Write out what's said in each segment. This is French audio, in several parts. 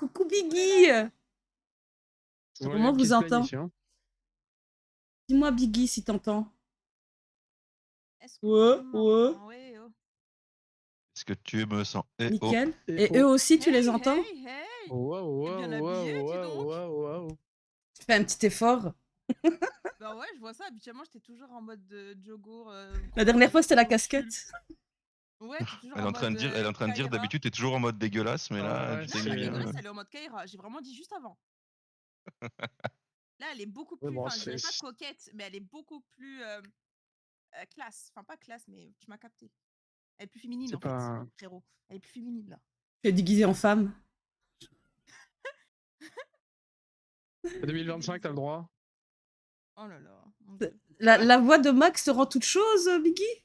Coucou Oh là là. Biggie! Bon, il y a Comment une vous petite blague entend? ici, hein. Dis-moi Biggie si t'entends. Est-ce que tu Ouais, ouais. m'entends? Ouais, oh. Est-ce que tu me sens? Eh oh. Nickel. Et Et eux oh. aussi, tu les Hey, entends? hey, hey! Waouh, T'es bien waouh, habillé, waouh, dis waouh, donc. waouh, waouh. Fais un petit effort. Bah ouais, je vois ça. Habituellement, j'étais toujours en mode joggo, La dernière fois, c'était la gros pull. casquette. Ouais, t'es toujours Elle est en en train mode de dire, elle est en train de dire Kaira. d'habitude t'es toujours en mode dégueulasse, mais là Ouais, tu Non, t'es pas mis. dégueulasse, elle est en mode Kaira. J'ai vraiment dit juste avant. Là, elle est beaucoup Ouais, plus, bon, enfin, je dirais pas coquette, mais elle est beaucoup plus classe. Enfin, pas classe, mais tu m'as capté. Elle est plus féminine c'est en fait, pas. frérot. Elle est plus féminine là. Tu es déguisée en femme. En 2025, t'as le droit. Oh là là, mon dieu. La voix de Max te rend toute chose, Biggie?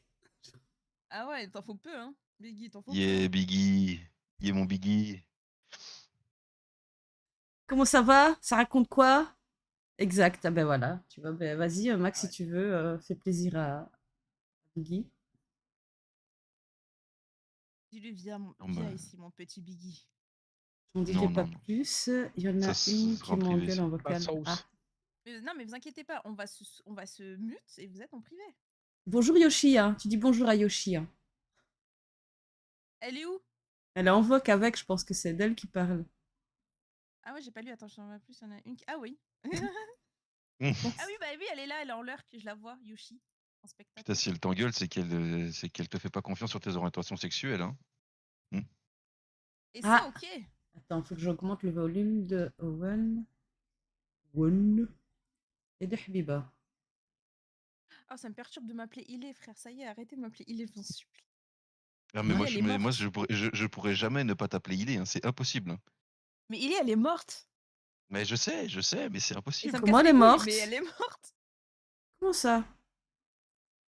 Ah ouais, t'en faut peu, hein. Biggie, t'en faut peu. Yeah Hein. Biggie, yeah mon Biggie. Comment ça va? Ça raconte quoi? Exact. Ah ben voilà. Tu vois, ben vas-y, Max, Ah si ouais. tu veux, fais plaisir à Biggie. Dis-lui, viens, Non, viens bah, ici, mon petit Biggie. J'en dirai non, pas non, non. plus. Il y en Ça, a ça une sera qui en privé, m'engueule ça. en La vocal. Ah. sauce. Non, mais vous inquiétez pas, on va se mute et vous êtes en privé. Bonjour Yoshi, hein. Tu dis bonjour à Yoshi, hein. Elle est où? Elle est en voc avec, je pense que c'est d'elle qui parle. Ah ouais, j'ai pas lu, attends, je t'en vois plus, il y en a une qui... Ah oui. Ah oui, bah oui, elle est là, elle est en l'heure que je la vois, Yoshi, en Putain, spectateur. si elle t'engueule, c'est qu'elle te fait pas confiance sur tes orientations sexuelles, hein. Et ça, Ah! ok. Attends, faut que j'augmente le volume de Owen. Owen. Et de Habiba. Ah, ça me perturbe de m'appeler Ilé, frère. Ça y est, arrêtez de m'appeler Ilé, je vous en supplie. Ah, mais Hein? moi, Ilé, elle est morte. je pourrais jamais ne pas t'appeler Ilé, hein, c'est impossible. Hein. Mais Ilé, elle est morte. Mais je sais, mais c'est Et ça impossible. me Comment casse elle les est couilles, mais morte? elle est morte. Comment ça?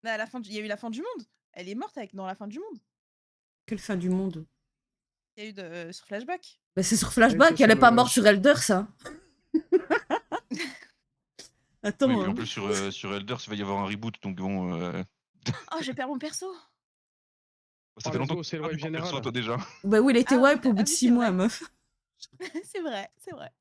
Bah, à la fin il y a eu la fin du monde. Elle est morte dans la fin du monde. Quelle fin du monde? Il y a eu sur Flashback. Bah, c'est sur Et c'est Flashback, elle sur est pas le. morte sur Elders, hein. Oui, Attends. puis en plus sur Elders, il va y avoir un reboot, donc bon. Oh, je perds mon perso. Ça Oh, fait let's longtemps go, que c'est tu le as perdu wave ton perso, général. toi déjà. Bah oui, il a été Ah oui, wipe au bout de 6 c'est mois, vrai. meuf. C'est vrai, c'est vrai.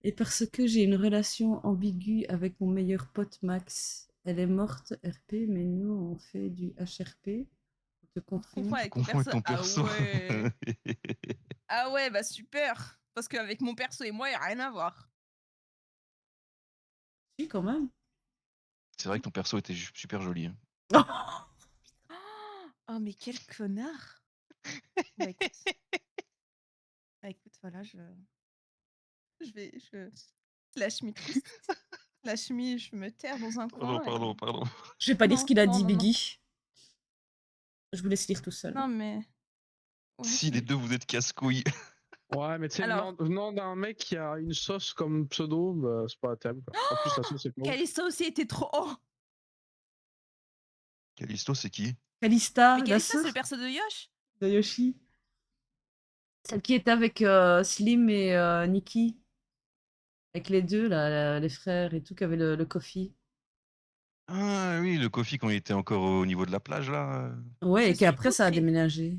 Et parce que j'ai une relation ambiguë avec mon meilleur pote Max. Elle est morte RP, mais nous on fait du HRP. On te Confonds confirme. Tu avec ton confonds avec perso. ton Ah perso. ouais. Ah ouais, bah super. Parce qu'avec mon perso et moi, il n'y a rien à voir. Si, quand même. C'est vrai que ton perso était super joli. Hein. Oh, mais quel connard. Bah écoute. Bah écoute, voilà, je lâche mes triste. Lâche mes, je me terre dans un Pardon, coin et... pardon, pardon. Je vais pas dire ce Non, qu'il a non, dit, non, non. Biggie. Je vous laisse lire tout seul. Non, mais... Ouais, Si les deux vous êtes casse-couilles. Ouais, mais tu sais, Alors, venant d'un mec qui a une sauce comme pseudo, bah, c'est pas terrible. Quoi. En plus, la sauce est pas ouf. Calista aussi était trop... Oh. Callisto, c'est qui? Kalista, Mais la Calista, c'est le sœur perso de Yosh. de Yoshi. Celle qui était avec Slim et Nikki. Avec les deux, là, les frères et tout, qui avaient le coffee. Ah oui, le Kofi quand il était encore au niveau de la plage, là. Ouais, Je et suis qu'après, ça a outrée. déménagé.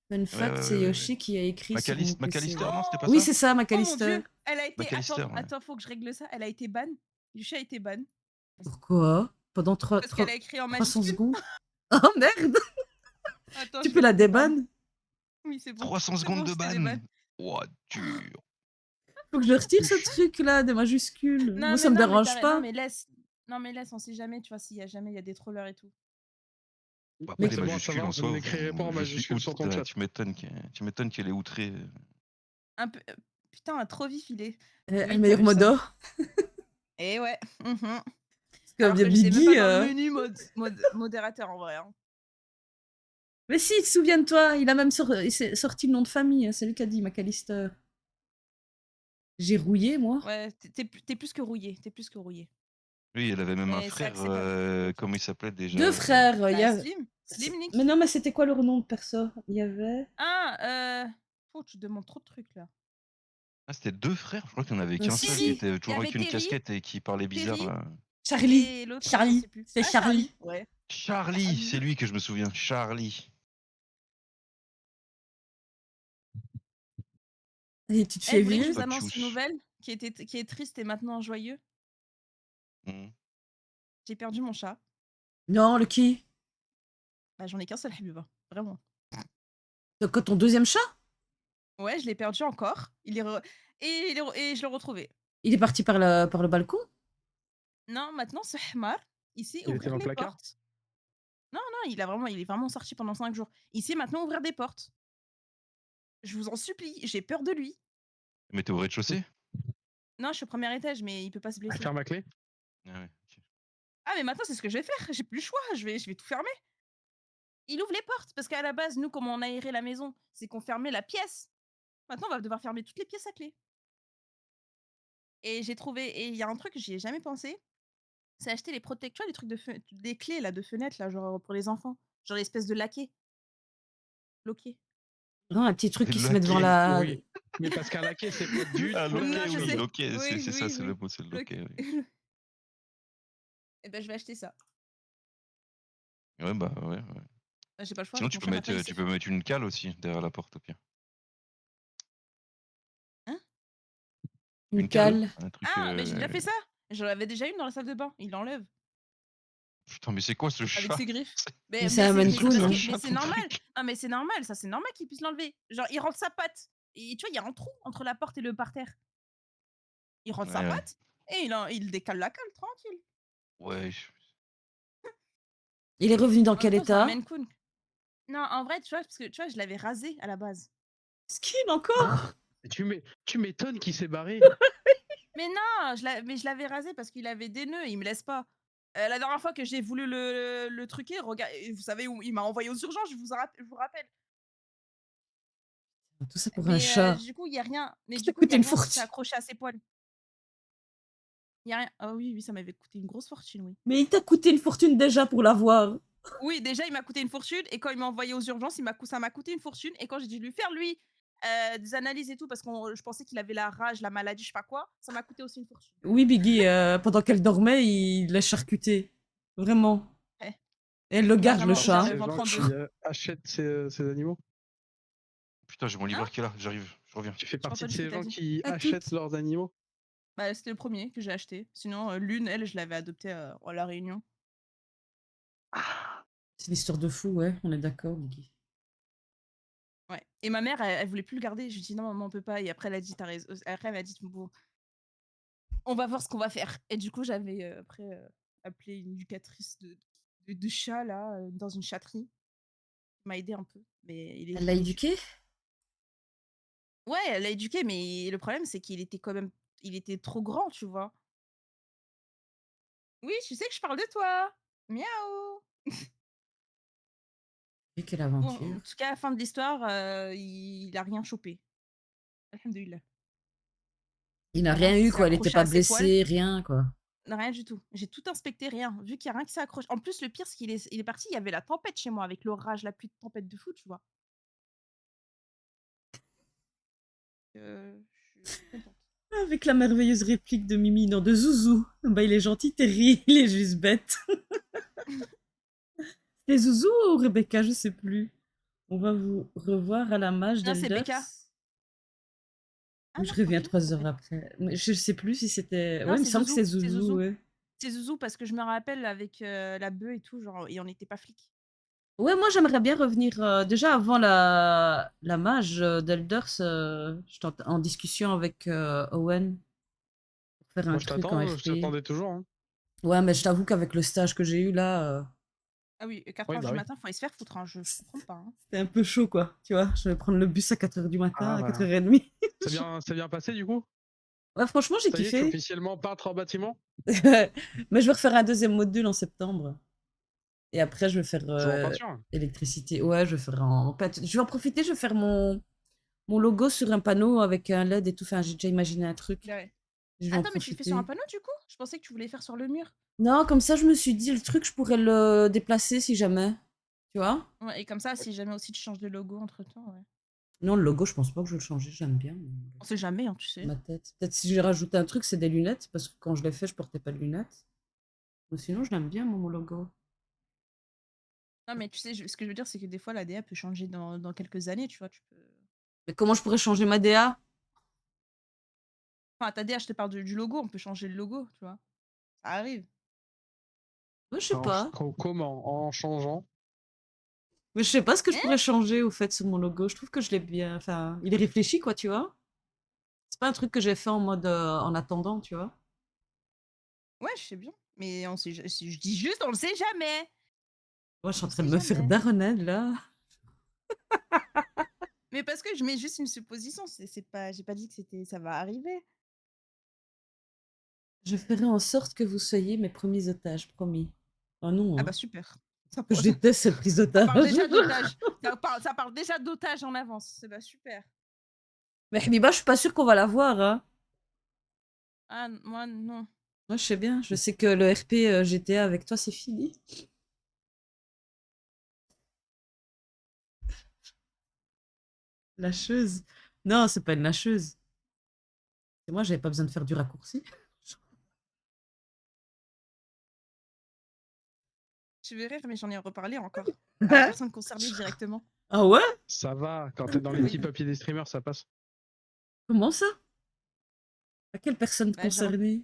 Fun Ouais, ouais, fact, c'est ouais, ouais, ouais. Yoshi qui a écrit sur mon PC. McAllister, non, c'était pas Oui, ça? c'est ça, Oh mon McAllister. dieu, elle a été... McAllister, Attends, ouais. attends, faut que je règle ça. Elle a été ban. Yoshi a été ban. Pourquoi? Pendant Parce qu'elle a écrit en 300 majuscule. secondes? Oh merde! Attends, Tu je peux vais la la déban. déban? Oui, c'est bon. 300 C'est secondes bon, de c'était ban. déban. Ouah, dur. Faut que je retire ce truc-là des majuscules. Moi, Non, ça mais me non, mais dérange non, pas. mais laisse. Non, mais laisse, on sait jamais, tu vois, s'il y a jamais, il y a des trollers et tout. Bon, après, Mais Bon, les c'est bon à majuscules savoir, en je soi, n'écrirai pas en je suis majuscule sur ton outré. chat. Tu m'étonnes qu'elle est outrée. Un peu. Putain, trop vif, il est. Le Oui, t'as meilleur vu ça. modo. Eh ouais. Parce que Alors bien que j'étais même Biggie. pas dans le menu modérateur en vrai. Hein. Mais si, souviens-toi, il a même il s'est sorti le nom de famille. Hein, c'est lui qui a dit McAllister. J'ai rouillé, moi. Ouais, t'es plus que rouillé. T'es plus que rouillé. Oui, elle avait même un Mais c'est frère, acceptable. comment il s'appelait déjà? Deux frères. Il y Bah, a... Slim. Slim Mais Nick. non, mais c'était quoi leur nom de perso? Il y avait... Ah, oh, tu demandes trop de trucs là. Ah, c'était deux frères? Je crois qu'il n'y en avait qu'un seul qui Si, Terry. était Il y toujours avait avec une Terry. casquette et qui parlait bizarre, Terry. là. Charlie. Et l'autre, je sais Charlie. plus. C'est Ah, Charlie. Charlie. Ouais. Charlie, c'est lui que je me souviens. Charlie. Et tu te Elle fais voulait que je vieux? vous Pas de annonce une chouche. nouvelle qui est triste et maintenant joyeux. Mmh. J'ai perdu mon chat. Non, le qui? Bah, j'en ai qu'un seul, Habiba, vraiment. Donc ton deuxième chat? Ouais, je l'ai perdu encore. Il est re et il est re et je l'ai retrouvé. Il est parti par le balcon? Non, maintenant ce Hmar, il sait Il était ouvrir dans le les placard? portes. Non, non, il est vraiment sorti pendant 5 jours. Il sait maintenant ouvrir des portes. Je vous en supplie, j'ai peur de lui. Mais tu es au rez-de-chaussée? Non, je suis au 1er étage, mais il peut pas se Ah, blesser. ferme à clé? Ah ouais, OK. Ah, mais maintenant, c'est ce que je vais faire, j'ai plus le choix, je vais tout fermer. Il ouvre les portes parce qu'à la base, nous, comment on aérait la maison, c'est qu'on fermait la pièce. Maintenant, on va devoir fermer toutes les pièces à clé. Et j'ai trouvé et il y a un truc que j'y ai jamais pensé, c'est acheter les tu vois, les trucs de des clés là, de fenêtres là, genre, pour les enfants, genre l'espèce de loquet. Non, un petit truc Des qui se met devant laquais. la Oui. Mais parce qu'un laquais, c'est pas du Ah tout la Non, même loquet, je oui, sais. chose. loquet, c'est Oui, ça, oui, c'est le oui. mot, c'est le Loquet. loquet, oui. Et ben, je vais acheter ça. Ouais, bah, ouais, ouais. Bah, j'ai pas le choix, Sinon mon chat maintenant il sait tu peux faire. mettre une cale aussi derrière la porte au pire. Hein? une Une cale, cale. un truc, Ah, mais j'ai déjà fait ça! J'en avais déjà une dans la salle de bain, il l'enlève putain, mais c'est quoi ce avec chat? ses griffes. Mais c'est un C'est Maine mais c'est Coon, parce hein. que Un chat c'est ton normal. truc. Non, mais c'est normal, ça, c'est normal qu'il puisse l'enlever. Genre, il rentre sa patte et tu vois, il y a un trou entre la porte et le parterre. Il rentre sa Ouais, ouais. patte et il décale la cale, tranquille. Ouais, Il est revenu dans En même quel temps, c'est un état? Maine Coon. Non, en vrai, tu vois, parce que tu vois, je l'avais rasé à la base. Skin encore? Et tu m'étonnes qu'il s'est barré. Mais non, je l'avais rasé parce qu'il avait des nœuds, il me laisse pas. La dernière fois que j'ai voulu le truquer, vous savez où il m'a envoyé aux urgences, je vous rappelle. Tout ça pour un Mais chat. du coup, il y a rien mais Qui t'a du coup, il y coûté a une rien qui s'est fortune. accroché à ses poils. Il y a rien. Ah oui, oui, ça m'avait coûté une grosse fortune, oui. Mais il t'a coûté une fortune déjà pour l'avoir. Oui, déjà, il m'a coûté une fortune et quand il m'a envoyé aux urgences, ça m'a coûté une fortune et quand j'ai dû lui faire, lui, des analyses et tout parce que je pensais qu'il avait la rage, la maladie, je sais pas quoi, ça m'a coûté aussi une fortune. Oui, Biggie, pendant qu'elle dormait, il l'a charcuté. Vraiment. Ouais. Et elle le Il m'a garde, le vraiment Partie de ouvert chat. le ces ventre gens en deux. qui achètent ces animaux. putain, j'ai mon Hein? livreur qui est là, j'arrive, je reviens. Tu fais J'ai pas partie de entendu ce que ces tu as gens dit. qui À achètent toutes. leurs animaux. Bah, c'était le premier que j'ai acheté. Sinon, l'une, elle, je l'avais adoptée, à La Réunion. C'est une histoire de fou, ouais, on est d'accord, Biggie. Ouais et ma mère, elle voulait plus le garder. Je lui ai dit: «Non maman, on peut pas» et après elle a dit: «Tu as raison». Après elle m'a dit: «Bon, on va voir ce qu'on va faire» et du coup, j'avais, après, appelé une éducatrice de chat là, dans une chatterie. Elle m'a aidée un peu, mais il est Elle l'a revenu. éduqué? Ouais, elle l'a éduqué, mais le problème, c'est qu'il était quand même il était trop grand, tu vois? «Oui, tu sais que je parle de toi. Miaou». Et quelle Bon, aventure. en tout cas, à la fin de l'histoire, il a rien chopé. Alhamdoulilah. Il n'a Rien rien qui eu, s'est quoi, il était accroché pas à ses poils. blessé, rien, quoi. Rien du tout. J'ai tout inspecté, rien. Vu qu'il y a rien qui s'accroche. En plus, le pire, c'est qu'il est parti, il y avait la tempête chez moi avec l'orage, la pluie de tempête de fou, tu vois? Je suis contente. Avec la merveilleuse réplique de Mimi, non, de Zouzou. Bah, il est gentil, Terry, il est juste bête. C'était Zouzou ou Rebecca, je sais plus. On va vous revoir à la mage Non, c'est d'Elders. Becca. Ah Ou non, je reviens quoique, 3 ça peut heures être après. Mais je sais plus si c'était. non, Ouais, il me c'est semble que c'est Zouzou, c'est Zouzou, Zouzou. ouais. C'est Zouzou parce que je me rappelle avec, la bœuf et tout, genre et on n'était pas flics. Ouais, moi j'aimerais bien revenir. Déjà avant la mage d'Elders, j'étais en discussion avec Owen pour faire un Moi, je truc en t'attends, je RP. t'attendais toujours. Hein. Ouais, mais je t'avoue qu'avec le stage que j'ai eu là, Ah oui, Oui, 4 heures bah du oui. matin, faut aller se faire foutre, hein, je comprends pas, hein. c'était un peu chaud, quoi. Tu vois, je vais prendre le bus à 4 heures du matin, Ah, à bah. 4h30. C'est bien passé du coup? Ouais, franchement, j'ai Ça y est, tu es kiffé. officiellement peintre en bâtiment? Mais je vais refaire un deuxième module en septembre. Et après, je vais faire Toujours en peinture? électricité. Ouais, je vais faire en peinture. Je vais en profiter, je vais faire mon logo sur un panneau avec un LED et tout. Enfin, j'ai déjà imaginé un truc. Ouais. Je vais en Attends, mais tu le fais sur un profiter. panneau, du coup? Je pensais que tu voulais faire sur le mur. Non, comme ça, je me suis dit, le truc, je pourrais le déplacer si jamais. Tu vois? Ouais et comme ça, si jamais aussi tu changes de logo entre-temps, ouais. Non, le logo, je pense pas que je vais le changer. J'aime bien On sait jamais, hein, tu sais. ma tête. Peut-être si j'ai rajouté un truc, c'est des lunettes. Parce que quand je l'ai fait, je portais pas de lunettes. Mais sinon, je l'aime bien, mon logo. Non, mais tu sais, ce que je veux dire, c'est que des fois, la DA peut changer dans quelques années, tu vois? Tu peux Mais comment je pourrais changer ma DA? Enfin, Tadea, je te parle du logo, on peut changer le logo, tu vois. Ça arrive. Moi, je sais pas. Comment? En changeant? Mais je sais pas ce que je Hein? pourrais changer au fait sur mon logo. Je trouve que je l'ai bien. Enfin, il est réfléchi, quoi, tu vois. C'est pas un truc que j'ai fait en mode en attendant, tu vois. Ouais, je sais bien. Mais je dis juste, on le sait jamais. Moi, je suis On en le train de sait me faire jamais. daronade là. Mais parce que je mets juste une supposition. C'est pas, j'ai pas dit que ça va arriver. Je ferai en sorte que vous soyez mes premiers otages, promis. Oh non, Ah hein. bah super. Ça, Je déteste cette prise ça d'otage. parle déjà d'otage. Ça parle déjà d'otage en avance. C'est bah super. Mais Habiba, je suis pas sûre qu'on va la voir, hein. Ah, moi, non. Moi, je sais bien. Je sais que le RP GTA avec toi, c'est fini. Lâcheuse. Non, c'est pas une lâcheuse. Et moi, j'avais pas besoin de faire du raccourci. Tu vais rire, mais j'en ai reparlé encore. À la personne concernée directement. Ah ouais? Ça va, quand t'es dans les Oui. petits papiers des streamers, ça passe. Comment ça? À quelle personne Bah, concernée?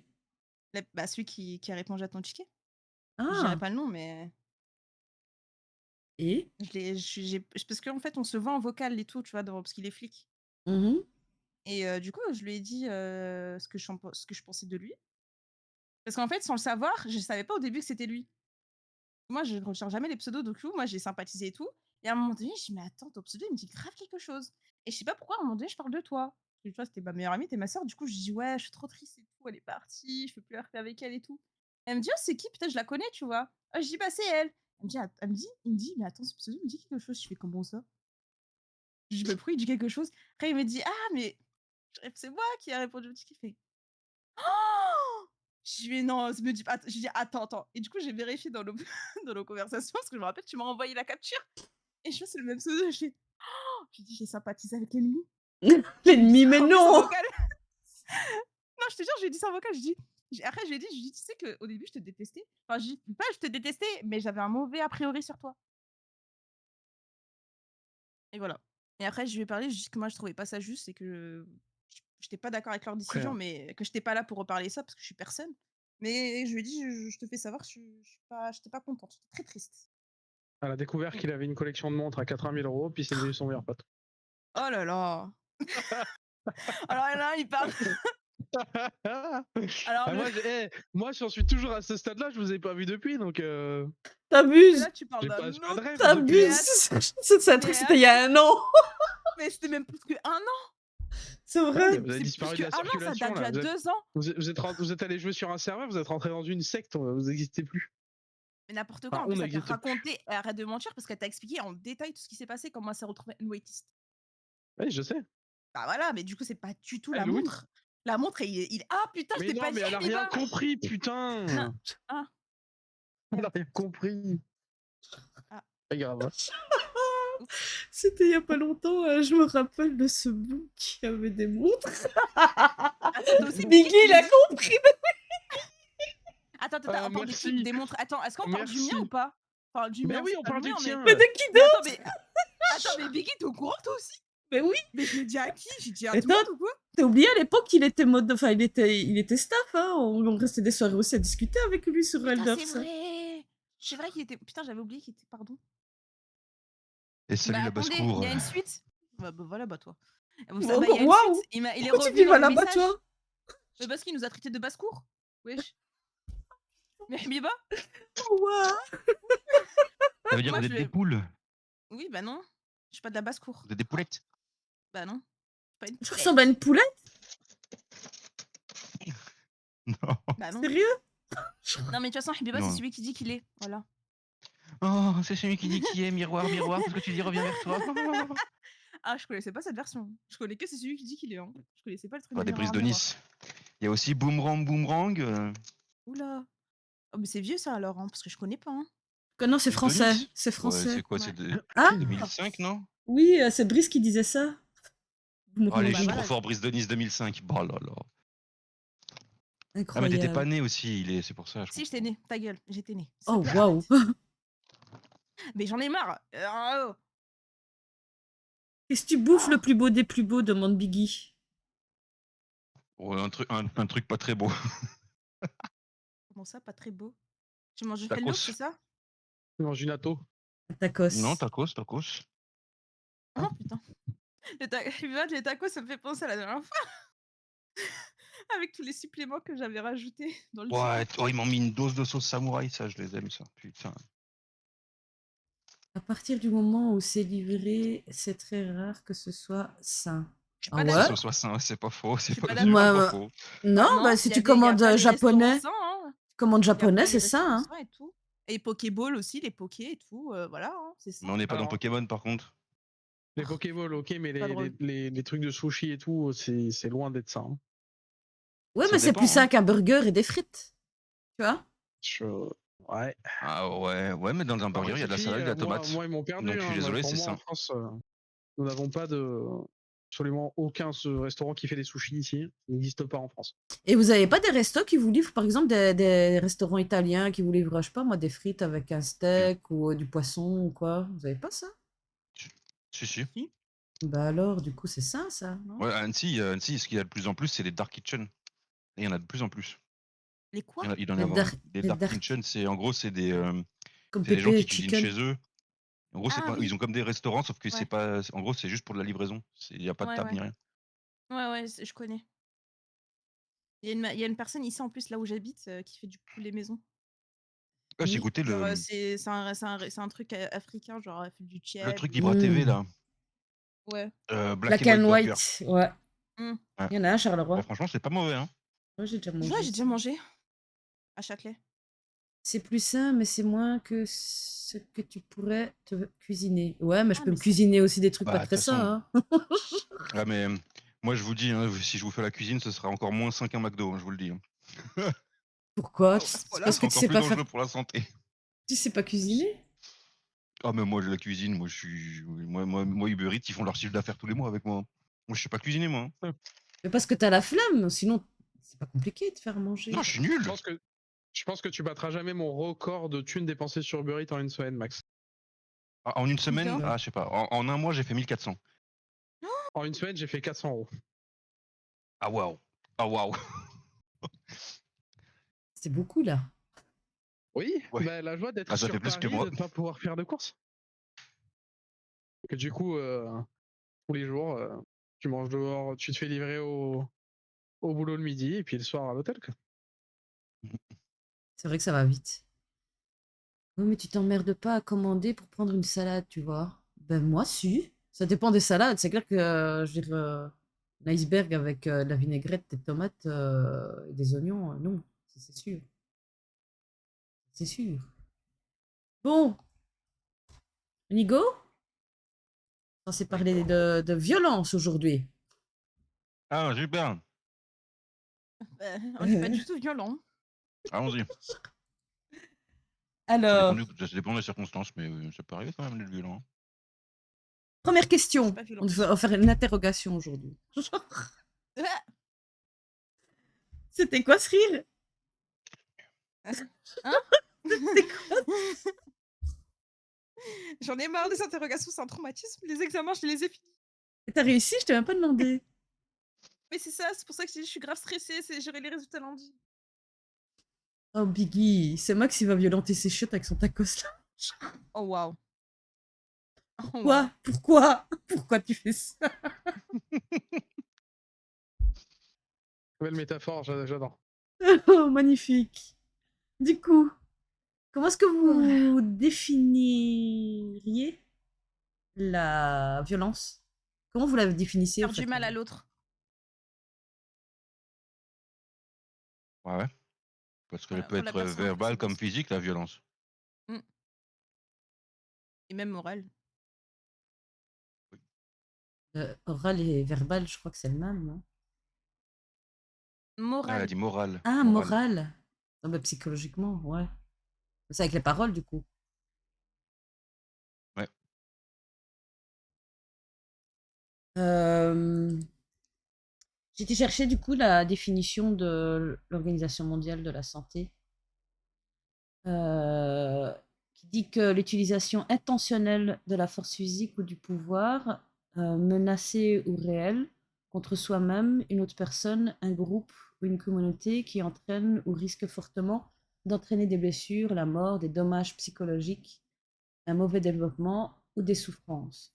bah, celui qui a répondu à ton ticket. Je dirais Ah, pas le nom, mais et? parce qu'en fait, on se voit en vocal et tout, tu vois, parce qu'il est flic. Mhm. Et du coup, je lui ai dit ce que je pensais de lui. Parce qu'en fait, sans le savoir, je savais pas au début que c'était lui. Moi, je ne retiens jamais les pseudos, donc moi, j'ai sympathisé et tout. Et à un moment donné, je dis, mais attends, ton pseudo, il me dit grave quelque chose. Et je sais pas pourquoi, à un moment donné, je parle de toi. Parce que tu vois, c'était ma meilleure amie, t'es ma soeur. Du coup, je dis, ouais, je suis trop triste et tout. Elle est partie, je peux plus RP avec elle et tout. Elle me dit, oh, c'est qui? Putain, je la connais, tu vois. Ah, je dis, bah, c'est elle. Il me dit, mais attends, ce pseudo, il me dit quelque chose. Je fais comment ça? Je dis, bah, pourquoi il dit quelque chose? Après, il me dit, ah, mais c'est moi qui a répondu au ticket. Il fait, oh! Je lui ai non, me dis pas. Je lui dis, attends. Et du coup, j'ai vérifié dans nos, dans nos conversations, parce que je me rappelle, tu m'as envoyé la capture. Et je vois, c'est le même pseudo. J'ai dit, j'ai sympathisé avec l'ennemi. Je lui ai dit L'ennemi, mais ça en plus en non! vocal. Non, je te jure, je lui ai dit ça en vocal. Après, je lui ai dit, tu sais qu'au début, je te détestais. Enfin, je dis, pas je te détestais, mais j'avais un mauvais a priori sur toi. Et voilà. Et après, je lui ai parlé, je lui ai dit que moi, je trouvais pas ça juste et que j'étais pas d'accord avec leur décision, Frère. mais que j'étais pas là pour reparler ça parce que je suis personne. Mais je lui ai dit, je te fais savoir que j'étais pas contente, j'étais très triste. Elle a découvert qu'il avait une collection de montres à 80 000 €, puis c'est devenu son meilleur pote. Oh là là. Alors là, il parle. Alors Ah, moi, j'en suis toujours à ce stade-là, je vous ai pas vu depuis, donc T'abuses! là, tu parles j'ai d'un pas de autre. rêve depuis. T'abuses! C'est un truc, c'était il y a un an! Mais c'était même plus que 1 an. C'est Ouais, vrai? mais vous avez C'est disparu plus de que la 1 an, ça circulation date d'il y là. a 2 ans. Vous êtes allé jouer sur un serveur, vous êtes rentré dans une secte, vous n'existez plus. Mais n'importe quoi, Enfin, en on plus, elle t'a n'existe plus. raconté, elle arrête de mentir parce qu'elle t'a expliqué en détail tout ce qui s'est passé, comment elle s'est retrouvée en waitlist. Oui, je sais. Bah voilà, mais du coup, c'est pas du tout la Elle, oui. montre. La montre, ah putain, je Mais t'ai non, pas dit, mais elle a rien Habiba. compris, Non, putain. ah, Elle a rien compris. ah, Pas grave. oups. C'était il y a pas longtemps, je me rappelle de ce bout qui avait des montres. Attends, t'as aussi Biggie, il a dit. compris! Attends, on parle de qui? Merci. Des montres. Attends, est-ce qu'on parle du mien Merci. ou pas? Enfin, du Mais mien, oui, c'est on pas le parle du mien, mais. tien. Mais de qui Mais d'autre? attends, mais Biggie, t'es au courant toi aussi? Mais oui! Mais je l'ai dit à qui? J'ai dit à tout Attends, le monde ou quoi? t'as oublié à l'époque qu'il était mode. Enfin, il était staff, hein. On restait des soirées aussi à discuter avec lui sur Putain, Elders. c'est vrai! C'est vrai qu'il était. Putain, j'avais oublié qu'il était. Pardon. Et salut Bah la attendez, il basse-cour. y a une suite. Bah voilà, bah toi. Bon, Bah il y a une waouh! suite. Il est Pourquoi tu revenu dis dans le voilà, bah message. toi? Mais parce qu'il nous a traités de basse-cour. Wesh. Mais Habiba? Waouh! Ça veut dire Moi, vous je êtes des vais. poules. Oui, bah non. Je suis pas de la basse-cour. Vous êtes des poulettes. Bah non. Je suis pas une Je poulette. ressemble à une poulette? Non. Bah non. Sérieux? Non, mais de toute façon, Habiba, c'est Non. celui qui dit qu'il est. Voilà. Oh, c'est celui qui dit qui est, miroir, miroir, parce que tu dis reviens vers toi. Ah, je connaissais pas cette version. Je connais que c'est celui qui dit qu'il est. Hein. Je connaissais pas le truc Pas de des brises miroir, de miroir. Nice. Il y a aussi Boomerang, Boomerang. Oula. Oh, mais c'est vieux ça alors, hein, parce que je connais pas. Hein. Non, c'est Brice de français. Nice. C'est Ouais, français. c'est quoi? Ouais. C'est de Ah? 2005, non? Oui, c'est Brice qui disait ça. Oh, allez, bah je suis trop voilà. fort, Brice de Nice 2005. Bah là là. Ah, mais t'étais pas Incroyable. né aussi, c'est pour ça. Je Si, j'étais comprends. née. Ta gueule, j'étais née. S'il te Oh, plaît, waouh! arrête. Mais j'en ai marre. Oh. Qu'est-ce que tu bouffes le plus beau des plus beaux? Demande Biggie. Ouais, un truc pas très beau. Comment ça, pas très beau? Tu manges du hello, c'est Tacos. ça? Non, Ginato. Non, Tacos. tacos. Oh putain. Les tacos, ça me fait penser à la dernière fois avec tous les suppléments que j'avais rajoutés dans le Ouais, chicken. oh, ils m'ont mis une dose de sauce samouraï, ça, je les aime, ça. Putain. À partir du moment où c'est livré, c'est très rare que ce soit sain. Je suis Ah pas ouais? Que ce d'accord. soit sain, c'est pas faux, Je suis pas c'est vraiment d'accord. pas Moi, faux. non, Bah non, bah si il y a tu des, y a commandes plein des restaurants japonais, sains, hein. commande Il y a japonais, plein des c'est ça, restaurants hein. sains et tout. Et Pokéball aussi, les pokés et tout, voilà, hein, c'est Mais sain. on n'est pas dans Alors, Pokémon, par contre. les Oh, Pokéballs, ok, mais pas drôle. les trucs de sushi et tout, c'est loin d'être ça. Hein. Ouais, Ça mais c'est plus dépend, sain hein. qu'un burger et des frites. Tu vois? Ouais. Ah ouais, mais dans un burger, Après, il y a de la ceci dit, salade, il y a de la moi, tomate. ils m'ont perdu. Donc je suis Hein. désolé, Pour c'est moi, en sain. France, nous n'avons pas absolument aucun restaurant qui fait des sushis ici. Il n'existe pas en France. Et vous avez pas des restos qui vous livrent, par exemple, des restaurants italiens qui vous livrent, je sais pas moi, des frites avec un steak ou du poisson ou quoi? Vous avez pas ça? Si. Si. Bah alors, du coup, c'est sain, ça, non? Ouais, à Annecy, ce qu'il y a de plus en plus, c'est les dark kitchen. Et il y en a de plus en plus. Les quoi? Il doit y en Les avoir. dark, Des les dark dark, kitchen, c'est en gros, c'est comme des gens Pépé qui et cuisinent Chicken. chez eux. En gros, c'est Ah pas, oui, ils ont comme des restaurants, sauf que c'est ouais, pas. En gros, c'est juste pour de la livraison. Il n'y a pas de ouais, table ouais. ni rien. Ouais, je connais. Il y a une personne ici en plus, là où j'habite, qui fait du poulet maison. Ouais, j'ai Oui. goûté Genre, c'est un truc africain, genre, elle fait du le tchèb truc ou d'Ibra TV, Mm. là. ouais. Black and Black White and Burger. white, ouais. Mmh. Ouais. Il y en a un à Bah, Charleroi. franchement, c'est pas mauvais, hein. Moi, j'ai déjà Ouais, mangé j'ai déjà aussi. mangé à Châtelet. C'est plus sain, mais c'est moins que ce que tu pourrais te cuisiner. Ouais, mais je Ah peux me mais c'est cuisiner aussi des trucs pas Bah, de toute très façon. sains, hein. Ah, mais moi, je vous dis, hein, si je vous fais la cuisine, ce sera encore moins sain qu'un McDo, hein, je vous le dis. Hein. Pourquoi? oh, à ce C'est point-là? parce Ce que sera tu encore sais plus pas faire, dangereux pour la santé. tu sais pas cuisiner? Ah, mais moi, la cuisine, moi, je suis. Moi, Uber Eats, ils font leur chiffre d'affaires tous les mois avec moi. Hein. Moi, je sais pas cuisiner, moi. Hein. Mais parce que t'as la flemme, sinon c'est pas compliqué de faire manger. Non, je suis Je nul. pense que, je pense que tu battras jamais mon record de thunes dépensées sur Uber Eats en une semaine, Max. Ah, en une semaine, Combien? Ouais. ah, je sais pas. En un mois, j'ai fait 1400. En une semaine, j'ai fait 400 €. Ah, waouh. Ah, waouh. C'est beaucoup là. Oui, Ouais. bah, la joie d'être Ah, ça sur fait plus que Paris et moi. de ne pas pouvoir faire de courses. Que du coup, tous les jours, tu manges dehors, tu te fais livrer au boulot le midi et puis le soir à l'hôtel. Quoi. C'est vrai que ça va vite. Oui, mais tu t'emmerdes pas à commander pour prendre une salade, tu vois. Ben moi, si. Ça dépend des salades. C'est clair que, je veux dire, un iceberg avec de la vinaigrette, des tomates et des oignons, non, ça, c'est sûr. C'est sûr. Bon, Nigo, on s'est parlé de violence aujourd'hui. Ah, super. On n'est pas du tout violent. Allons-y. Alors, Ça dépend des circonstances, mais ça peut arriver quand même d'être violent. Hein. première Je suis question. pas On violente. va faire une interrogation aujourd'hui. Ah, C'était quoi ce rire? hein? C'était quoi? J'en ai marre des interrogations, c'est un traumatisme. Les examens, je les ai finis. T'as réussi? Je t'ai même pas demandé. Mais c'est ça, c'est pour ça que je suis grave stressée, j'aurai les résultats lundi. Oh, Biggie, c'est Max qui va violenter ses chiottes avec son tacos là. Oh waouh. Oh Quoi? waouh. Pourquoi? Pourquoi tu fais ça? Belle métaphore, j'adore. Oh, magnifique. Du coup, comment est-ce que vous définiriez la violence? Comment vous la définissez, en Faire fait? du mal à l'autre. Ouais. Parce qu'elle Voilà, peut quand la être personne en face verbale est comme blessée. physique, la violence. Mm. Et même morale. Oral et verbal, je crois que c'est le même, non? Ah, elle a Morale. dit morale. Ah, Morale. moral. Non, mais psychologiquement, ouais. C'est avec les paroles, du coup. Ouais. J'ai été chercher, du coup, la définition de l'Organisation mondiale de la santé, qui dit que l'utilisation intentionnelle de la force physique ou du pouvoir, menacée ou réelle, contre soi-même, une autre personne, un groupe ou une communauté qui entraîne ou risque fortement d'entraîner des blessures, la mort, des dommages psychologiques, un mauvais développement ou des souffrances.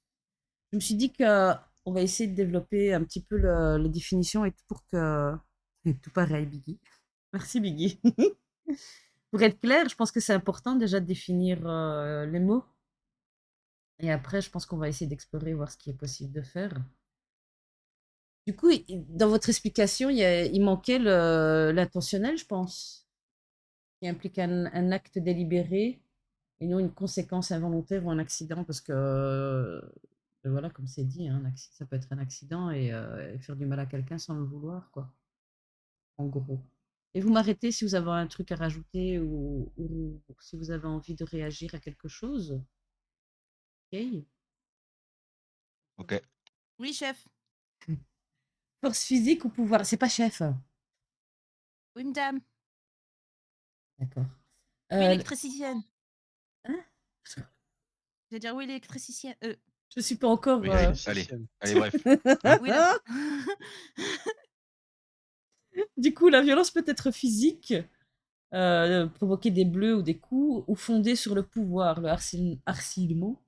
Je me suis dit que on va essayer de développer un petit peu les définitions et tout pour que... Et tout pareil, Biggie. Merci, Biggie. Pour être clair, je pense que c'est important déjà de définir les mots. Et après, je pense qu'on va essayer d'explorer, voir ce qui est possible de faire. Du coup, dans votre explication, il manquait l'intentionnel, je pense, qui implique un acte délibéré et non une conséquence involontaire ou un accident, parce que, voilà, comme c'est dit, hein, ça peut être un accident et faire du mal à quelqu'un sans le vouloir, quoi, en gros. Et vous m'arrêtez si vous avez un truc à rajouter ou si vous avez envie de réagir à quelque chose. Ok. Ok. Oui, chef. Force physique ou pouvoir? C'est pas chef. Oui, madame. D'accord. Oui, Euh, électricienne. hein Je vais dire oui, l'électricienne. Je suis pas encore. Oui, allez, allez, bref. Oui, d'accord. Du coup, la violence peut être physique, provoquer des bleus ou des coups, ou fondée sur le pouvoir, le harcèlement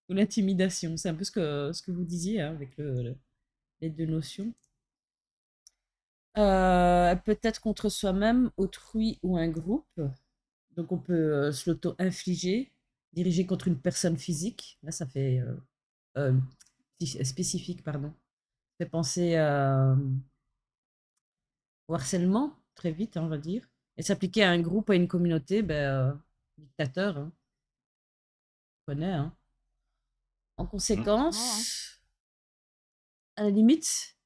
ou l'intimidation. C'est un peu ce que vous disiez hein, avec les deux notions. Elle peut être contre soi-même, autrui ou un groupe. Donc on peut se l'auto-infliger, diriger contre une personne physique. Là, ça fait euh, spécifique, pardon. Ça fait penser au harcèlement, très vite, hein, on va dire. Et s'appliquer à un groupe, à une communauté, dictateur, hein, on connaît. Hein. En Effectivement, hein. conséquence, à la limite,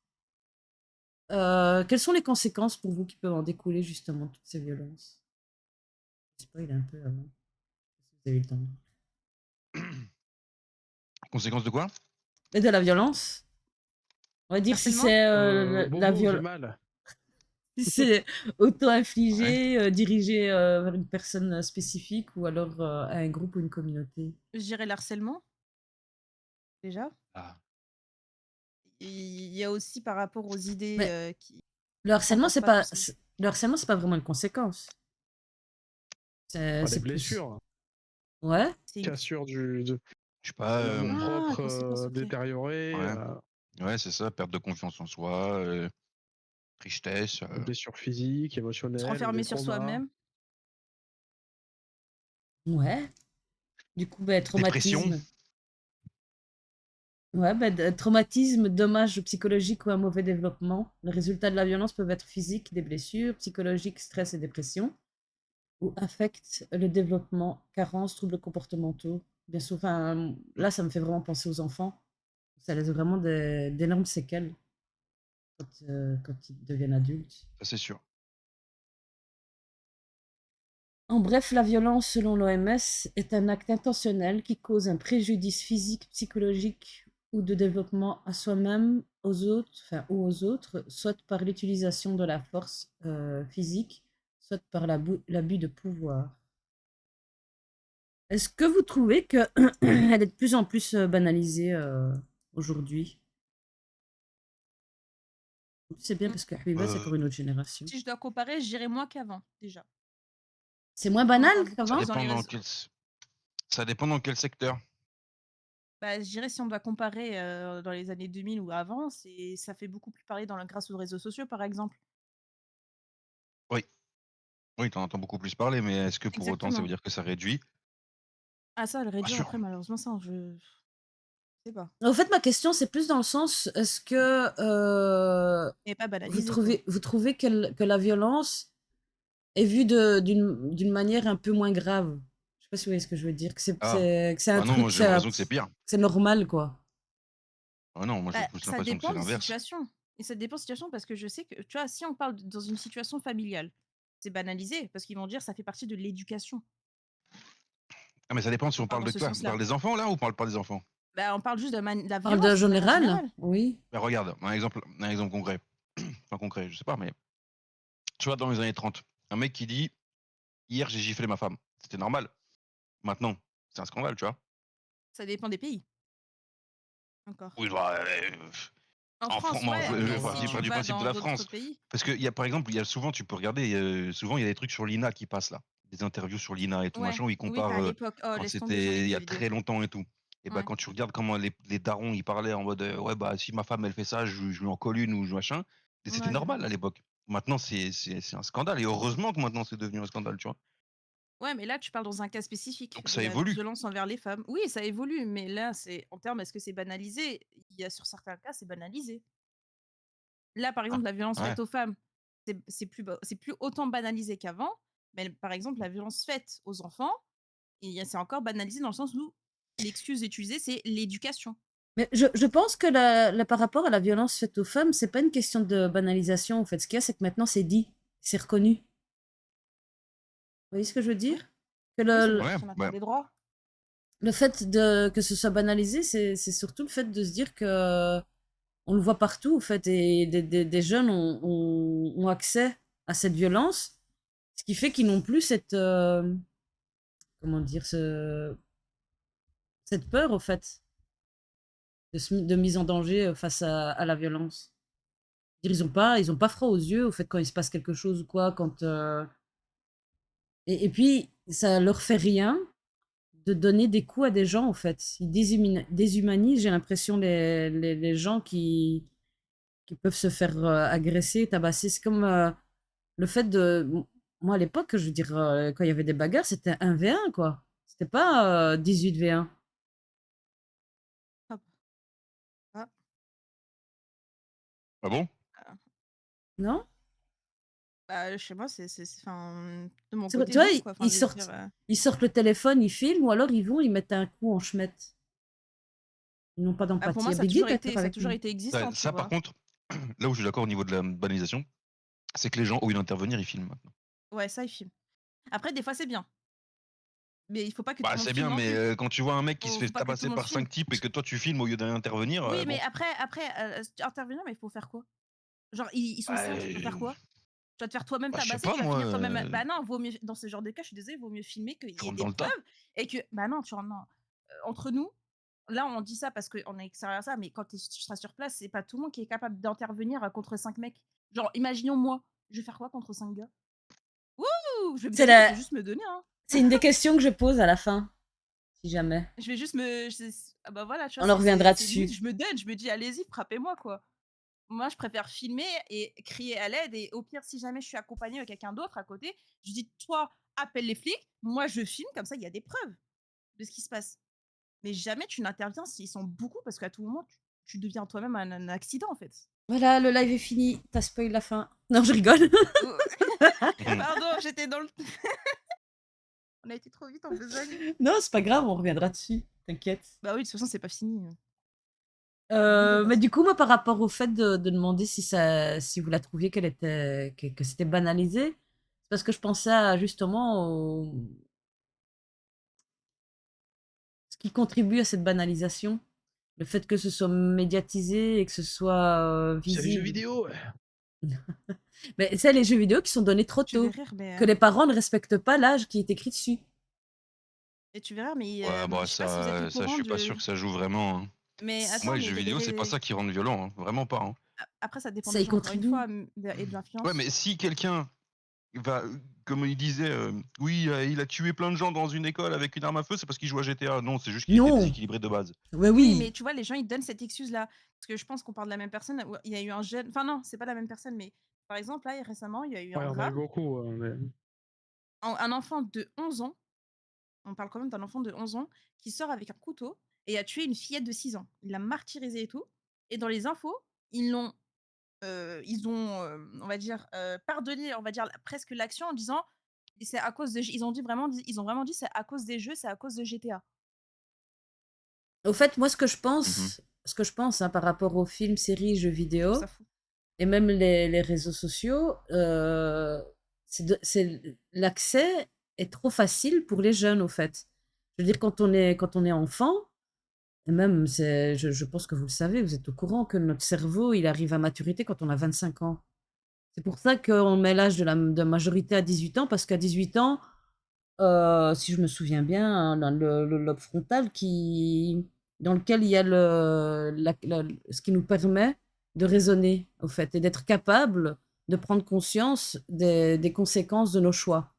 quelles sont les conséquences pour vous qui peuvent en découler justement de toutes ces violences? Je spoil un peu avant, si vous avez eu le temps. Conséquence de quoi? Et de la violence, on va dire si Harcèlement c'est la Bobo, j'ai violence, mal. si c'est Ouais. auto-infligé, dirigé vers une personne spécifique ou alors à un groupe ou une communauté. Je dirais le harcèlement, déjà. Ah. Il y a aussi par rapport aux idées Mais qui le harcèlement, n'entendent pas tout ça. c'est pas vraiment une conséquence. Pas des C'est plus. blessures. Ouais. C'est une... Cassure Je sais pas. de l'amour Ah, propre conséquence, ok. détérioré. Ouais. Ouais, c'est ça, perte de confiance en soi, tristesse. Des blessures physiques, Se émotionnelles ou des renfermer sur traumas. soi-même. Ouais. Du coup, Dépression. traumatisme. Ouais, traumatisme, dommage psychologique ou un mauvais développement. Les résultats de la violence peuvent être physiques, des blessures, psychologiques, stress et dépression, ou affectent le développement, carences, troubles comportementaux. Bien sûr, enfin, là, ça me fait vraiment penser aux enfants. Ça laisse vraiment d'énormes séquelles quand ils deviennent adultes. Ça, c'est sûr. En bref, la violence, selon l'OMS, est un acte intentionnel qui cause un préjudice physique, psychologique ou de développement à soi-même, aux autres, enfin, ou aux autres, soit par l'utilisation de la force physique, soit par l'abus de pouvoir. Est-ce que vous trouvez qu'elle est de plus en plus banalisée aujourd'hui? C'est bien parce que Habiba, c'est pour une autre génération. Si je dois comparer, je dirais moins qu'avant, déjà. C'est moins On en banal parle beaucoup Ça qu'avant? plus dans dépend les dans réseaux. quel... Ça dépend dans quel secteur. Bah, je dirais si on doit comparer dans les années 2000 ou avant, ça fait beaucoup plus parler grâce aux réseaux sociaux, par exemple. Oui. Oui, t'en entends beaucoup plus parler, mais est-ce que pour autant ça veut Exactement. dire que ça réduit? Ah ça, le Pas réduire sûr. après, malheureusement, ça, je sais pas. En fait, ma question, c'est plus dans le sens, est-ce que Mais pas banalisé, quoi. vous trouvez que la violence est vue d'une manière un peu moins grave? Je sais pas si vous voyez ce que je veux dire, Ah. que c'est un Bah non, moi truc, j'ai l'impression que c'est pire. c'est normal, quoi. Ah non, moi j'ai Bah, plus ça l'impression que c'est dépend des l'inverse. situations. Et ça dépend des situations parce que je sais que, tu vois, si on parle dans une situation familiale, c'est banalisé parce qu'ils vont dire ça fait partie de l'éducation. Ah mais ça dépend si On on parle parle dans de ce quoi? On parle sens-là. des enfants là ou on parle pas des enfants? Bah, on parle juste de la On parle de violence de manière général, générale. oui. Bah regarde, un exemple concret. Enfin concret, je sais pas, mais tu vois, dans les années 30, un mec qui dit hier j'ai giflé ma femme. C'était normal. Maintenant, c'est un scandale, tu vois. Ça dépend des pays. Encore. Oui, bah, En En France, moi, ouais, je mais pars si du tu vas principe de dans la d'autres France. pays. Parce qu'il y a, par exemple, il y a souvent, tu peux regarder, souvent, il y a des trucs sur l'INA qui passent là. Des interviews sur l'INA et tout Ouais, machin, où ils oui, comparent à l'époque. Oh, quand laisse tomber, j'en ai c'était vu il y des a vidéos. très longtemps et tout. Et bah, Ouais. quand tu regardes comment les darons, ils parlaient en mode ouais, bah, si ma femme elle fait ça, je lui en colle une ou machin. Et c'était Ouais, j'ai normal vu. à l'époque. Maintenant, c'est un scandale. Et heureusement que maintenant c'est devenu un scandale, tu vois. Ouais, mais là, tu parles dans un cas spécifique Donc de ça la évolue. violence envers les femmes. Oui, ça évolue, mais là, c'est en termes, est-ce que c'est banalisé? Il y a sur certains cas, c'est banalisé. Là, par Ah, exemple, la violence ouais. faite aux femmes, c'est plus autant banalisé qu'avant. Mais par exemple, la violence faite aux enfants, c'est encore banalisé dans le sens où l'excuse utilisée, c'est l'éducation. Mais je pense que par rapport à la violence faite aux femmes, c'est pas une question de banalisation, en fait. Ce qu'il y a, c'est que maintenant, c'est dit, c'est reconnu. Vous voyez ce que je veux Oui, dire? Que oui, c'est Ouais, parce qu'on attend bah, des droits. le fait que ce soit banalisé, c'est surtout le fait de se dire que on le voit partout, en fait, et des jeunes ont accès à cette violence, ce qui fait qu'ils n'ont plus cette, comment dire, cette peur, en fait, de mise en danger face à la violence. Ils ont pas froid aux yeux, au fait, quand il se passe quelque chose ou quoi, quand, et puis, ça leur fait rien de donner des coups à des gens, en fait. Ils déshumanisent, j'ai l'impression, les gens qui peuvent se faire agresser, tabasser. C'est comme le fait de. Moi, à l'époque, je veux dire, quand il y avait des bagarres, c'était 1v1, quoi. C'était pas 18v1. Hop. Ah, ah bon? ah. Non? Bah, chez moi, enfin, de mon Tu côté, vois, non, quoi. Enfin, je veux dire, ils sortent le téléphone, ils filment, ou alors ils vont, ils mettent un coup en chemette. Ils n'ont pas bah, pour d'empathie. moi, Abigui, d'accord ça a avec toujours nous. été Ça, existant, tu ça, par vois. contre, là où je suis d'accord au niveau de la banalisation, c'est que les gens, au lieu d'intervenir, ils filment maintenant. Ouais, ça, ils filment. Après, des fois, c'est bien. Mais il faut pas que tout Bah, le monde c'est filme bien, non mais plus. quand tu vois un mec qui se Faut fait pas que tout tabasser le monde par filme. 5 types et que toi tu filmes au lieu d'aller intervenir, Oui, mais bon. après, intervenir, mais il faut faire quoi? Genre, ils sont Bah, 5, tu peux faire quoi? Tu vas te faire toi-même bah, je sais tabasser, pas tu vas moi, finir toi-même bah non, vaut mieux dans ce genre de cas, je suis désolée, vaut mieux filmer qu'il tu y ait rentres des dans le preuves tas. et que bah non, tu rentres non, entre nous, là, on dit ça parce qu'on est extérieur à ça, mais quand tu seras sur place, c'est pas tout le monde qui est capable d'intervenir, contre 5 mecs. Genre, imaginons moi, je vais faire quoi contre 5 gars? Wouh! Je vais me C'est donner, je la... vais juste me donner, hein. c'est une des questions que je pose à la fin, si jamais. Je vais juste me ah bah voilà, tu vois, On en reviendra c'est limite, dessus. je me donne, je me dis: «Allez-y, frappez-moi, quoi». Moi, je préfère filmer et crier à l'aide et au pire, si jamais je suis accompagnée de quelqu'un d'autre à côté, je dis: «Toi, appelle les flics, moi je filme», comme ça il y a des preuves de ce qui se passe. Mais jamais tu n'interviens s'ils sont beaucoup parce qu'à tout moment, tu deviens toi-même un accident, en fait. Voilà, le live est fini. T'as spoil la fin. Non, je rigole. Oh pardon, j'étais dans le on a été trop vite en besogne. Non, c'est pas grave, on reviendra dessus. T'inquiète. Bah oui, de toute façon, c'est pas fini, ni de Mais base. du coup, moi, par rapport au fait de demander si vous la trouviez que c'était banalisé, c'est parce que je pensais justement ce qui contribue à cette banalisation. Le fait que ce soit médiatisé et que ce soit C'est les jeux visible. vidéo. Mais c'est les jeux vidéo qui sont donnés trop Tu vais tôt. rire, mais Que les parents ne respectent pas l'âge qui est écrit dessus. et tu verras, mais Ouais, bah je sais pas si vous êtes au ça, je courant suis pas de sûr que ça joue vraiment, hein. mais Moi, attends, les mais jeux il y a des vidéo, c'est pas ça qui rend violent, hein, vraiment pas, hein. après ça dépend Ça des y gens encore une contribue. fois, et de Ouais, l'influence. mais si quelqu'un va, comme il disait, oui, il a tué plein de gens dans une école avec une arme à feu, c'est parce qu'il joue à GTA. Non, c'est juste qu'il était Non. déséquilibré de base. Ouais, Oui, mais oui. tu vois, les gens, ils donnent cette excuse-là. Parce que je pense qu'on parle de la même personne. Il y a eu un jeune. Enfin, non, c'est pas la même personne, mais par exemple, là, récemment, il y a eu un Ouais, on a eu drame. beaucoup. Un enfant de 11 ans, on parle quand même d'un enfant de 11 ans, qui sort avec un couteau et a tué une fillette de 6 ans. Il l'a martyrisée et tout. Et dans les infos, ils l'ont. Ils ont, on va dire, pardonné, on va dire, presque l'action en disant. C'est à cause de. Ils ont vraiment dit c'est à cause des jeux, c'est à cause de GTA. Au fait, moi, Mmh. ce que je pense hein, par rapport aux films, séries, jeux Je trouve vidéo, ça fou. et même les réseaux sociaux, l'accès est trop facile pour les jeunes, au fait. Je veux dire, quand on est enfant, et même, je pense que vous le savez, vous êtes au courant que notre cerveau, il arrive à maturité quand on a 25 ans. C'est pour ça qu'on met l'âge de majorité à 18 ans, parce qu'à 18 ans, si je me souviens bien, hein, dans le lobe frontal dans lequel il y a ce qui nous permet de raisonner, au fait, et d'être capable de prendre conscience des conséquences de nos choix.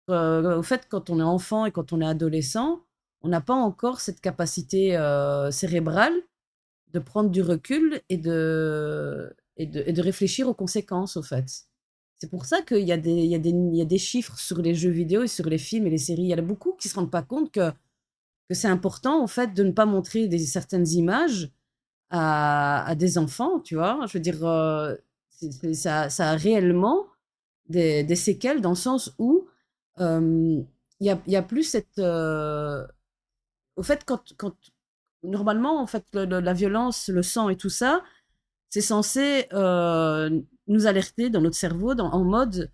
Au fait, quand on est enfant et quand on est adolescent, on n'a pas encore cette capacité cérébrale de prendre du recul et de réfléchir aux conséquences, au fait. C'est pour ça qu'il y a des chiffres sur les jeux vidéo et sur les films et les séries. Il y en a beaucoup qui ne se rendent pas compte que c'est important, en fait, de ne pas montrer certaines images à des enfants, tu vois. Je veux dire, ça a réellement des séquelles dans le sens où il y a plus cette... au fait, normalement, en fait, la violence, le sang et tout ça, c'est censé nous alerter dans notre cerveau en mode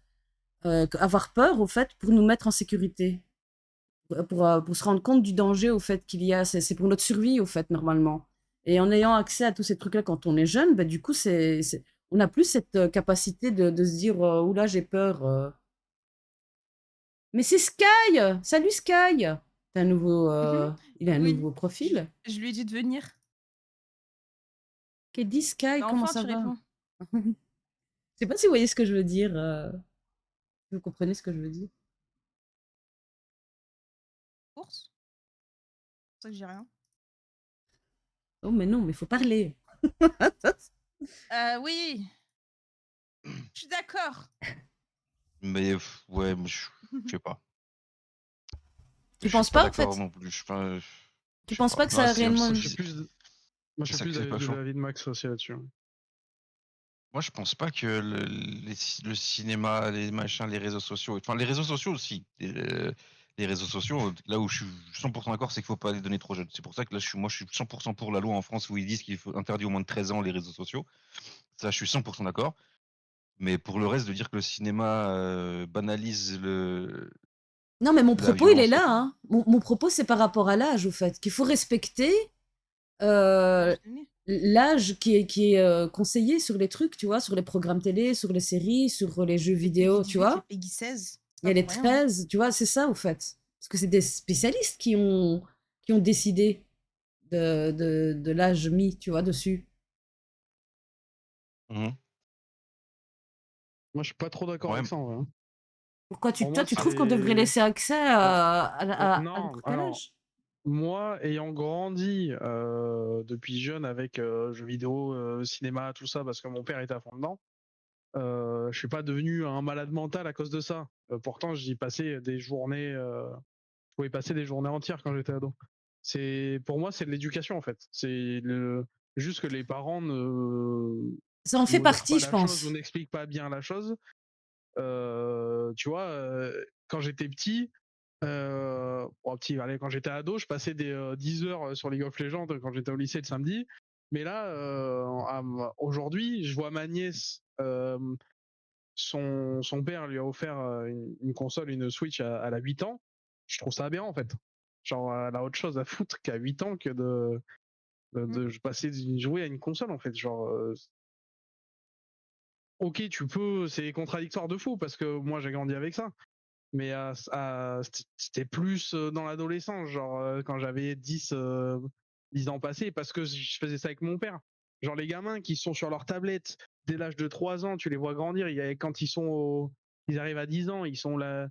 avoir peur, au fait, pour nous mettre en sécurité, pour se rendre compte du danger, au fait, qu'il y a. C'est pour notre survie, au fait, normalement. Et en ayant accès à tous ces trucs-là quand on est jeune, bah, du coup, on n'a plus cette capacité de se dire oula, j'ai peur. Mais c'est Sky! Salut Sky! T'as un nouveau, il a un Oui, nouveau profil. je lui ai dit de venir. Qu'est dit Sky? Mais Comment enfin, ça tu va? réponds. Je sais pas si vous voyez ce que je veux dire. Vous comprenez ce que je veux dire? Course? C'est pour ça que j'ai rien. Oh, mais non, mais il faut parler. Oui, je suis d'accord. Mais ouais, moi, je sais pas. Tu Je suis penses pas pas, en fait? d'accord non plus. Je Tu sais penses pas que ça Non, a réellement... Moi, je suis plus, moi, je c'est suis ça plus que c'est pas de chaud. l'avis de Max aussi là-dessus. Moi, je pense pas que le cinéma, les machins, les réseaux sociaux, enfin les réseaux sociaux aussi, les réseaux sociaux, là où je suis 100% d'accord, c'est qu'il faut pas les donner trop jeunes. C'est pour ça que là, moi, je suis 100% pour la loi en France où ils disent qu'il faut interdire au moins de 13 ans les réseaux sociaux. Ça, je suis 100% d'accord. Mais pour le reste, de dire que le cinéma banalise Non, mais mon la propos, il est violence et là. tout. Hein. Mon propos, c'est par rapport à l'âge, au fait. Qu'il faut respecter l'âge qui est conseillé sur les trucs, tu vois, sur les programmes télé, sur les séries, sur les jeux Les vidéo, Peggy tu 18, les vois. Peggy 16. Il y a les pour rien, hein. 13, tu vois, c'est ça, au fait. Parce que c'est des spécialistes qui ont décidé de l'âge mis, tu vois, dessus. Mhm. Moi, je suis pas trop d'accord Ouais, avec ça en vrai. Hein. Pourquoi Pour toi, moi, tu trouves qu'on devrait c'est. laisser accès à Non, n'importe quel alors, âge? moi, ayant grandi depuis jeune avec jeux vidéo, cinéma, tout ça, parce que mon père était à fond dedans, je suis pas devenu un malade mental à cause de ça. Pourtant, j'y passais des journées, je pouvais passer des journées entières quand j'étais ado. Pour moi, c'est de l'éducation en fait. Juste que les parents ne Ça en fait modèrent partie, pas je la chose ou pense. n'expliquent pas bien la chose. Tu vois, quand j'étais petit, allez, quand j'étais ado, je passais des 10 heures sur League of Legends quand j'étais au lycée le samedi. Mais là, aujourd'hui, je vois ma nièce, son père lui a offert une console, une Switch à la 8 ans. Je trouve ça aberrant en fait. Genre, elle a autre chose à foutre qu'à 8 ans que de passer de jouer à une console en fait. Genre, ok, c'est contradictoire de fou parce que moi j'ai grandi avec ça. Mais c'était plus dans l'adolescence, genre quand j'avais 10 ans passés, parce que je faisais ça avec mon père. Genre les gamins qui sont sur leur tablette dès l'âge de 3 ans, tu les vois grandir, quand ils arrivent à 10 ans, ils sont là,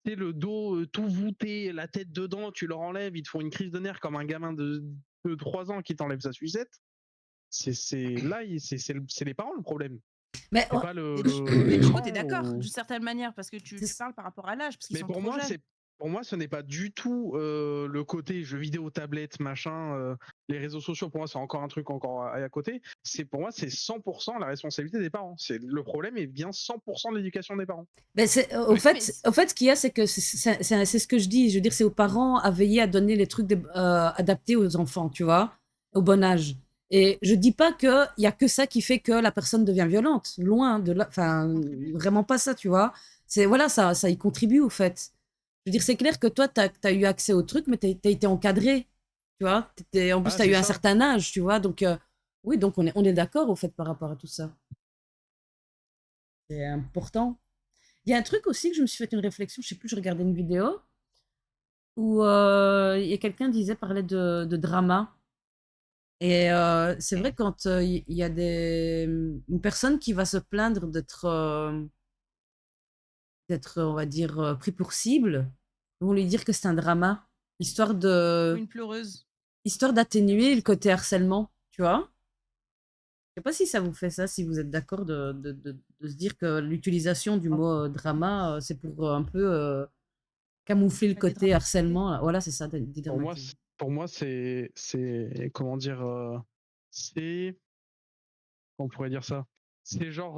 tu sais, le dos tout voûté, la tête dedans, tu leur enlèves, ils te font une crise de nerfs comme un gamin de 3 ans qui t'enlève sa sucette. Là, c'est les parents le problème. Mais C'est pas Mais du coup, l'écran t'es d'accord, ou... d'une certaine manière, parce que tu parles par rapport à l'âge, parce qu'ils Mais sont pour trop moi, jeunes. pour moi, ce n'est pas du tout le côté jeux vidéo, tablette, machin, les réseaux sociaux. Pour moi, c'est encore un truc encore à côté. Pour moi, c'est 100% la responsabilité des parents. Le problème est bien 100% de l'éducation des parents. ben au Oui. fait, ce qu'il y a, c'est que c'est ce que je dis. Je veux dire, c'est aux parents à veiller à donner les trucs adaptés aux enfants, tu vois, au bon âge. Et je dis pas qu'il y a que ça qui fait que la personne devient violente. Loin de là. Enfin, Contribue. vraiment pas ça, tu vois. Voilà, ça y contribue, au fait. Je veux dire, c'est clair que toi, tu as eu accès au truc, mais tu as été encadré, tu vois. En plus, Ah, tu as eu c'est un ça. certain âge, tu vois. Donc, oui, donc on est d'accord, au fait, par rapport à tout ça. C'est important. Il y a un truc aussi que je me suis fait une réflexion, je sais plus, je regardais une vidéo où il y a quelqu'un parlait de drama. Et c'est vrai quand il y a une personne qui va se plaindre d'être, on va dire, pris pour cible, ils vont lui dire que c'est un drama, histoire Ou de une pleureuse. histoire d'atténuer le côté harcèlement, tu vois? Je sais pas si ça vous fait ça, si vous êtes d'accord de se dire que l'utilisation du Ah, mot, drama, c'est pour, un peu, camoufler le À côté dédramatiser. harcèlement là. Voilà, c'est ça, Pour moi, dédramatiser. pour moi, comment dire, c'est, on pourrait dire ça, c'est genre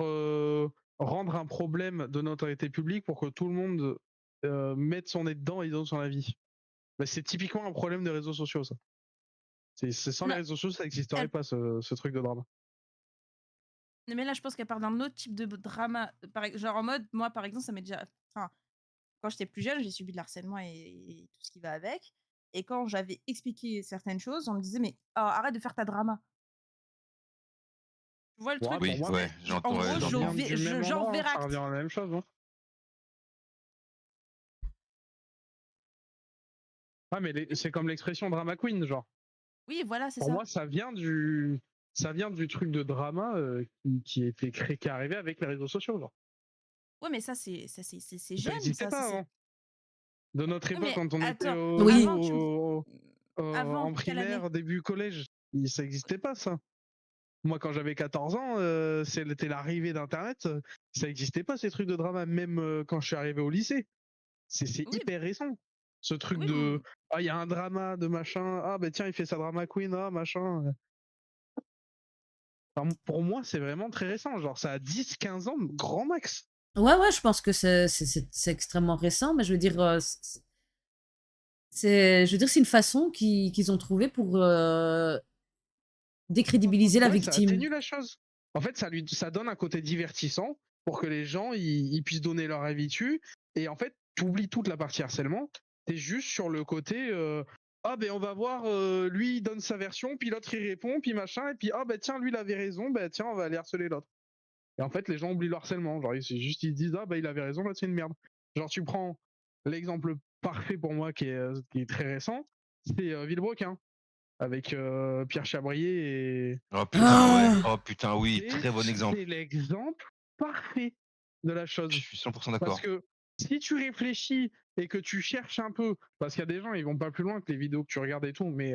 rendre un problème de notoriété publique pour que tout le monde mette son nez dedans et donne son avis. Bah, c'est typiquement un problème des réseaux sociaux, ça. Sans les Non, réseaux sociaux, ça n'existerait elle pas ce truc de drama. mais là, je pense qu'elle parle d'un autre type de drama. Genre en mode, moi, par exemple, ça m'est déjà enfin, quand j'étais plus jeune, j'ai subi de l'harcèlement et tout ce qui va avec. Et quand j'avais expliqué certaines choses, on me disait: «Mais oh, arrête de faire ta drama». Tu vois le Ouais, truc? pour Oui, moi, ouais, J en ouais, gros, ça j'entends. vient du même genre endroit, hein, ça revient Véracte. à la même chose. Hein. Ah, mais Oui, c'est comme l'expression drama queen, genre. oui, voilà, c'est Pour ça. moi, ça vient du truc de drama qui a été créé, qui est arrivé avec les réseaux sociaux, genre. Ouais, mais ça c'est Ça jeune, n'existait ça, pas avant. De notre oui, époque, mais quand on était attends, Oui. avant, tu me en avant, quelle année? primaire, début collège, ça n'existait pas, ça. Moi, quand j'avais 14 ans, c'était l'arrivée d'Internet, ça n'existait pas, ces trucs de drama, même quand je suis arrivé au lycée. C'est Oui, hyper récent. Ce truc oui, de ah, il y a un drama de machin, ah bah tiens, il fait sa drama queen, ah machin. Enfin, pour moi, c'est vraiment très récent, genre ça a 10-15 ans, grand max. Ouais, ouais, je pense que c'est extrêmement récent, mais je veux dire, c'est une façon qu'ils ont trouvée pour, décrédibiliser la Ouais, ça victime. atténue la chose. En fait, ça donne un côté divertissant pour que les gens ils puissent donner leur avis dessus. Et en fait, tu oublies toute la partie harcèlement. T'es juste sur le côté ah ben on va voir, lui il donne sa version, puis l'autre il répond, puis machin, et puis ah ben tiens lui il avait raison, ben tiens on va aller harceler l'autre. Et en fait, les gens oublient le harcèlement. Genre, c'est juste, ils se disent, ah, bah, il avait raison, là, c'est une merde. Genre, tu prends l'exemple parfait pour moi qui est très récent, c'est Villebrequin, avec Pierre Chabrier et. Oh putain, ouais. Ah! Oh putain, oui, C'est très bon exemple. l'exemple parfait de la Je chose. suis 100% Parce d'accord. que si tu réfléchis et que tu cherches un peu, parce qu'il y a des gens, ils vont pas plus loin que les vidéos que tu regardes et tout, mais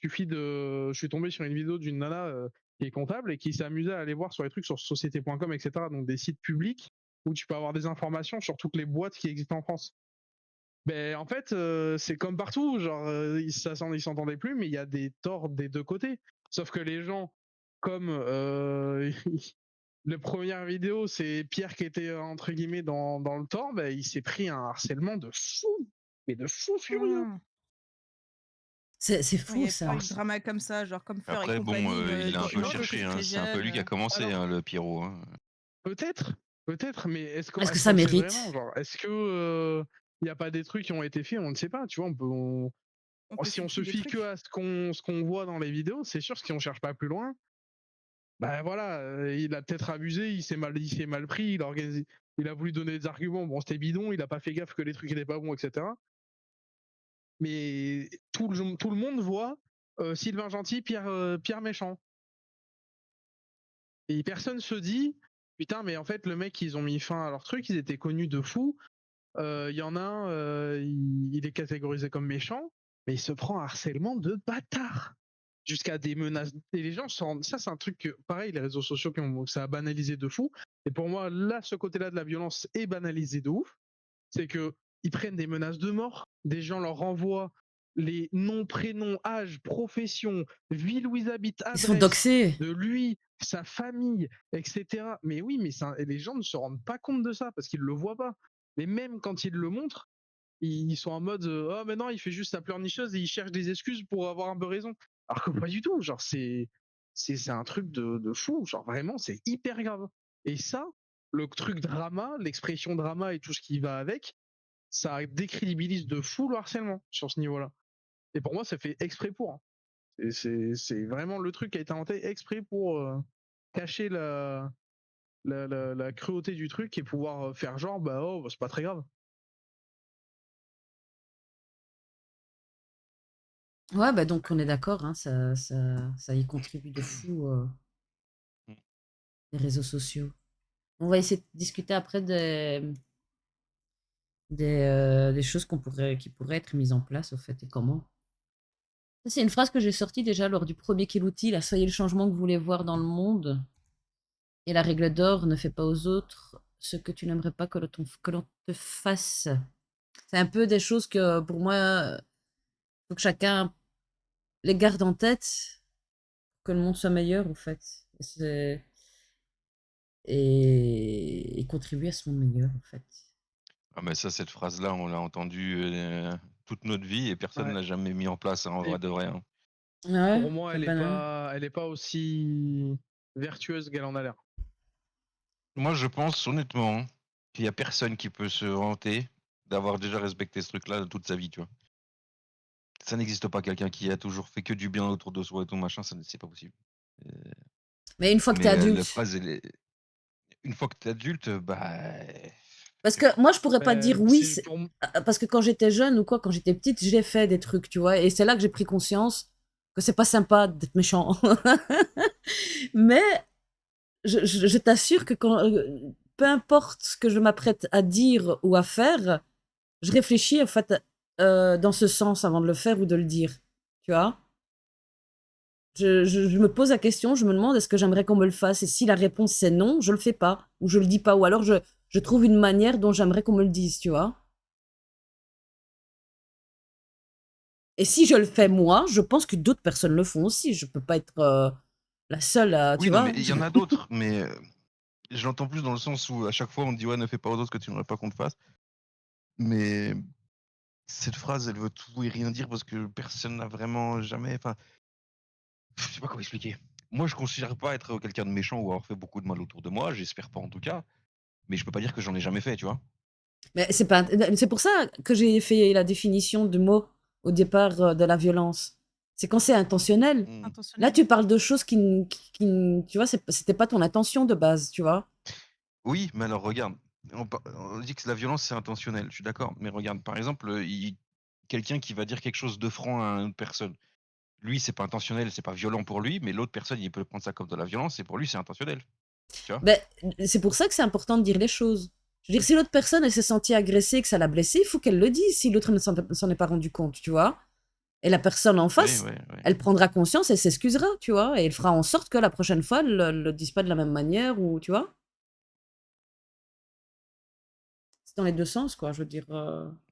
suffit de. Je suis tombé sur une vidéo d'une nana qui est comptable et qui s'est amusée à aller voir sur les trucs sur société.com, etc., donc des sites publics où tu peux avoir des informations sur toutes les boîtes qui existent en France. Ben, en fait, c'est comme partout, genre, ils s'entendaient plus, mais il y a des torts des deux côtés. Sauf que les gens, comme la première vidéo, c'est Pierre qui était entre guillemets dans le tort, ben, il s'est pris un harcèlement de fou, mais de fou furieux. Mmh. C'est Ouais, il y fou avait pas ça. eu de drama comme ça, genre comme Fleur et Après, bon, compagnie, il a un quand peu quand ils cherché, étaient hein. très C'est un peu lui qui a jeunes. commencé, Alors, hein, le Pierrot. Hein. peut-être, mais Est-ce que est-ce ça qu'on sait vraiment, mérite? genre, est-ce que il y a pas des trucs qui ont été faits, on ne sait pas, tu vois, On peut si on se suppuser des fie que trucs. à ce qu'on voit dans les vidéos, c'est sûr que si on cherche pas plus loin, bah voilà, il a peut-être abusé, il s'est mal pris, il a voulu donner des arguments, bon c'était bidon, il a pas fait gaffe que les trucs étaient pas bons, etc. Mais tout le monde voit Sylvain Gentil, Pierre Méchant. Et personne se dit, putain, mais en fait, le mec, ils ont mis fin à leur truc, ils étaient connus de fou. Il y en a un, il est catégorisé comme méchant, mais il se prend un harcèlement de bâtard. Jusqu'à des menaces. Et les gens, ça, c'est un truc que, pareil, les réseaux sociaux, ça a banalisé de fou. Et pour moi, là, ce côté-là de la violence est banalisé de ouf. C'est que ils prennent des menaces de mort, des gens leur renvoient les noms, prénoms, âge, profession, ville où ils habitent, Ils sont adresse doxés. de lui, sa famille, etc. Mais oui, mais les gens ne se rendent pas compte de ça parce qu'ils le voient pas. Mais même quand ils le montrent, ils sont en mode oh mais non, il fait juste sa pleurnicheuse et il cherche des excuses pour avoir un peu raison. Alors que pas du tout. Genre c'est un truc de fou. Genre vraiment, c'est hyper grave. Et ça, le truc drama, l'expression drama et tout ce qui va avec, ça décrédibilise de fou le harcèlement sur ce niveau-là. Et pour moi, ça fait exprès pour. Hein. C'est vraiment le truc qui a été inventé exprès pour cacher la cruauté du truc et pouvoir faire genre, bah oh, bah, c'est pas très grave. Ouais, bah donc on est d'accord, hein, ça y contribue de fou, Mm. les réseaux sociaux. On va essayer de discuter après des choses qui pourraient être mises en place, au fait, et comment. Ça, c'est une phrase que j'ai sortie déjà lors du premier Kilouti, là, soyez le changement que vous voulez voir dans le monde. Et la règle d'or, ne fais pas aux autres ce que tu n'aimerais pas que l'on te fasse. C'est un peu des choses que, pour moi, faut que chacun les garde en tête, que le monde soit meilleur, en fait. Et contribuer à ce monde meilleur, en fait. Ah, mais ça, cette phrase-là, on l'a entendue toute notre vie et personne ne Ouais. l'a jamais mis en place, hein, en Et vrai de vrai. Hein. Ouais, pour moi, c'est banal. elle est pas aussi vertueuse qu'elle en a l'air. Moi, je pense honnêtement hein, qu'il y a personne qui peut se vanter d'avoir déjà respecté ce truc-là toute sa vie, tu vois. Ça n'existe pas quelqu'un qui a toujours fait que du bien autour de soi et tout machin, c'est pas possible. Mais une fois que t'es Mais la adulte. phrase, une fois que t'es adulte, bah, Parce que moi, je pourrais pas dire oui, C'est pour parce que quand j'étais jeune ou quoi, quand j'étais petite, j'ai fait des trucs, tu vois. Et c'est là que j'ai pris conscience que c'est pas sympa d'être méchant. Mais je t'assure que peu importe ce que je m'apprête à dire ou à faire, je réfléchis en fait dans ce sens avant de le faire ou de le dire. Tu vois? Je me pose la question, je me demande est-ce que j'aimerais qu'on me le fasse? Et si la réponse c'est non, je le fais pas. Ou je le dis pas. Ou alors je trouve une manière dont j'aimerais qu'on me le dise, tu vois? Et si je le fais moi, je pense que d'autres personnes le font aussi. Je peux pas être la seule à, tu oui, non, mais vois? il y en a d'autres, mais je l'entends plus dans le sens où à chaque fois on te dit ouais, ne fais pas aux autres ce que tu n'aimerais pas qu'on te fasse. Mais cette phrase, elle veut tout et rien dire parce que personne n'a vraiment jamais. Enfin, je sais pas comment expliquer. Moi, je considère pas être quelqu'un de méchant ou avoir fait beaucoup de mal autour de moi. J'espère pas en tout cas. Mais je peux pas dire que j'en ai jamais fait, tu vois. Mais c'est pas, c'est pour ça que j'ai fait la définition du mot au départ de la violence. C'est quand c'est intentionnel. Mm. Là, Intentionnel. tu parles de choses tu vois, c'était pas ton intention de base, tu vois. Oui, mais alors regarde, on dit que la violence c'est intentionnel. Je suis d'accord. Mais regarde, par exemple, quelqu'un qui va dire quelque chose de franc à une autre personne. Lui, c'est pas intentionnel, c'est pas violent pour lui, mais l'autre personne, il peut prendre ça comme de la violence et pour lui, c'est intentionnel. Tu vois? Ben, c'est pour ça que c'est important de dire les choses. Je veux dire, si l'autre personne elle s'est sentie agressée, que ça l'a blessée, il faut qu'elle le dise si l'autre ne s'en est pas rendu compte, tu vois. Et la personne en Oui, face, oui, oui. elle prendra conscience, elle s'excusera, tu vois, et elle fera en sorte que la prochaine fois, elle le dise pas de la même manière, ou tu vois. C'est dans les deux sens, quoi. Je veux dire,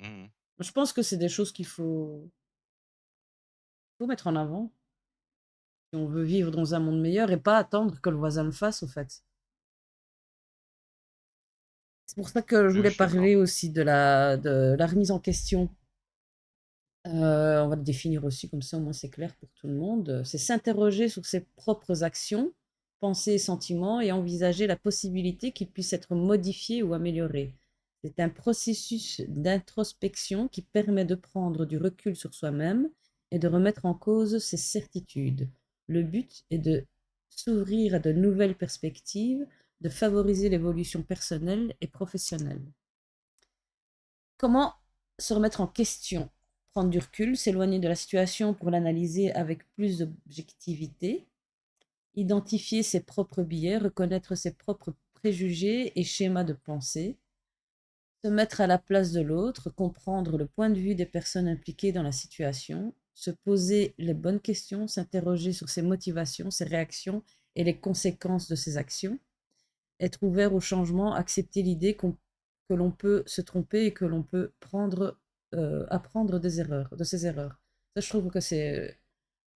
Mhm. je pense que c'est des choses faut mettre en avant si on veut vivre dans un monde meilleur et pas attendre que le voisin le fasse, au fait. C'est pour ça que je Oui, voulais je suis d'accord. parler aussi de la remise en question. On va le définir aussi, comme ça au moins c'est clair pour tout le monde. C'est s'interroger sur ses propres actions, pensées et sentiments et envisager la possibilité qu'ils puissent être modifiés ou améliorés. C'est un processus d'introspection qui permet de prendre du recul sur soi-même et de remettre en cause ses certitudes. Le but est de s'ouvrir à de nouvelles perspectives, de favoriser l'évolution personnelle et professionnelle. Comment se remettre en question? Prendre du recul, s'éloigner de la situation pour l'analyser avec plus d'objectivité, identifier ses propres biais, reconnaître ses propres préjugés et schémas de pensée, se mettre à la place de l'autre, comprendre le point de vue des personnes impliquées dans la situation, se poser les bonnes questions, s'interroger sur ses motivations, ses réactions et les conséquences de ses actions, être ouvert au changement, accepter l'idée que l'on peut se tromper et que l'on peut apprendre de ses erreurs. Ça, je trouve que c'est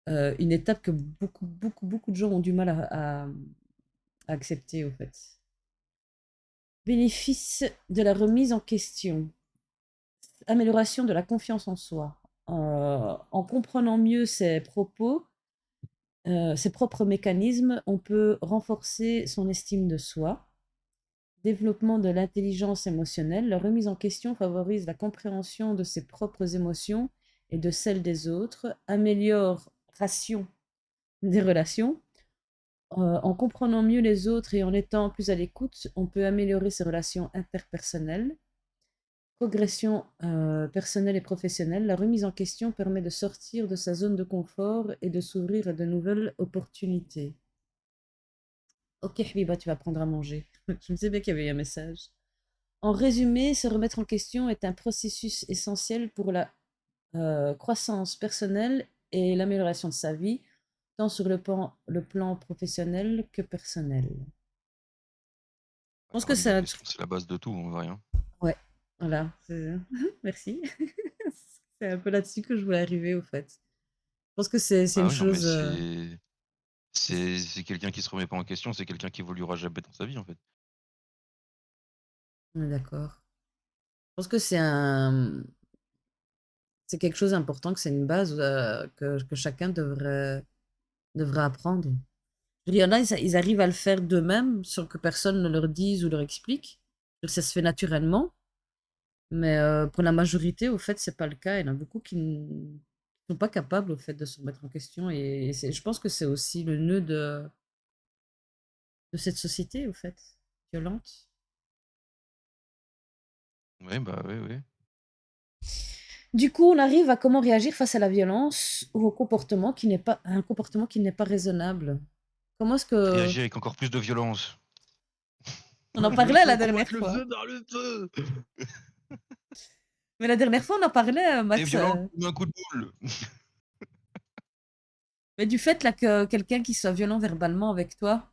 une étape que beaucoup de gens ont du mal à accepter, au fait. Bénéfice de la remise en question. Amélioration de la confiance en soi. En comprenant mieux ses propos, ses propres mécanismes, on peut renforcer son estime de soi. Développement de l'intelligence émotionnelle, la remise en question favorise la compréhension de ses propres émotions et de celles des autres, amélioration des relations. En comprenant mieux les autres et en étant plus à l'écoute, on peut améliorer ses relations interpersonnelles. progression personnelle et professionnelle, la remise en question permet de sortir de sa zone de confort et de s'ouvrir à de nouvelles opportunités. Ok, Habiba, tu vas prendre à manger. Je me sais bien qu'il y avait un message. En résumé, se remettre en question est un processus essentiel pour la croissance personnelle et l'amélioration de sa vie, tant sur le plan professionnel que personnel. Je pense La que remise en ça... question, c'est la base de tout, en vrai. Hein. Ouais, voilà. Merci. C'est un peu là-dessus que je voulais arriver, au fait. Je pense que c'est Bah une oui, non, mais chose... c'est quelqu'un qui se remet pas en question, c'est quelqu'un qui évoluera jamais dans sa vie, en fait. On est d'accord. Je pense que c'est quelque chose d'important, que c'est une base que chacun devrait apprendre. Il y en a, ils arrivent à le faire d'eux-mêmes sans que personne ne leur dise ou leur explique. Ça se fait naturellement. Mais pour la majorité, au fait, c'est pas le cas. Il y en a beaucoup qui ne sont pas capables, au fait, de se remettre en question. Et je pense que c'est aussi le nœud de cette société, au fait, violente. Oui, bah oui, oui. Du coup, on arrive à comment réagir face à la violence ou au comportement qui n'est pas un comportement qui n'est pas raisonnable. Comment est-ce que Réagir avec encore plus de violence. on en parlait la On va dernière mettre le fois? feu dans le feu. Mais la dernière fois, on en parlait, T'es Max. violent, tu mets un coup de boule. Mais du fait là que quelqu'un qui soit violent verbalement avec toi,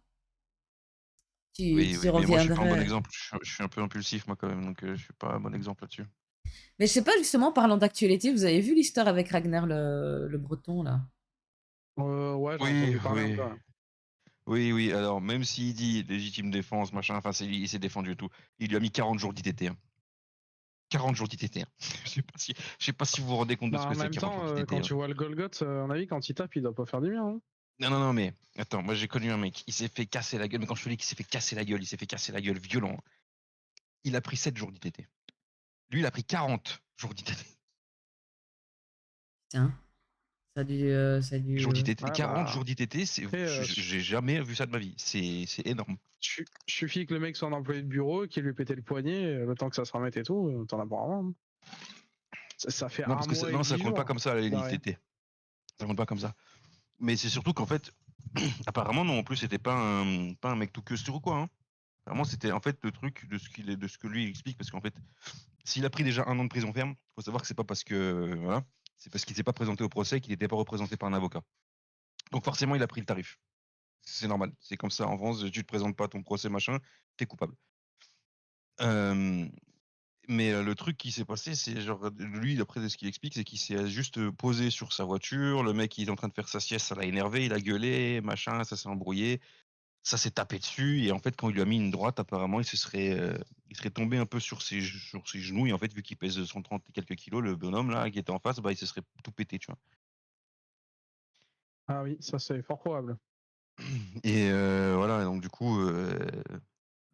tu Oui, te oui, mais moi je suis pas un bon reviendrais. exemple. Je suis un peu impulsif moi quand même, donc je suis pas un bon exemple là-dessus. Mais je sais pas, justement, parlant d'actualité, vous avez vu l'histoire avec Ragnar le Breton, là? Ouais, j'ai Oui, entendu parler un oui. peu. Ouais. Oui, oui, alors même s'il dit légitime défense, machin, enfin il s'est défendu et tout, il lui a mis 40 jours d'ITT. Hein. 40 jours d'ITT. Hein. Je sais pas si vous vous rendez compte de Bah, ce en que c'est même 40 jours temps, d'ITT. quand Hein. tu vois le Golgoth, à mon avis, quand il tape, il doit pas faire du bien. Hein. Non, non, non, mais attends, moi j'ai connu un mec, il s'est fait casser la gueule, mais quand je te dis qu'il s'est fait casser la gueule, il s'est fait casser la gueule violent. Il a pris 7 jours d'ITT. Lui, il a pris 40 jours d'ITT. Tiens, ça a dû. Jours d'ITT, Ouais, 40 bah. jours d'ITT, Après, j'ai jamais vu ça de ma vie. C'est énorme. suffit que le mec soit un employé de bureau, qu'il lui pétait le poignet, le temps que ça se remette et tout, t'en as pour un mois. Hein. Ça fait Non, un parce que mois et non, ça 10 compte pas jours. comme ça, Derrière. l'ITT. Ça compte pas comme ça. Mais c'est surtout qu'en fait, apparemment, non, en plus, c'était pas un mec tout que sur ou quoi. Hein. Apparemment, c'était en fait le truc de ce que lui il explique, parce qu'en fait, s'il a pris déjà 1 an de prison ferme, faut savoir que c'est pas parce que voilà, c'est parce qu'il s'est pas présenté au procès, qu'il n'était pas représenté par un avocat. Donc forcément, il a pris le tarif. C'est normal. C'est comme ça en France, tu te présentes pas à ton procès, machin, t'es coupable. Mais le truc qui s'est passé, c'est genre, lui, d'après ce qu'il explique, c'est qu'il s'est juste posé sur sa voiture. Le mec, il est en train de faire sa sieste, ça l'a énervé, il a gueulé, machin, ça s'est embrouillé, ça s'est tapé dessus. Et en fait, quand il lui a mis une droite, apparemment, il serait tombé un peu sur ses genoux. Et en fait, vu qu'il pèse 130 et quelques kilos, le bonhomme là qui était en face, bah, il se serait tout pété, tu vois. Ah oui, ça c'est fort probable. Et voilà, donc du coup,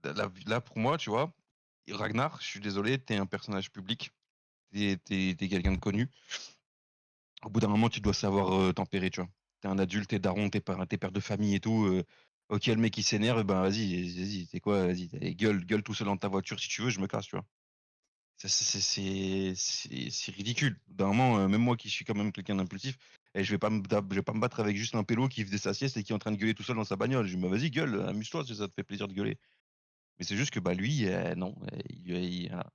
là, pour moi, tu vois, Ragnar, je suis désolé, t'es un personnage public, t'es quelqu'un de connu. Au bout d'un moment, tu dois savoir tempérer, tu vois. T'es un adulte, t'es daron, t'es père de famille et tout. Ok, le mec il s'énerve, ben vas-y, c'est quoi, vas-y, allez, gueule tout seul dans ta voiture si tu veux, je me casse, tu vois. C'est ridicule. D'un moment, même moi qui suis quand même quelqu'un d'impulsif, et je vais pas me battre avec juste un pélo qui faisait sa sieste et qui est en train de gueuler tout seul dans sa bagnole. Je me dis, bah, vas-y, gueule, amuse-toi si ça te fait plaisir de gueuler. Mais c'est juste que bah lui, non, voilà.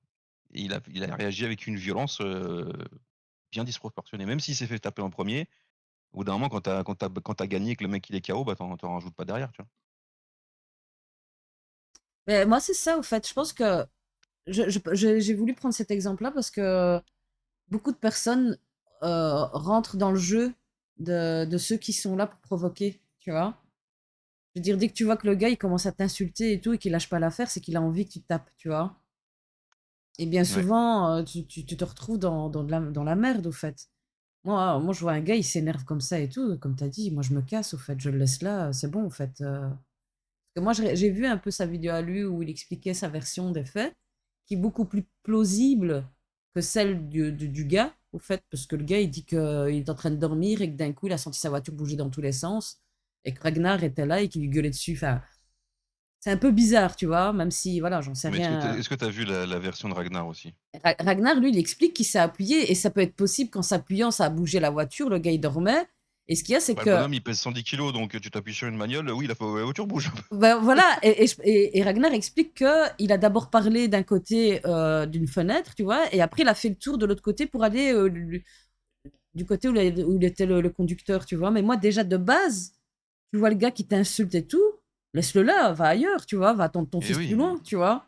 Il a réagi avec une violence bien disproportionnée. Même s'il s'est fait taper en premier, au bout d'un moment, quand t'as gagné et que le mec il est KO, bah t'en rajoutes pas derrière, tu vois. Mais moi, c'est ça, au fait. Je pense que j'ai voulu prendre cet exemple-là parce que beaucoup de personnes rentrent dans le jeu de ceux qui sont là pour provoquer, tu vois. Je veux dire, dès que tu vois que le gars, il commence à t'insulter et tout, et qu'il lâche pas l'affaire, c'est qu'il a envie que tu te tapes, tu vois. Et bien Ouais. souvent, tu te retrouves dans la merde, au fait. Moi, je vois un gars, il s'énerve comme ça et tout, comme tu as dit, moi, je me casse, au fait, je le laisse là, c'est bon, au fait. Parce que moi, j'ai vu un peu sa vidéo à lui où il expliquait sa version des faits, qui est beaucoup plus plausible que celle du gars, au fait, parce que le gars, il dit qu'il est en train de dormir et que d'un coup, il a senti sa voiture bouger dans tous les sens, et que Ragnar était là et qu'il lui gueulait dessus. Enfin, C'est un peu bizarre, tu vois, même si, voilà, j'en sais Mais rien. est-ce que t'as vu la version de Ragnar aussi? Ragnar, lui, il explique qu'il s'est appuyé et ça peut être possible qu'en s'appuyant, ça a bougé la voiture, le gars, il dormait. Et ce qu'il y a, c'est Bah, le que, bonhomme, il pèse 110 kilos, donc tu t'appuies sur une bagnole, oui, la voiture bouge. ben voilà, et Ragnar explique qu'il a d'abord parlé d'un côté d'une fenêtre, tu vois, et après, il a fait le tour de l'autre côté pour aller du côté où il était le conducteur, tu vois. Mais moi, déjà, de base, tu vois le gars qui t'insulte et tout, laisse-le là, va ailleurs, tu vois, va attendre ton Et fils plus oui, loin, tu vois.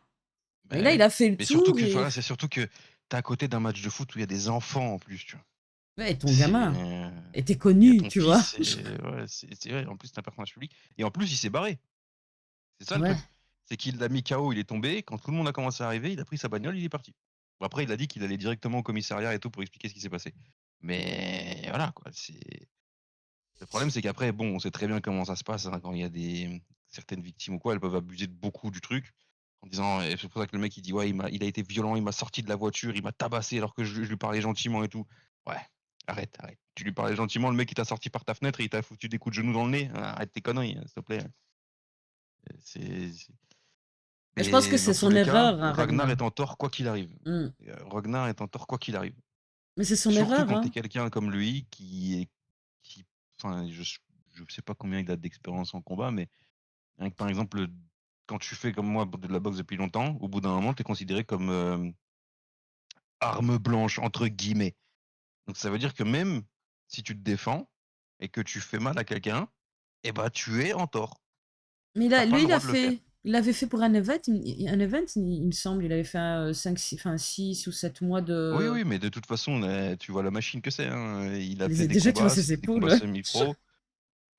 Mais bah là, il ouais. a fait le Mais surtout tour que, et voilà, c'est surtout que t'es à côté d'un match de foot où il y a des enfants en plus, tu vois. ouais, ton C'est. gamin était Il y a connu, ton tu vois. fils, ouais, ouais, en plus, c'est un personnage public. Et en plus, il s'est barré. C'est ça le Ouais. truc. C'est qu'il l'a mis KO, il est tombé. Quand tout le monde a commencé à arriver, il a pris sa bagnole, il est parti. Bon, après, il a dit qu'il allait directement au commissariat et tout pour expliquer ce qui s'est passé. Mais voilà, quoi. Le problème, c'est qu'après, bon, on sait très bien comment ça se passe hein, quand il y a certaines victimes ou quoi, elles peuvent abuser de beaucoup du truc. En disant, et c'est pour ça que le mec il dit ouais, il a été violent, il m'a sorti de la voiture, il m'a tabassé alors que je lui parlais gentiment et tout. Ouais, arrête, arrête. Tu lui parlais gentiment, le mec il t'a sorti par ta fenêtre et il t'a foutu des coups de genou dans le nez. Arrête tes conneries, s'il te plaît. C'est- Mais je pense que Mais c'est dans tous son les cas, erreur, hein, Ragnar Ragnar. est en tort quoi qu'il arrive. Hmm. Ragnar est en tort quoi qu'il arrive. Mais c'est son Surtout erreur, quand t'es hein. quelqu'un comme lui qui, enfin, je sais pas combien il a d'expérience en combat, mais rien que par exemple, quand tu fais comme moi de la boxe depuis longtemps, au bout d'un moment, tu es considéré comme arme blanche, entre guillemets. Donc ça veut dire que même si tu te défends et que tu fais mal à quelqu'un, eh ben, tu es en tort. Mais T'as pas lui, le droit de le faire. il avait fait pour un event, il me semble, il avait fait 5, 6, enfin, 6 ou 7 mois Oui, de. oui, mais de toute façon, tu vois la machine que c'est. Hein. Il a fait des Déjà, tu vois combats, ses c'était des épaules, combats ouais. semi-pro.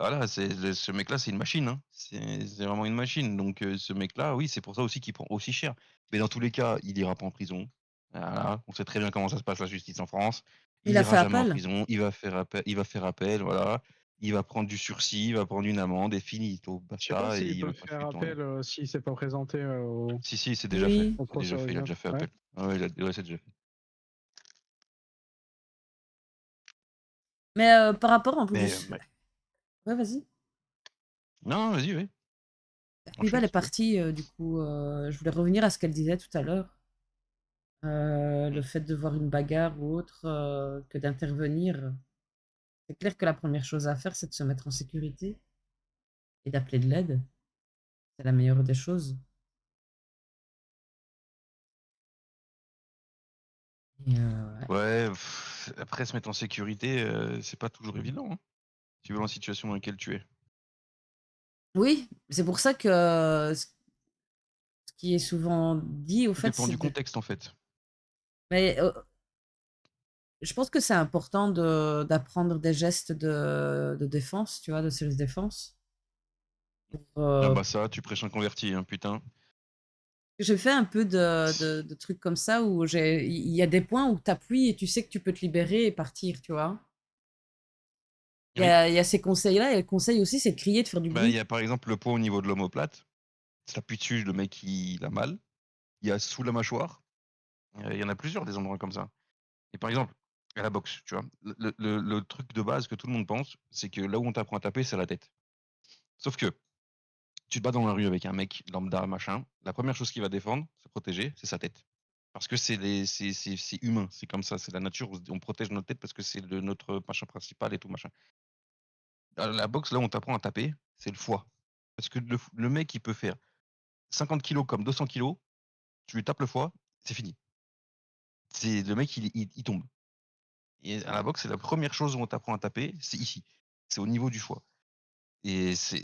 Voilà, ce mec-là, c'est une machine. Hein. C'est vraiment une machine. Donc, ce mec-là, oui, c'est pour ça aussi qu'il prend aussi cher. Mais dans tous les cas, il ira pas en prison. Voilà. On sait très bien comment ça se passe la justice en France. Il Il a fait ira jamais en appel. prison. Il va faire appel. Voilà. Il va prendre du sursis. Il va prendre une amende et finito. Je sais pas Basta. Et s'il il peut va pas faire fuir tourner. appel s'il s'est pas présenté Si, c'est déjà fait. Oui. au C'est procès déjà fait. Il a original. déjà fait Ouais. appel. Ah ouais, ouais, c'est déjà fait. Mais par rapport en Mais, plus. Ouais, vas-y. non, vas-y, oui. Puis Enchaîne est si tu veux. partie, du coup, je voulais revenir à ce qu'elle disait tout à l'heure. Le fait de voir une bagarre ou autre, que d'intervenir. C'est clair que la première chose à faire, c'est de se mettre en sécurité et d'appeler de l'aide. C'est la meilleure des choses. Et ouais. Ouais, après se mettre en sécurité, c'est pas toujours évident. Hein. Tu vois la situation dans laquelle tu es. Oui, c'est pour ça que ce qui est souvent dit, au Tout fait, dépend c'est du de. contexte en fait. Mais je pense que c'est important d'apprendre des gestes de défense, tu vois, de self-défense. Ah Euh, bah ça, tu prêches un converti, hein, putain. j'ai fait un peu de trucs comme ça où il y a des points où tu appuies et tu sais que tu peux te libérer et partir, tu vois. Oui. Il y a ces conseils-là et le conseil aussi, c'est de crier, de faire du Bah il y bruit. a par exemple le point au niveau de l'omoplate. Ça appuie dessus, le mec il a mal. Il y a sous la mâchoire. Il y en a plusieurs des endroits comme ça. Et par exemple, à la boxe, tu vois, le truc de base que tout le monde pense, c'est que là où on t'apprend à taper, c'est la tête. Sauf que tu te bats dans la rue avec un mec lambda, machin, la première chose qu'il va défendre, se protéger, c'est sa tête. Parce que c'est humain, c'est comme ça, c'est la nature, on protège notre tête parce que c'est notre machin principal et tout machin. À la boxe, là, on t'apprend à taper, c'est le foie. Parce que le mec, il peut faire 50 kilos comme 200 kilos, tu lui tapes le foie, c'est fini. Le mec, il tombe. Et à la boxe, c'est la première chose où on t'apprend à taper, c'est ici. C'est au niveau du foie. Et c'est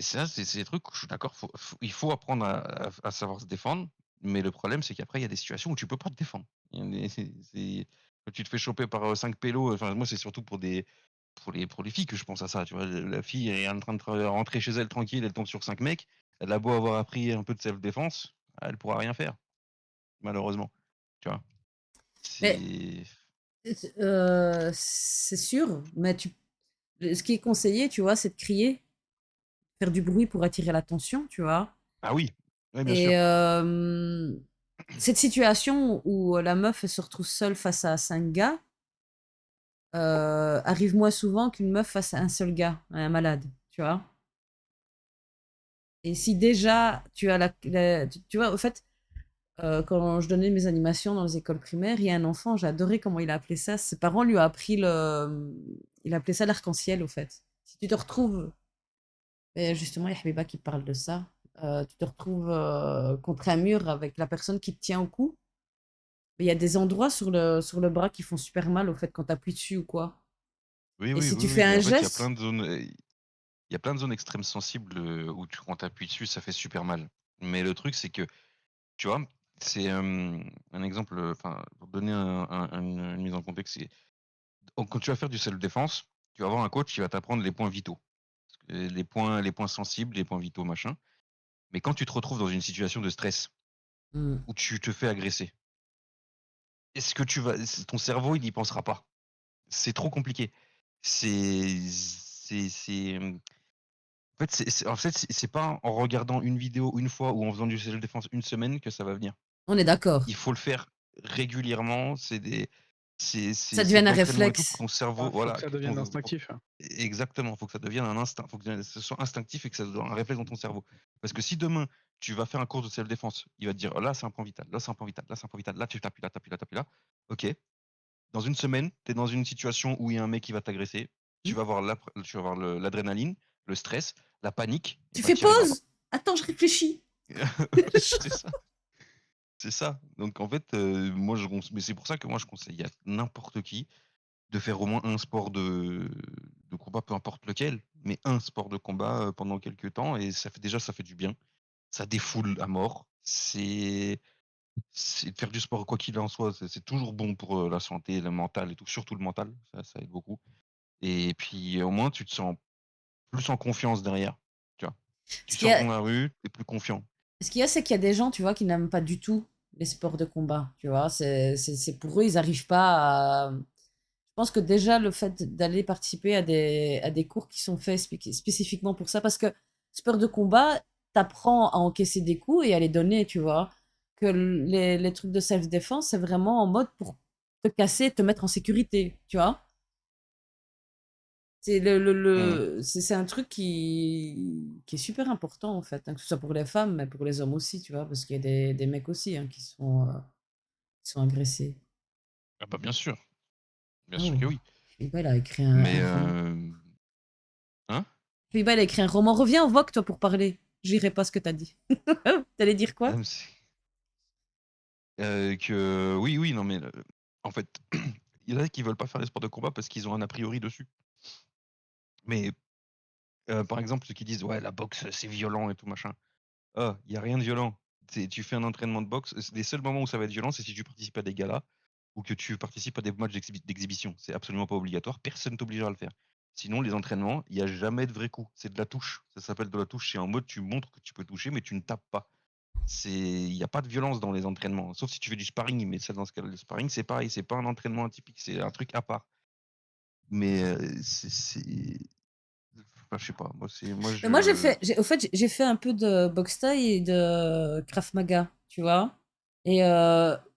des trucs où je suis d'accord, il faut apprendre à savoir se défendre, mais le problème, c'est qu'après, il y a des situations où tu peux pas te défendre. Quand tu te fais choper par 5 pélos, enfin, moi, c'est surtout pour les filles que je pense à ça. Tu vois, la fille est en train de rentrer chez elle tranquille, elle tombe sur 5 mecs, elle a beau avoir appris un peu de self-défense, elle pourra rien faire, malheureusement. Tu vois, Mais c'est. c'est sûr, mais ce qui est conseillé, tu vois, c'est de crier, faire du bruit pour attirer l'attention, tu vois. Ah oui, oui, bien Et sûr. cette situation où la meuf elle se retrouve seule face à 5 gars arrive moins souvent qu'une meuf face à un seul gars, un malade, tu vois. Et si déjà tu as tu vois, au fait, quand je donnais mes animations dans les écoles primaires, il y a un enfant, j'ai adoré comment il a appelé ça. Ses parents lui ont appris il appelait ça l'arc-en-ciel, au fait. Si tu te retrouves, et justement, il y a Habiba qui parle de ça, tu te retrouves contre un mur avec la personne qui te tient au cou. Mais il y a des endroits sur le bras qui font super mal, au fait, quand tu appuies dessus ou quoi. Oui, Et oui, si oui, tu fais oui. Mais un en fait, il y a plein geste, de zones, il y a plein de zones extrêmes sensibles où quand t'appuies dessus, ça fait super mal. Mais le truc, c'est que, tu vois, c'est un exemple, enfin, pour donner une mise en contexte, c'est quand tu vas faire du self-défense, tu vas avoir un coach qui va t'apprendre les points vitaux. Les points sensibles, les points vitaux, machin. Mais quand tu te retrouves dans une situation de stress hmm, où tu te fais agresser, est-ce que ton cerveau, il n'y pensera pas? C'est trop compliqué. C'est en fait, c'est pas en regardant une vidéo une fois ou en faisant du self-défense une semaine que ça va venir. on est d'accord. Il faut le faire régulièrement. Ça C'est devient de un l'entraînement et tout pour que réflexe. ton cerveau, Ah, faut que voilà, ça devienne instinctif. exactement, faut que ça devienne un instinct, faut que ce soit instinctif et que ça soit un réflexe dans ton cerveau. Parce que si demain tu vas faire un cours de self-défense, il va te dire, oh, là c'est un point vital, là c'est un point vital, là c'est un point vital, là tu t'appuies là, t'appuies là, t'appuies là. Ok. Dans une semaine, tu es dans une situation où il y a un mec qui va t'agresser, Hmm. tu vas voir l'adrénaline, le stress, la panique, et Tu bah fais tu y arriveras pas. pause. Attends, je réfléchis. C'est ça, c'est ça. Donc en fait, mais c'est pour ça que moi je conseille à n'importe qui de faire au moins un sport de combat, peu importe lequel, mais un sport de combat pendant quelques temps, et ça fait du bien. Ça défoule à mort. C'est faire du sport, quoi qu'il en soit, c'est toujours bon pour la santé, le mental et tout, surtout le mental, ça aide beaucoup. Et puis au moins tu te sens plus en confiance derrière, tu vois. Tu Ce qu'il y sors a, dans la rue, tu es plus confiant. ce qu'il y a, c'est qu'il y a des gens, tu vois, qui n'aiment pas du tout les sports de combat. Tu vois, c'est pour eux, ils n'arrivent pas à. Je pense que déjà, le fait d'aller participer à des cours qui sont faits spécifiquement pour ça, parce que sport de combat, t'apprends à encaisser des coups et à les donner, tu vois. Que les trucs de self-défense, c'est vraiment en mode pour te casser, te mettre en sécurité, tu vois. C'est Mmh. c'est un truc qui est super important, en fait, hein, que ce soit pour les femmes, mais pour les hommes aussi, tu vois, parce qu'il y a des mecs aussi hein, qui sont agressés. Ah bah bien sûr Oh, que oui. Fiba, il a écrit Mais un roman. hein? Fiba, il a écrit un roman. Reviens en vogue, toi, pour parler. J'irai pas ce que t'as dit. T'allais dire Ah, quoi? mais que oui, oui, non mais en fait, il y en a qui veulent pas faire les sports de combat parce qu'ils ont un a priori dessus. Mais par exemple, ceux qui disent ouais, la boxe c'est violent et tout machin. Ah, il y a rien de violent. Tu fais un entraînement de boxe. Les seuls moments où ça va être violent, c'est si tu participes à des galas ou que tu participes à des matchs d'exhibition. C'est absolument pas obligatoire. Personne t'obligera à le faire. Sinon, les entraînements, il n'y a jamais de vrai coup. C'est de la touche. Ça s'appelle de la touche. C'est en mode tu montres que tu peux toucher, mais tu ne tapes pas. Il n'y a pas de violence dans les entraînements. Sauf si tu fais du sparring. Mais ça, dans ce cas, le sparring, c'est pareil. C'est pas un entraînement atypique. C'est un truc à part. Mais enfin, je sais pas. Moi, Mais moi, je. au fait, j'ai fait un peu de boxe thaï et de Krav Maga, tu vois. Et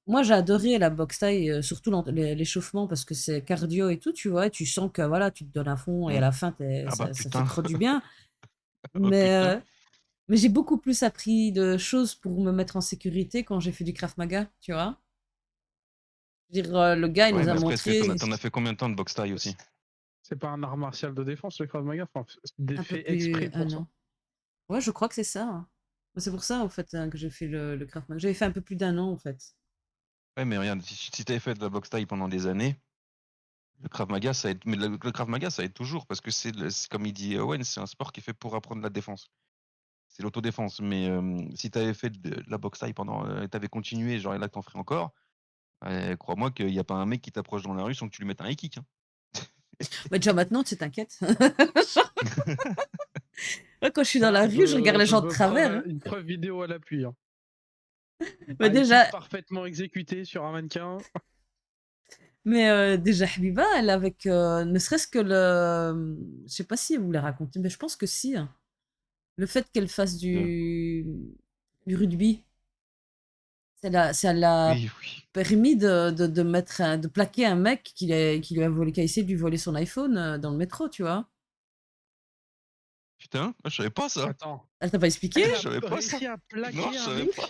moi, j'ai adoré la boxe thaï, surtout l'échauffement, parce que c'est cardio et tout, tu vois. Et tu sens que voilà, tu te donnes à fond et à Hmm. la fin, Ah bah ça fait putain. trop du bien. Oh putain. Mais, mais j'ai beaucoup plus appris de choses pour me mettre en sécurité quand j'ai fait du Krav Maga, tu vois. Je veux dire, le gars, il Ouais, nous a mais après, est-ce que montré t'en as fait combien de temps de boxe thaï aussi? C'est pas un art martial de défense, le Krav Maga. Enfin, un c'est peu fait plus exprès pour un ça. an. Ouais, je crois que c'est ça, hein. C'est pour ça, en fait, hein, que j'ai fait le Krav Maga. J'avais fait un peu plus d'un an, en fait. Ouais, mais regarde, si t'avais fait de la boxe thaï pendant des années, le Krav Maga, ça aide. Mais le Krav Maga, ça aide toujours parce que c'est comme il dit Owen, c'est un sport qui est fait pour apprendre la défense. C'est l'autodéfense. Mais si t'avais fait de la boxe thaï pendant, t'avais continué, genre et là t'en ferais encore, crois-moi qu'il n'y a pas un mec qui t'approche dans la rue sans que tu lui mettes un high kick, hein. Mais déjà maintenant, tu t'inquiètes. Ouais, quand je suis dans la Ah, rue, je regarde les gens de travers, hein. une preuve vidéo à l'appui, hein. Mais High kick déjà, parfaitement exécuté sur un mannequin. déjà Habiba, elle avec, ne serait-ce que je sais pas si elle vous l'a raconté, mais je pense que si, hein. Le fait qu'elle fasse Euh, du rugby, ça l'a oui, oui. permis de mettre de plaquer un mec qui lui a volé, qui a essayé de lui voler son iPhone dans le métro, tu vois. Putain, je savais pas ça. Attends. Elle t'a pas expliqué? Elle Je savais a pas ça. réussi à Non, plaquer je un savais mec pas.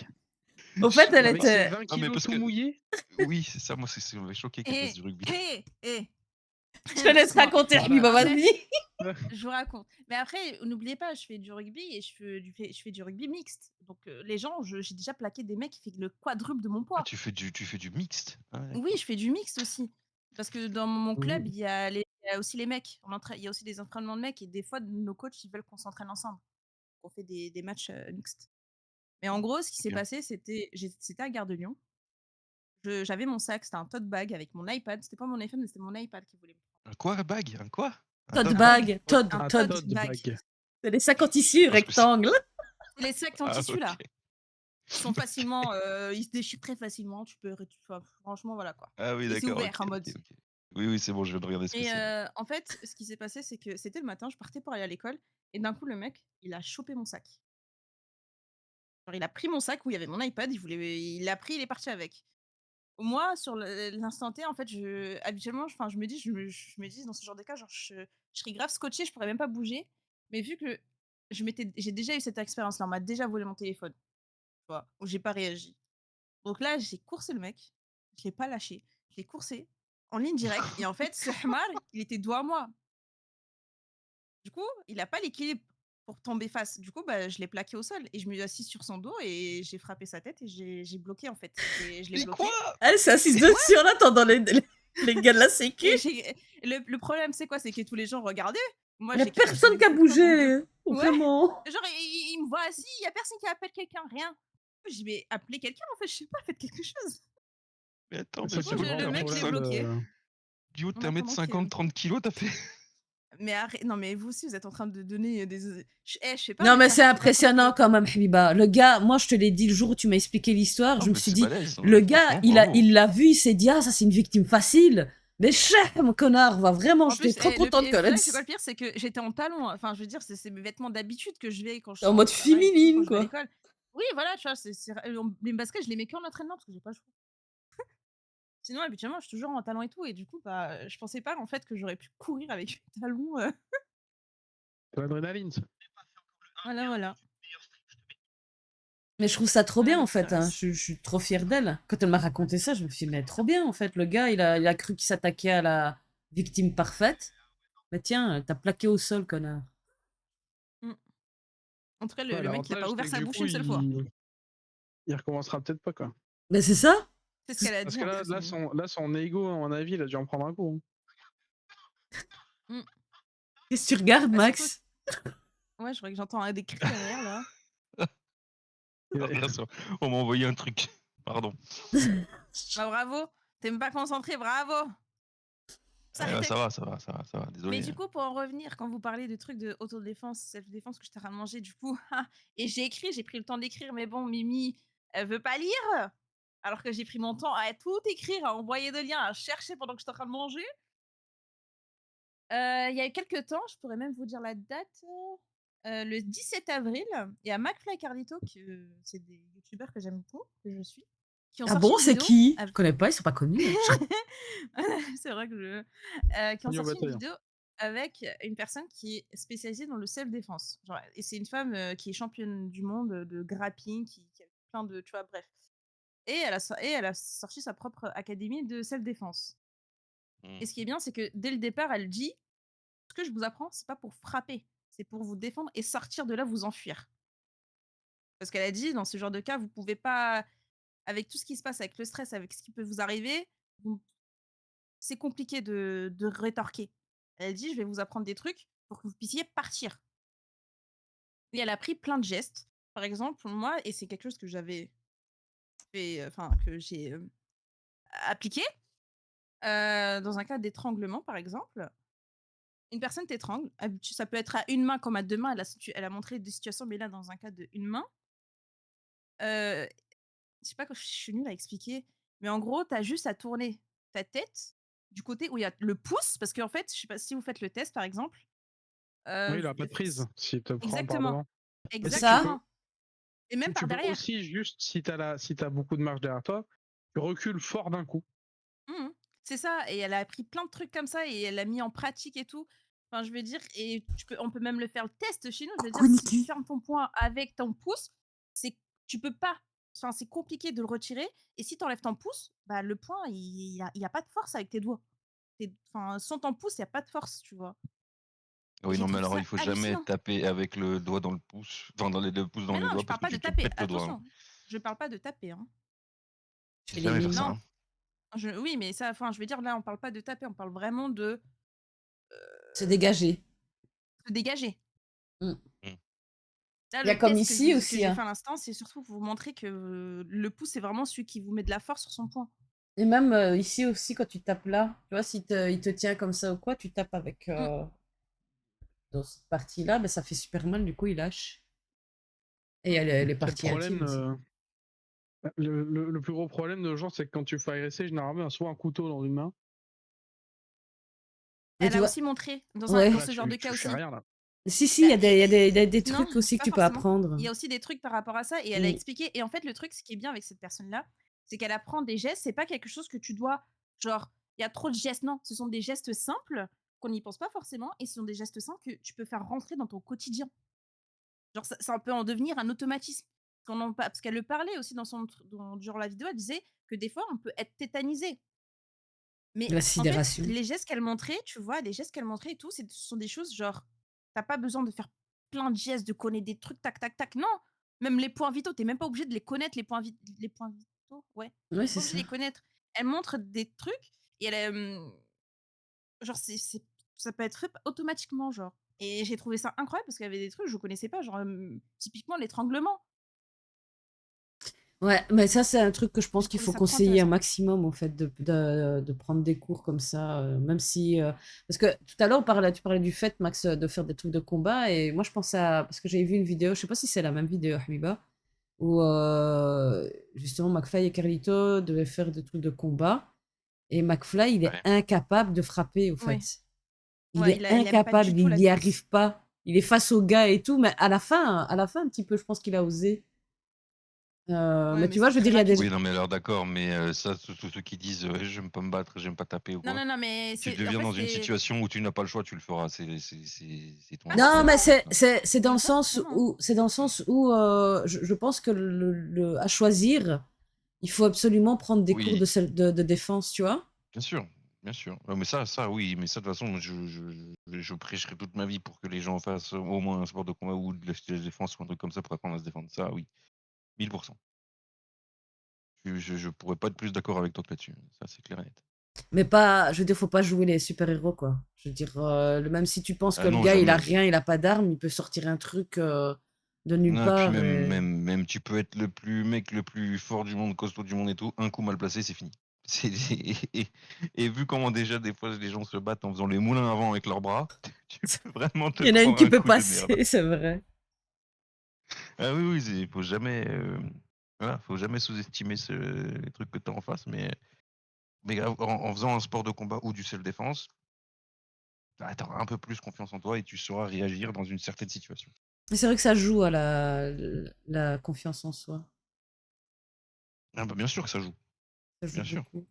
Au fait, elle avec ses était. 20 Ah, mais kilos parce tout que mouillés. oui, c'est ça, moi, ça m'avait choqué qu'elle fasse du rugby. Je te laisse Doucement. raconter, Voilà. Habiba, Après, vas-y. je vous raconte. Mais après, n'oubliez pas, je fais du rugby et je fais du rugby mixte. Donc les gens, j'ai déjà plaqué des mecs qui font le quadruple de mon Ah, poids. tu fais du mixte. Ah, ouais, Oui, d'accord. je fais du mixte aussi. Parce que dans mon club, Mhm. il y a aussi les mecs. Il y a aussi des entraînements de mecs et des fois, nos coachs, ils veulent qu'on s'entraîne ensemble. On fait des matchs mixtes. Mais en gros, ce qui s'est Ok. passé, c'était à Gare de Lyon. J'avais mon sac, c'était un tote bag avec mon iPad. C'était pas mon iPhone, mais c'était mon iPad qui voulait me prendre. Un quoi, bag? Un quoi? Un Tote tote bag, bag? Todd, Un Un Todd. tote bag. C'est les sacs en tissu Parce que c'est- rectangle. C'est les sacs en Ah, tissu, là. ok. Ils sont facilement, ils se déchirent très facilement. Enfin, franchement, voilà quoi. Ah oui, Et c'est d'accord, ouvert ok, en mode. ok, ok. Oui, oui, c'est bon, je viens de regarder ce que Et c'est. en fait, ce qui s'est passé, c'est que c'était le matin, je partais pour aller à l'école, et d'un coup, le mec, il a chopé mon sac. Genre, il a pris mon sac où il y avait mon iPad, il l'a pris, il est parti avec. Moi, sur l'instant T, en fait, habituellement, enfin, je me dis dans ce genre de cas, genre, je serais grave scotchée, je pourrais même pas bouger. Mais vu que j'ai déjà eu cette expérience-là, on m'a déjà volé mon téléphone, tu vois, où j'ai pas réagi. Donc là, j'ai coursé le mec, je l'ai pas lâché, je l'ai coursé en ligne directe, et en fait, ce hamar, il était dos à moi. Du coup, il a pas l'équilibre pour tomber face. Du coup, bah, je l'ai plaqué au sol et je me suis assise sur son dos et j'ai frappé sa tête et j'ai bloqué en fait. Je l'ai Mais bloqué. quoi? Elle s'est assise dessus en attendant les gars de la sécu. Et le problème, c'est quoi? C'est que tous les gens regardaient. Moi, Il y a j'ai crié, personne qui a fait comme mon Dieu. bougé. Ouais. Vraiment. Genre, il me voit assis, il y a personne qui appelle quelqu'un, rien. J'ai dit, mais appelez quelqu'un en fait, je sais pas, faites quelque chose. Mais attends, Ça, mais c'est coup, le du haut le grand de mec, je l'ai 1m50, bloqué. du haut de En attendant 1m50, que. 30 kilos, t'as fait. Mais arrête, non, mais vous aussi, vous êtes en train de donner des. Je sais pas, Non, mais mais ça c'est va, j'ai impressionnant quand même, Habiba. Le gars, moi, je te l'ai dit le jour où tu m'as expliqué l'histoire, Non, je me mais suis c'est dit, balèze, le gars, franchement, bravo. il l'a vu, il s'est dit, ah, ça, c'est une victime facile. Mais cher, mon connard, va vraiment, En j'étais plus, trop contente vous qu'elle savez, ait c'est quoi le pire? C'est que j'étais en talons. Enfin, je veux dire, c'est mes vêtements d'habitude que je vais quand je en sors du mode travail et tout, quand féminine, je vais à quoi. l'école. Oui, voilà, tu vois, les baskets, je les mets qu'en entraînement parce que j'ai pas le choix. Sinon, habituellement, je suis toujours en talons et tout. Et du coup, bah, je pensais pas en fait que j'aurais pu courir avec mes talons. C'est l'adrénaline, ça. Voilà, voilà. Mais je trouve ça trop Voilà bien, le en petit fait. Hein. race. Je suis trop fière d'elle. Quand elle m'a raconté ça, je me suis dit, mais trop bien, en fait. Le gars, il a cru qu'il s'attaquait à la victime parfaite. Mais tiens, t'as plaqué au sol, connard. Mm. En tout cas, Ouais, le mec, il a pas l'avantage, ouvert c'est que sa du bouche coup, une seule fois. il recommencera peut-être pas, quoi. Mais c'est ça. C'est ce qu'elle a Parce dit que en là, plus. son ego, à mon avis, il a dû en prendre un coup. Mm. Qu'est-ce que tu regardes, Bah, surtout, Max? ouais, je crois que j'entends des cris derrière là. Il a- Là, on m'a envoyé un truc. Pardon. Bah, bravo. T'es même pas concentré, bravo. Ça Ouais, arrêtait. ça va. Mais Désolé. du coup, pour en revenir, quand vous parlez de trucs de autodéfense, self-défense que je t'ai en train de manger, du coup, et j'ai pris le temps d'écrire, mais bon, Mimi, elle veut pas lire. Alors que j'ai pris mon temps à tout écrire, à envoyer des liens, à chercher pendant que j'étais en train de manger. Il y a quelques temps, je pourrais même vous dire la date, le 17 avril, il y a McFly et Carlito, c'est des youtubeurs que j'aime beaucoup, que je suis, qui ont Ah sorti bon, une c'est vidéo. qui? Je Avec... connais pas, ils sont pas connus. c'est vrai que qui ont New sorti une Bataille. vidéo avec une personne qui est spécialisée dans le self-défense. Genre, et c'est une femme qui est championne du monde de grappling, qui a plein de, tu vois, bref. Et elle a sorti sa propre académie de self-défense. Et ce qui est bien, c'est que dès le départ, elle dit ce que je vous apprends, c'est pas pour frapper, c'est pour vous défendre et sortir de là, vous enfuir. Parce qu'elle a dit, dans ce genre de cas, vous pouvez pas, avec tout ce qui se passe, avec le stress, avec ce qui peut vous arriver, c'est compliqué de rétorquer. Elle dit, je vais vous apprendre des trucs pour que vous puissiez partir. Et elle a pris plein de gestes. Par exemple, moi, et c'est quelque chose que j'avais fait, enfin, que j'ai appliqué, dans un cas d'étranglement, par exemple. Une personne t'étrangle, ça peut être à une main comme à deux mains, elle a montré des situations, mais là, dans un cas de une main, je sais pas, je suis nulle à expliquer, mais en gros, tu as juste à tourner ta tête du côté où il y a le pouce, parce qu'en fait, je sais pas si vous faites le test, par exemple, Oui, il a pas de prise s'il te prend par exactement, devant. Mais si tu peux, Ça? exactement, et même par tu peux derrière. aussi juste, si t'as beaucoup de marge derrière toi, tu recules fort d'un coup. Mmh. C'est ça, et elle a appris plein de trucs comme ça et elle l'a mis en pratique et tout. Enfin, je veux dire, et on peut même le faire le test chez nous. Je veux dire, Coucou si tu Niki. fermes ton poing avec ton pouce, c'est tu peux pas. Enfin, c'est compliqué de le retirer. Et si tu enlèves ton pouce, bah, le poing, il a pas de force avec tes doigts. Enfin, sans ton pouce, il y a pas de force, tu vois. Ah Et oui, j'ai non, mais trouvé alors ça il faut jamais hallucinant. taper avec le doigt dans le pouce, enfin dans les deux pouces dans Mais les non, doigts je parce parle que pas de tu te taper. pètes le doigt, hein. Attention, je parle pas de taper, hein. Je Faut fais les jamais faire ça, mimes. Non, hein. oui, mais ça, enfin, je veux dire, là, on parle pas de taper, on parle vraiment de Se dégager. se dégager. Mm. Mmh. Là, Il y a le comme test ici que aussi, j'ai hein. fait à l'instant, c'est surtout pour vous montrer que le pouce, c'est vraiment celui qui vous met de la force sur son poing. Et même ici aussi, quand tu tapes là, tu vois, si il te tient comme ça ou quoi, tu tapes avec Mm. dans cette partie-là, ben, ça fait super mal, du coup, il lâche. Et il y a les C'est le parties intimes aussi. problème. Le plus gros problème de nos jours, c'est que quand tu fais agresser, généralement, il y a soit un couteau dans une main. Mais Elle tu a vois, aussi montré ouais. dans Là, ce genre de cas tu fais aussi. rien, là. Si, si, Bah, il y a des non, trucs aussi que pas tu peux forcément. apprendre. Il y a aussi des trucs par rapport à ça et elle a Mm. expliqué. Et en fait, le truc, ce qui est bien avec cette personne-là, c'est qu'elle apprend des gestes. C'est pas quelque chose que tu dois, genre, il y a trop de gestes. Non, ce sont des gestes simples qu'on n'y pense pas forcément et ce sont des gestes simples que tu peux faire rentrer dans ton quotidien. Genre, ça peut en devenir un automatisme. Parce qu'elle le parlait aussi durant la vidéo, elle disait que des fois, on peut être tétanisé. Mais La en fait, sidération. les gestes qu'elle montrait, tu vois, les gestes qu'elle montrait et tout, ce sont des choses genre, t'as pas besoin de faire plein de gestes, de connaître des trucs, tac, tac, tac. Non, même les points vitaux, t'es même pas obligé de les connaître, les points vitaux, ouais. Oui, T'es c'est pas obligé ça. de les connaître. Elle montre des trucs et genre, ça peut être fait automatiquement, genre. Et j'ai trouvé ça incroyable parce qu'il y avait des trucs que je connaissais pas, genre, typiquement l'étranglement. Ouais, mais ça, c'est un truc que je pense J'ai qu'il trouvé faut ça trop conseiller un intéressant. maximum, au fait, de prendre des cours comme ça, même si... Parce que tout à l'heure, tu parlais du fait, Max, de faire des trucs de combat, et moi, je pense à... Parce que j'avais vu une vidéo, je sais pas si c'est la même vidéo, Habiba, où, justement, McFly et Carlito devaient faire des trucs de combat, et McFly, il est Ouais. incapable de frapper, au Ouais, fait. Il ouais, est il aime pas du incapable, tout il la n'y violence. arrive pas. Il est face au gars et tout, mais à la fin, un petit peu, je pense qu'il a osé. Ouais, Mais mais tu vois, c'était je veux très dire, il y a rapide. des... Oui, non, mais alors d'accord, mais ça, tous ceux qui disent j'aime pas me battre, j'aime pas taper ou Non, quoi. non, non, mais Si tu en deviens fait, dans une c'était. situation où tu n'as pas le choix, tu le feras. C'est ton Ah non, Non, c'est instinct pas. mais qui fait ça. c'est dans le Pas sens forcément, hein. où, je pense que à choisir, il faut absolument prendre des cours Oui, de défense, tu vois. bien sûr, bien sûr. Mais ça, oui, mais ça, de toute façon, je prêcherai toute ma vie pour que les gens fassent au moins un sport de combat ou de la défense ou un truc comme ça pour apprendre à se défendre. Ça, oui, 1000%. Je pourrais pas être plus d'accord avec toi que là-dessus. Ça, c'est clair et net. Mais pas, je veux dire, faut pas jouer les super-héros, quoi. Je veux dire, même si tu penses que Ah le non, gars, il a jamais. rien, il a pas d'arme, il peut sortir un truc de nulle Non, et puis part. même, Et... même, même, tu peux être le plus fort du monde, costaud du monde et tout, un coup mal placé, c'est fini. C'est, et vu comment déjà des fois les gens se battent en faisant les moulins avant avec leurs bras, tu peux vraiment te Il y en a une prendre qui un peut coup de merde. passer, c'est vrai. Ah oui, oui, faut jamais, voilà, faut jamais sous-estimer les trucs que tu as en face, mais grave, en faisant un sport de combat ou du self-défense, bah, tu auras un peu plus confiance en toi et tu sauras réagir dans une certaine situation. Mais c'est vrai que ça joue à la confiance en soi. Ah bah bien sûr que ça joue, Ça joue bien sûr. beaucoup.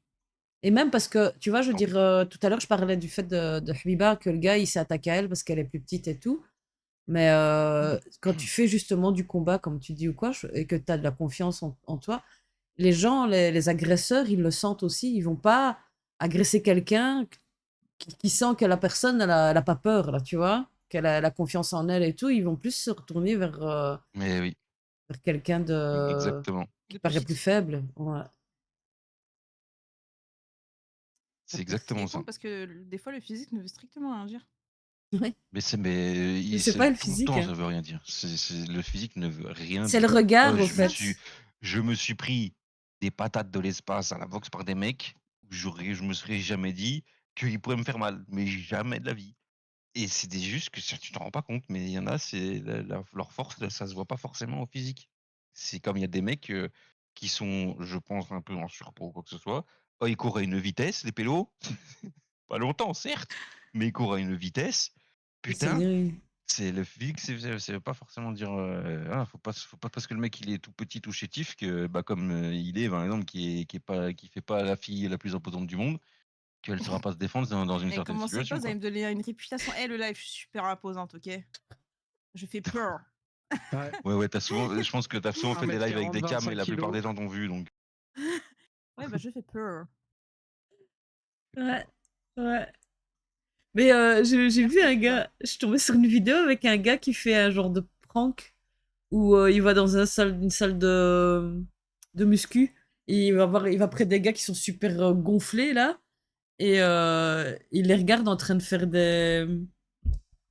Et même parce que, tu vois, je veux Donc, dire, tout à l'heure, je parlais du fait de Habiba, que le gars, il s'est attaqué à elle parce qu'elle est plus petite et tout. Mais quand tu fais justement du combat, comme tu dis ou quoi, et que tu as de la confiance en toi, les gens, les agresseurs, ils le sentent aussi. Ils vont pas agresser quelqu'un qui sent que la personne, elle a pas peur, là, tu vois, qu'elle a la confiance en elle et tout. Ils vont plus se retourner mais oui, vers quelqu'un exactement. qui De plus paraît plus vite. faible. Ouais. C'est Ce qui est exactement ça. con parce que des fois, le physique ne veut strictement rien dire. Ouais. Mais c'est pas le Tout le physique, temps hein. ça veut rien dire. Le physique ne veut rien C'est le dire. regard, au Exact. fait. Je me suis pris des patates de l'espace à la boxe par des mecs. Je me serais jamais dit qu'ils pourraient me faire mal, mais jamais de la vie. Et c'est juste que ça, tu t'en rends pas compte, mais il y en a, c'est leur force, ça se voit pas forcément au physique. C'est comme il y a des mecs qui sont, je pense, un peu en surpoids ou quoi que ce soit. Oh, ils courent à une vitesse, les pélos. Pas longtemps, certes, mais ils courent à une vitesse. C'est Putain, dire- c'est le physique, c'est pas forcément dire. Ah, faut pas parce que le mec il est tout petit, tout chétif, que bah, comme il est, par exemple, qui fait pas la fille la plus imposante du monde, qu'elle ne saura pas se défendre dans une Et certaine commencez pas, situation, vous allez quoi. me donner une réputation. Le live, je suis super imposante, ok? Je fais peur. Ouais. Ouais, je pense que tu as souvent fait des lives avec 1m40, des cams et 25 la plupart kilos. des gens t'ont vu, donc. Ouais, bah je fais peur. Ouais, ouais. Mais j'ai vu Merci, un Frida. gars, je suis tombée sur une vidéo avec un gars qui fait un genre de prank où il va dans une salle de muscu et il va près des gars qui sont super gonflés là et il les regarde en train de faire des.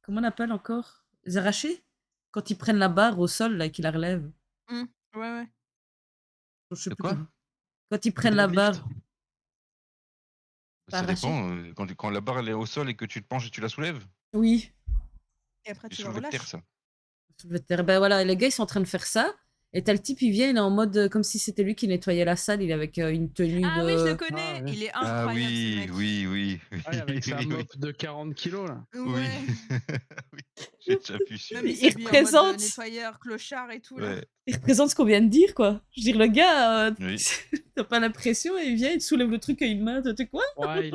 Comment on appelle encore? Des arrachés? Quand ils prennent la barre au sol là et qu'ils la relèvent. Ouais, ouais. Je sais De plus quoi? comment. Quand ils Du prennent la deadlift. barre, pas Ça arraché? dépend. Quand la barre elle est au sol et que tu te penches et tu la soulèves, Oui. Et après, c'est tu la soulevé de terre, relâches. ça. Ben voilà, les gars ils sont en train de faire ça. Et t'as le type, il vient, il est en mode comme si c'était lui qui nettoyait la salle. Il est avec une tenue Ah oui, je le de. Ah connais. ouais. Il est Ah incroyable, ce oui, mec. oui, oui, Ouais, avec sa oui, oui, mop de 40 kilos là. oui. Ouais. Oui, j'ai déjà vu Même il celui-là. Il s'habille en mode représente. nettoyeur, clochard et tout, là. Ouais, Il représente ce qu'on vient de dire, quoi. Je veux dire, le gars, oui. t'as pas l'impression, il vient, il te soulève le truc à une main, t'es quoi? Ouais,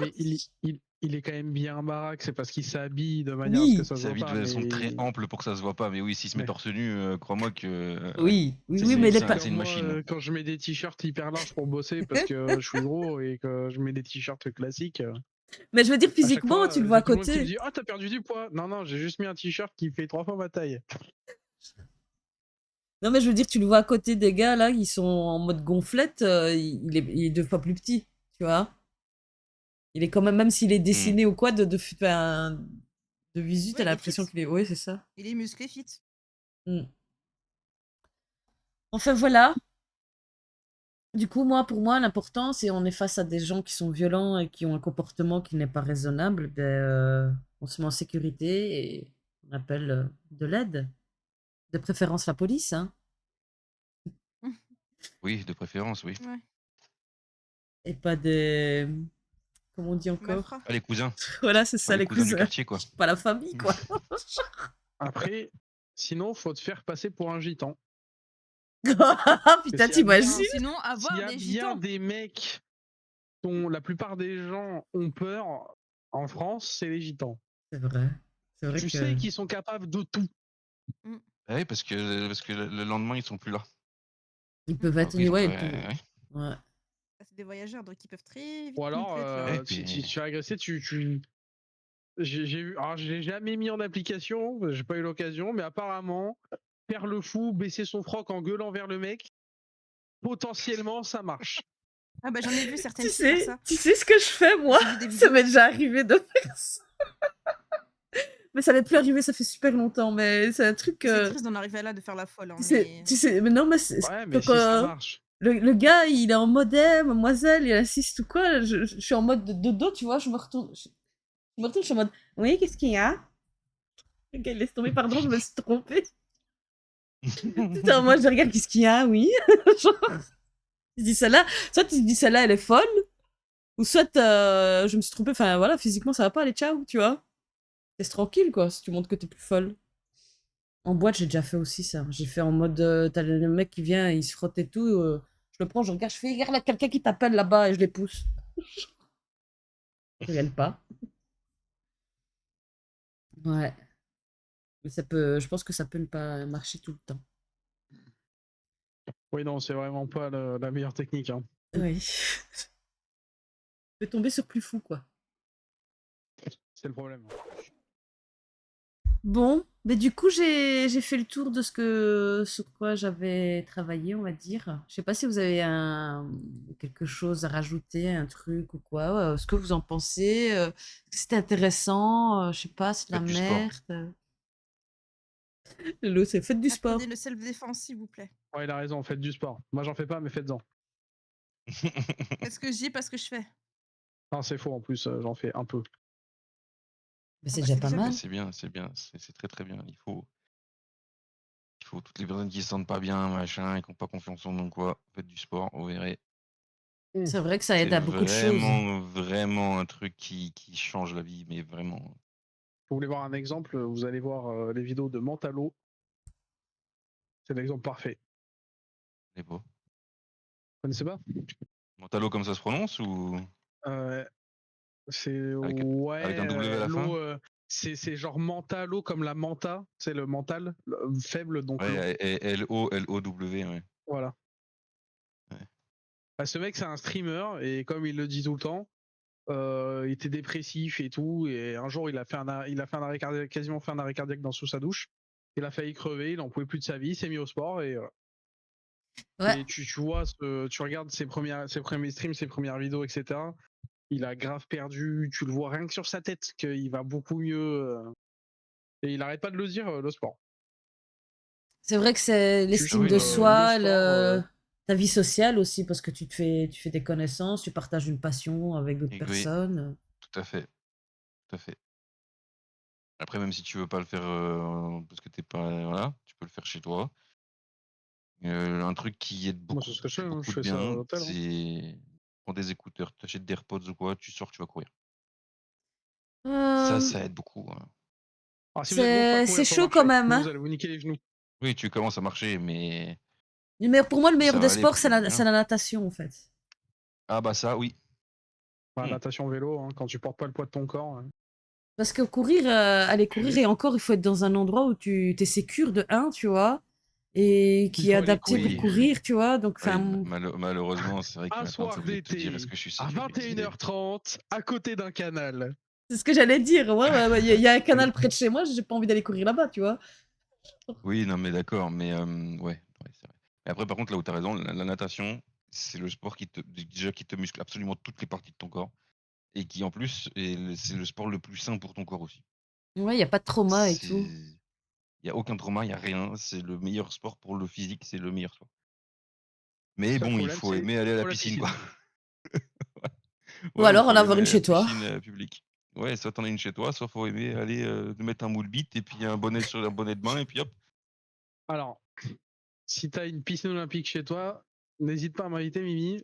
il est quand même bien baraque, c'est parce qu'il s'habille de manière à ce que Oui, ça se Sa voit vie de pas, façon très mais. ample pour que ça se voit pas. Mais oui, s'il se met Ouais. torse nu, crois-moi que. Ouais. oui, oui, C'est oui, mais il est c'est pas. C'est comme une moi machine. quand je mets des t-shirts hyper larges pour bosser parce que je suis gros et que je mets des t-shirts classiques. Mais je veux dire, À chaque physiquement, fois, tu le vois à tout le monde qui me côté. dit ah t'as perdu du poids. Non non, j'ai juste mis un t-shirt qui fait 3 fois ma taille. Non, mais je veux dire, tu le vois à côté des gars, là, qui sont en mode gonflette, il est 2 fois plus petit, tu vois. Il est quand même, même s'il est Hmm. dessiné ou quoi, enfin, de visu, Ouais, t'as il est fit. l'impression qu'il est. Oui, c'est ça. Il est musclé fit. Mm. Enfin, voilà. Du coup, pour moi, l'important, c'est on est face à des gens qui sont violents et qui ont un comportement qui n'est pas raisonnable, ben, on se met en sécurité et on appelle de l'aide. De préférence la police, hein. Oui, de préférence, oui. Ouais. Et pas des. Comment on dit encore? Malfrat. Ah, les cousins. Voilà, c'est Ah, ça, les les cousins du cousins. quartier, quoi. Pas la famille, quoi. Après, sinon faut te faire passer pour un gitan. Putain, S'il y a t'imagines? Sinon, S'il y avoir a des bien gitans. des mecs dont la plupart des gens ont peur en France, c'est les gitans. C'est vrai. C'est vrai Tu que. sais qu'ils sont capables de tout. Ah oui, parce que le lendemain, ils sont plus là. Ils peuvent Ah être. oui, ils ont Ouais, pas. ils peuvent. Ouais. Ouais. C'est des voyageurs, donc ils peuvent très vite Ou alors, nous tuer. Ouais, si puis. tu fais agresser, j'ai vu. Alors, je l'ai jamais mis en application, j'ai pas eu l'occasion, mais apparemment, faire le fou, baisser son froc en gueulant vers le mec, potentiellement, ça marche. Ah bah j'en ai vu certaines Tu filles faire sais, ça. tu sais ce que je fais, moi? J'ai vu des Ça vidéos. m'est déjà arrivé de faire ça. Mais ça m'est plus arrivé, ça fait super longtemps. Mais c'est un truc. C'est triste d'en arriver là, de faire la folle. Hein, mais... Tu sais, mais non, mais Ouais, mais si ça marche. le gars, il est en mode, mademoiselle, il insiste ou quoi, je suis en mode de dos, tu vois, je me retourne, je suis en mode, oui, qu'est-ce qu'il y a? Le gars, il laisse tomber, pardon, je me suis trompée. Putain, moi, je regarde, qu'est-ce qu'il y a, oui. Genre, je dis celle-là, soit tu dis celle-là, elle est folle, ou soit je me suis trompée, enfin voilà, physiquement, ça va pas, allez, ciao, tu vois. Laisse tranquille, quoi, si tu montres que t'es plus folle. En boîte, j'ai déjà fait aussi ça. J'ai fait en mode, t'as le mec qui vient, il se frotte et tout. Je le prends, je regarde, je fais, regarde là, quelqu'un qui t'appelle là-bas et je les pousse. Ils reviennent pas. Ouais. Mais je pense que ça peut ne pas marcher tout le temps. Oui, non, c'est vraiment pas la meilleure technique. Hein. Oui. Je peux tomber sur plus fou, quoi. C'est le problème. Bon, mais du coup, j'ai fait le tour de sur quoi j'avais travaillé, on va dire. Je sais pas si vous avez quelque chose à rajouter, un truc ou quoi. Ce que vous en pensez. C'était intéressant. Je sais pas, c'est de la Faites du sport. merde. L'eau, c'est faites du sport. Apprenez le self-défense, s'il vous plaît. Ouais, il a raison, faites du sport. Moi, j'en fais pas, mais faites-en. Faites ce que je dis, pas ce que je fais. Non, c'est faux en plus, j'en fais un peu. Mais Ah c'est bah, déjà c'est pas déjà mal. bien. C'est bien, c'est très très bien. Il faut toutes les personnes qui se sentent pas bien, machin, et qui n'ont pas confiance en eux, quoi. Faites du sport, vous verrez. C'est vrai que ça aide C'est à beaucoup de choses. vraiment un truc qui change la vie, mais vraiment. Vous voulez voir un exemple, vous allez voir les vidéos de Mentalo. C'est l'exemple parfait. C'est beau. Vous connaissez pas? Mentalo comme ça se prononce ou? C'est Avec un W à la fin. l'eau, c'est genre manta, l'eau comme la manta, c'est le mental, faible, donc l'eau. Ouais, L-O-W, ouais. Voilà. Ouais. Bah, ce mec, c'est un streamer, et comme il le dit tout le temps, il était dépressif et tout, et un jour, il a fait un arrêt cardiaque, quasiment fait un arrêt cardiaque sous sa douche. Il a failli crever, il en pouvait plus de sa vie, il s'est mis au sport, et Ouais. tu vois, tu regardes ses premiers streams, ses premières vidéos, etc. Il a grave perdu, tu le vois rien que sur sa tête, qu'il va beaucoup mieux, et il arrête pas de le dire, le sport. C'est vrai que c'est Juste, l'estime oui, de non, mais le soi, sport, ta vie sociale aussi, parce que tu fais des connaissances, tu partages une passion avec d'autres oui, personnes. tout à fait, tout à fait. Après, même si tu veux pas le faire parce que t'es pas, voilà, tu peux le faire chez toi. Un truc qui aide moi, c'est ce que je fait fais, hein, je beaucoup de fais ça à bien, l'hôtel, hein. c'est prends des écouteurs, t'achètes des AirPods ou quoi, tu sors, tu vas courir. Euh, Ça aide beaucoup, hein. Alors, si vous êtes bon pour c'est courir, faut chaud quand marcher, même, sinon hein. vous allez vous niquer les genoux. Oui, tu commences à marcher, mais Pour moi, le plus meilleur ça des va aller, sports, plus ça va être c'est bien. la natation, en fait. Ah bah ça, oui. Enfin, Mmh. natation, vélo, hein, quand tu portes pas le poids de ton corps. Parce que courir, aller courir, et encore, il faut être dans un endroit où tu t'es sécure de un, tu vois, et Il qui est faut aller adapté pour Oui, courir courir, tu vois. Donc, oui, enfin, malheureusement, c'est vrai que un maintenant, tu es soir obligé de te dire: «Est-ce d'été que je suis à sécurisé?» 21h30 à côté d'un canal. c'est ce que j'allais dire. Ouais, ouais, ouais, il y a un canal près de chez moi, j'ai pas envie d'aller courir là-bas, tu vois. Oui, non, mais d'accord, mais ouais, c'est vrai. Mais après, par contre, là où tu as raison, la natation, c'est le sport déjà qui te muscle absolument toutes les parties de ton corps et qui, en plus, c'est le sport le plus sain pour ton corps aussi. Ouais, il y a pas de trauma et C'est tout. il y a aucun trauma, il y a rien, c'est le meilleur sport pour le physique, c'est le meilleur sport. Mais Seul bon, il problème, faut c'est aimer aller à la la piscine, quoi. piscine. Ou Ouais, ou alors en faut avoir aimer une aller à la chez toi. piscine, publique. Ouais, soit tu en as une chez toi, soit faut aimer aller, te mettre un moule bite et puis un bonnet de bain et puis hop. Alors, si t'as une piscine olympique chez toi, n'hésite pas à m'inviter, Mimi.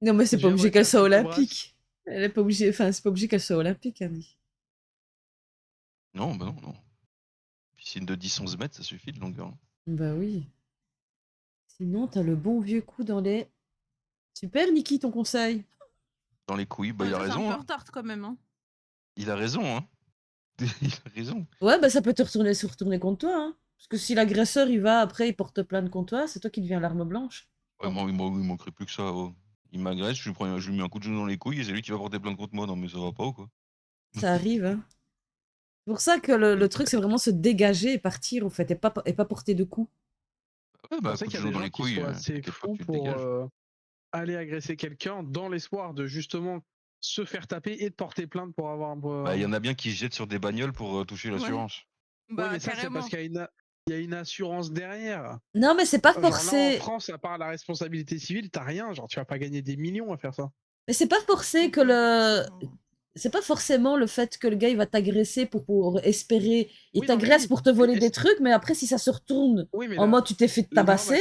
Non, mais c'est Je pas viendrai obligé te qu'elle faire soit quelques brasses. olympique. Elle est pas obligée, enfin, c'est pas obligé qu'elle soit olympique, Annie. Non, bah non, non. Piscine de 10-11 mètres, ça suffit de longueur, hein. Bah oui. Sinon, t'as le bon vieux coup dans les. Super, Niki, ton conseil. Dans les couilles, bah Ouais, il a ça, c'est un raison, peu hein. retard quand même. Hein. Il a raison, hein. Il a raison. Ouais, bah ça peut se retourner contre toi, hein. Parce que si l'agresseur, il va après, il porte plainte contre toi, c'est toi qui deviens l'arme blanche. Ouais, moi, il manquerait plus que ça, oh. Il m'agresse, je lui mets un coup de genou dans les couilles et c'est lui qui va porter plainte contre moi. Non, mais ça va pas ou quoi? Ça arrive, hein. C'est pour ça que le truc, c'est vraiment se dégager et partir, en fait, et pas porter de coups. Ouais, Vous bah, pensez coup de qu'il y a genou des dans gens les qui couilles, sont assez t'inquiète pas que fous tu te pour dégages. aller agresser quelqu'un dans l'espoir de justement se faire taper et de porter plainte pour avoir un. Bah, il y en a bien qui se jettent sur des bagnoles pour toucher Ouais, l'assurance. Ouais, bah mais ça, c'est parce carrément. qu'il y a une assurance derrière. Non, mais c'est pas Genre là, en forcé. France, à part la responsabilité civile, t'as rien. Genre, tu vas pas gagner des millions à faire ça. Mais c'est pas forcé que le. C'est pas forcément le fait que le gars il va t'agresser pour espérer. Il Oui, non, mais t'agresse oui. pour te voler des Est-ce- trucs, mais après, si ça se retourne Oui, mais en là, mode tu t'es fait moi, tabasser.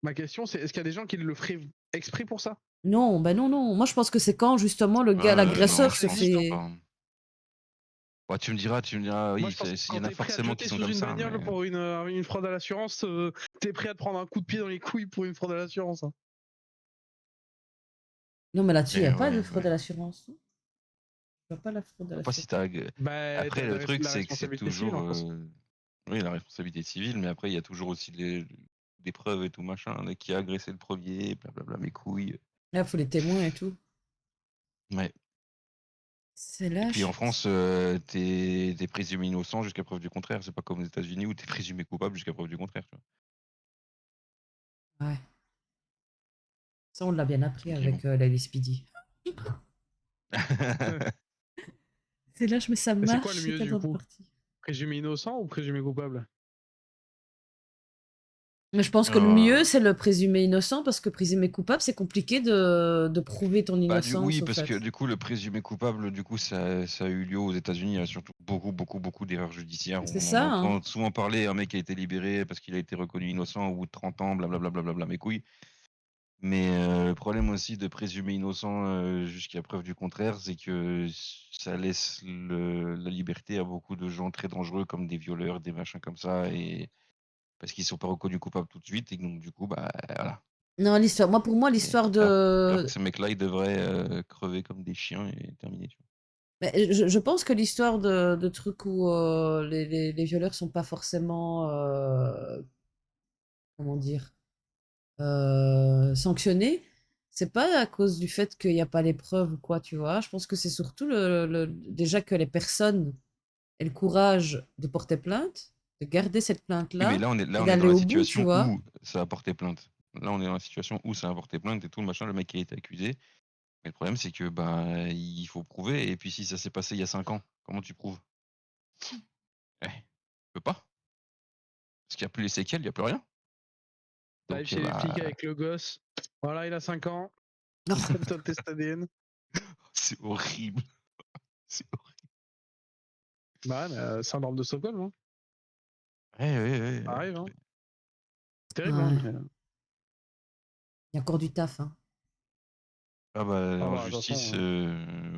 ma question, c'est est-ce qu'il y a des gens qui le feraient exprès pour ça? Non, ben non, non. Moi, je pense que c'est quand justement le gars, Non, l'agresseur je se pense fait. pas. Ouais, tu me diras, Moi, oui, je pense que il y quand en a t'es prêt à te forcément qui jeter sont sous comme une ça, bagnole mais pour une fraude à l'assurance, t'es prêt à te prendre un coup de pied dans les couilles pour une fraude à l'assurance, hein. Non, mais là-dessus, il n'y a pas de ouais, fraude ouais. à l'assurance. Il n'y a pas la fraude à Pas si l'assurance. t'as Bah, après le truc, la c'est que c'est responsabilité civile toujours, en France. oui, la responsabilité civile, mais après il y a toujours aussi des preuves et tout machin, là, qui a agressé le premier, blablabla, mes couilles. Là, il faut les témoins et tout. Ouais. C'est Et puis lâche. en France, tu présumé innocent jusqu'à preuve du contraire. C'est pas comme aux États-Unis où tu es présumé coupable jusqu'à preuve du contraire, tu Ouais. Ça, on l'a bien appris donc bon. avec la Speedy. C'est lâche, mais ça Mais c'est quoi le marche, c'est mieux du tellement de coup? parties. Présumé innocent ou présumé coupable? Mais je pense que le mieux, Heu, c'est le présumé innocent, parce que présumé coupable, c'est compliqué de prouver ton innocence, oui, au parce que fait. du coup, le présumé coupable, du coup, ça a eu lieu aux États-Unis. Il y a surtout beaucoup, beaucoup, beaucoup d'erreurs judiciaires. C'est On ça, entend hein. souvent parler, un mec qui a été libéré parce qu'il a été reconnu innocent au bout de 30 ans, blablabla, blablabla, mes couilles. Mais le problème aussi de présumer innocent, jusqu'à preuve du contraire, c'est que ça laisse la liberté à beaucoup de gens très dangereux comme des violeurs, des machins comme ça et parce qu'ils sont pas reconnus coupables tout de suite et donc du coup, bah, voilà. Non, pour moi, Et l'histoire alors que de. ces mecs-là, ils devraient crever comme des chiens et terminer, tu vois. Mais je pense que l'histoire de trucs où les violeurs sont pas forcément, comment dire, sanctionnés, c'est pas à cause du fait qu'il n'y a pas les preuves ou quoi, tu vois. Je pense que c'est surtout déjà que les personnes aient le courage de porter plainte, de garder cette Oui, mais plainte-là là, et on est dans d'aller la au bout, tu situation vois. où ça a porté plainte. Là, on est dans la situation où ça a porté plainte et tout le machin, le mec qui a été accusé. Mais le problème, c'est que bah, il faut prouver. Et puis, si ça s'est passé il y a 5 ans, comment tu prouves? Tu peux pas. Parce qu'il n'y a plus les séquelles, il n'y a plus rien. T'arrives Donc, chez les flics bah, avec le gosse. Voilà, il a 5 ans. Donne-toi le test ADN. c'est horrible. C'est horrible. Bah ouais, mais syndrome de Stockholm, hein. Ouais. Ça arrive, hein. Terrible, hein. Ouais. Mais... Il y a encore du taf, hein. Ah bah, Ah en bah, de toute justice, façon,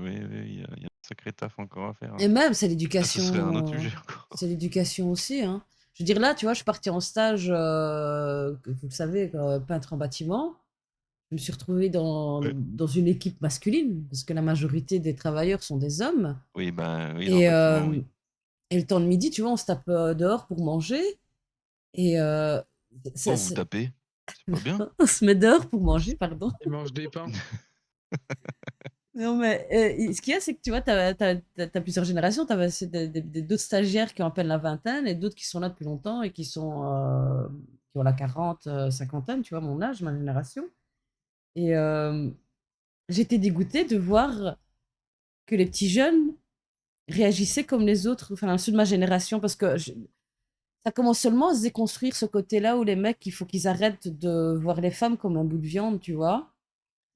oui, il y a un sacré taf encore à faire, hein. Et même, Ça, ce serait un autre l'éducation, sujet encore. c'est l'éducation aussi, hein. Je veux dire, là, tu vois, je suis partie en stage, vous le savez, peintre en bâtiment. Je me suis retrouvée Ouais. dans une équipe masculine, parce que la majorité des travailleurs sont des hommes. Oui, bah, oui, dans le Et, bâtiment, oui. et le temps de midi, tu vois, on se tape dehors pour manger. Et Oh, ça- vous ça- tapez, c'est pas bien. on se met dehors pour manger, pardon. il mange des pains. Non, mais ce qu'il y a, c'est que tu vois, t'as plusieurs générations. T'as d'autres stagiaires qui ont à peine la vingtaine et d'autres qui sont là depuis longtemps et qui ont la 40, cinquantaine, tu vois, mon âge, ma génération. Et j'étais dégoûtée de voir que les petits jeunes réagissaient comme les autres, enfin ceux de ma génération, parce que ça commence seulement à se déconstruire ce côté-là où les mecs, il faut qu'ils arrêtent de voir les femmes comme un bout de viande, tu vois.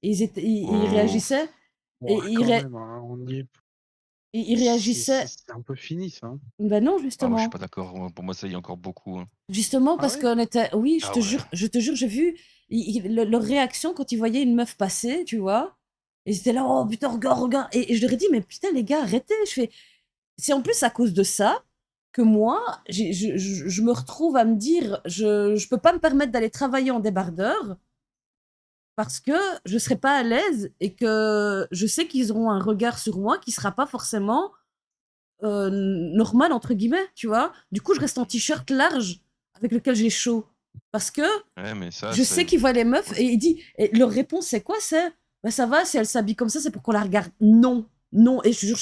Et ils Oh, réagissaient, Bon, et quand même, hein, on y est... ils réagissaient. C'est un peu fini, ça. Hein. Ben non, ah, moi, je suis justement. pas d'accord. Pour moi, ça y est encore beaucoup, hein. Justement Ah parce ouais? qu'on était. Oui, Ah ouais. je te jure, j'ai vu leur réaction quand ils voyaient une meuf passer, tu vois. Et ils étaient là, oh putain, regarde, regarde. Et je leur ai dit, mais putain, les gars, arrêtez. Je fais, c'est en plus à cause de ça que moi, je me retrouve à me dire, je peux pas me permettre d'aller travailler en débardeur parce que je serai pas à l'aise et que je sais qu'ils auront un regard sur moi qui sera pas forcément normal, entre guillemets, tu vois. Du coup, je reste en t-shirt large avec lequel j'ai chaud. Parce que Ouais, mais ça, je sais c'est. qu'ils voient les meufs et il dit, et leur réponse c'est quoi? C'est, bah ça va, si elle s'habille comme ça, c'est pour qu'on la regarde. Non, non. Et je te jure,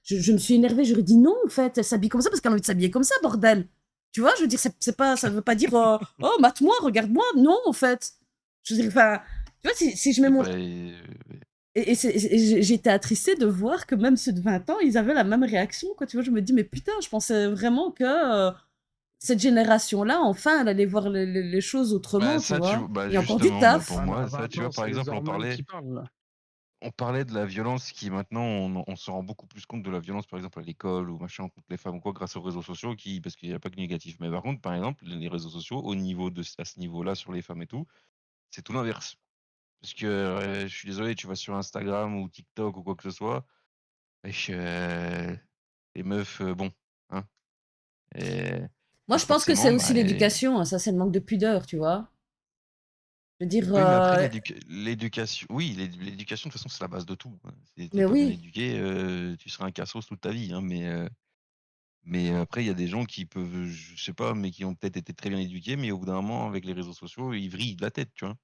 je me suis énervée, je lui ai dit non, en fait, elle s'habille comme ça parce qu'elle a envie de s'habiller comme ça, bordel. Tu vois, je veux dire, c'est pas, ça veut pas dire, oh, mate-moi, regarde-moi. Non, en fait. Je veux dire, enfin, tu vois, si je mets mon. Bah, Et j'étais attristée de voir que même ceux de 20 ans, ils avaient la même réaction. Quoi. Tu vois, je me dis, mais putain, je pensais vraiment que cette génération-là, enfin, elle allait voir les choses bah, autrement, tu ça, vois. bah, Il y a encore du justement, bah, pour taf. Ah non, moi, à ça, 20 tu vois, ans, par c'est les exemple, hormones qui parlent, là. on parlait de la violence qui maintenant, on se rend beaucoup plus compte de la violence, par exemple, à l'école ou machin, contre les femmes ou quoi, grâce aux réseaux sociaux, parce qu'il n'y a pas que négatif. Mais par contre, par exemple, les réseaux sociaux, à ce niveau-là, sur les femmes et tout, c'est tout l'inverse. Parce que, je suis désolé, tu vas sur Instagram ou TikTok ou quoi que ce soit, wesh, les meufs, bon, hein, et, Moi, et je pense que c'est forcément, bah, aussi l'éducation. Hein. Ça, c'est le manque de pudeur, tu vois. Je veux dire, oui, mais après, l'éducation, oui, l'éducation, de toute façon, c'est la base de tout, hein. Si t'es mais pas bien oui. éduqué, tu seras un cassos toute ta vie, hein, mais après, il y a des gens qui peuvent, je sais pas, mais qui ont peut-être été très bien éduqués, mais au bout d'un moment, avec les réseaux sociaux, ils vrillent de la tête, tu vois.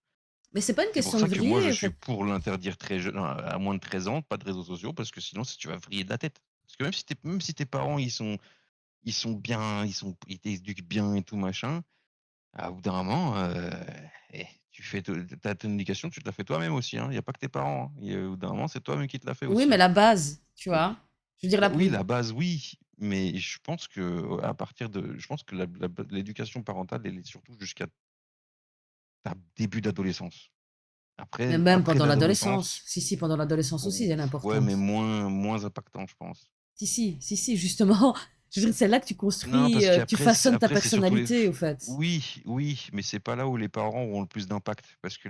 Mais c'est pas une C'est pour question de ça que moi, je vriller. En suis fait. pour l'interdire très jeune, à moins de 13 ans, pas de réseaux sociaux, parce que sinon, tu vas vriller de la tête. Parce que même si tes parents, ils sont bien, ils t'éduquent bien et tout machin, à bout d'un moment, t'as ton éducation, tu te la fais toi-même aussi, hein. Il y a pas que tes parents, hein. Au bout d'un moment, c'est toi-même qui te la fais Oui, aussi, mais hein. la base, tu Donc, vois. Je veux dire, bah oui, la base, oui, mais je pense que l'éducation parentale, elle est surtout jusqu'à ta début d'adolescence. mais Après, même après pendant l'adolescence. l'adolescence, Si, si, pendant l'adolescence aussi, elle est ouais, mais importante. moins impactant, je pense. Si, justement. Je veux dire, c'est là que tu Non, construis, parce tu qu'après, façonnes ta après, c'est surtout personnalité, au fait. oui, mais c'est pas là où les parents auront le plus d'impact. Parce que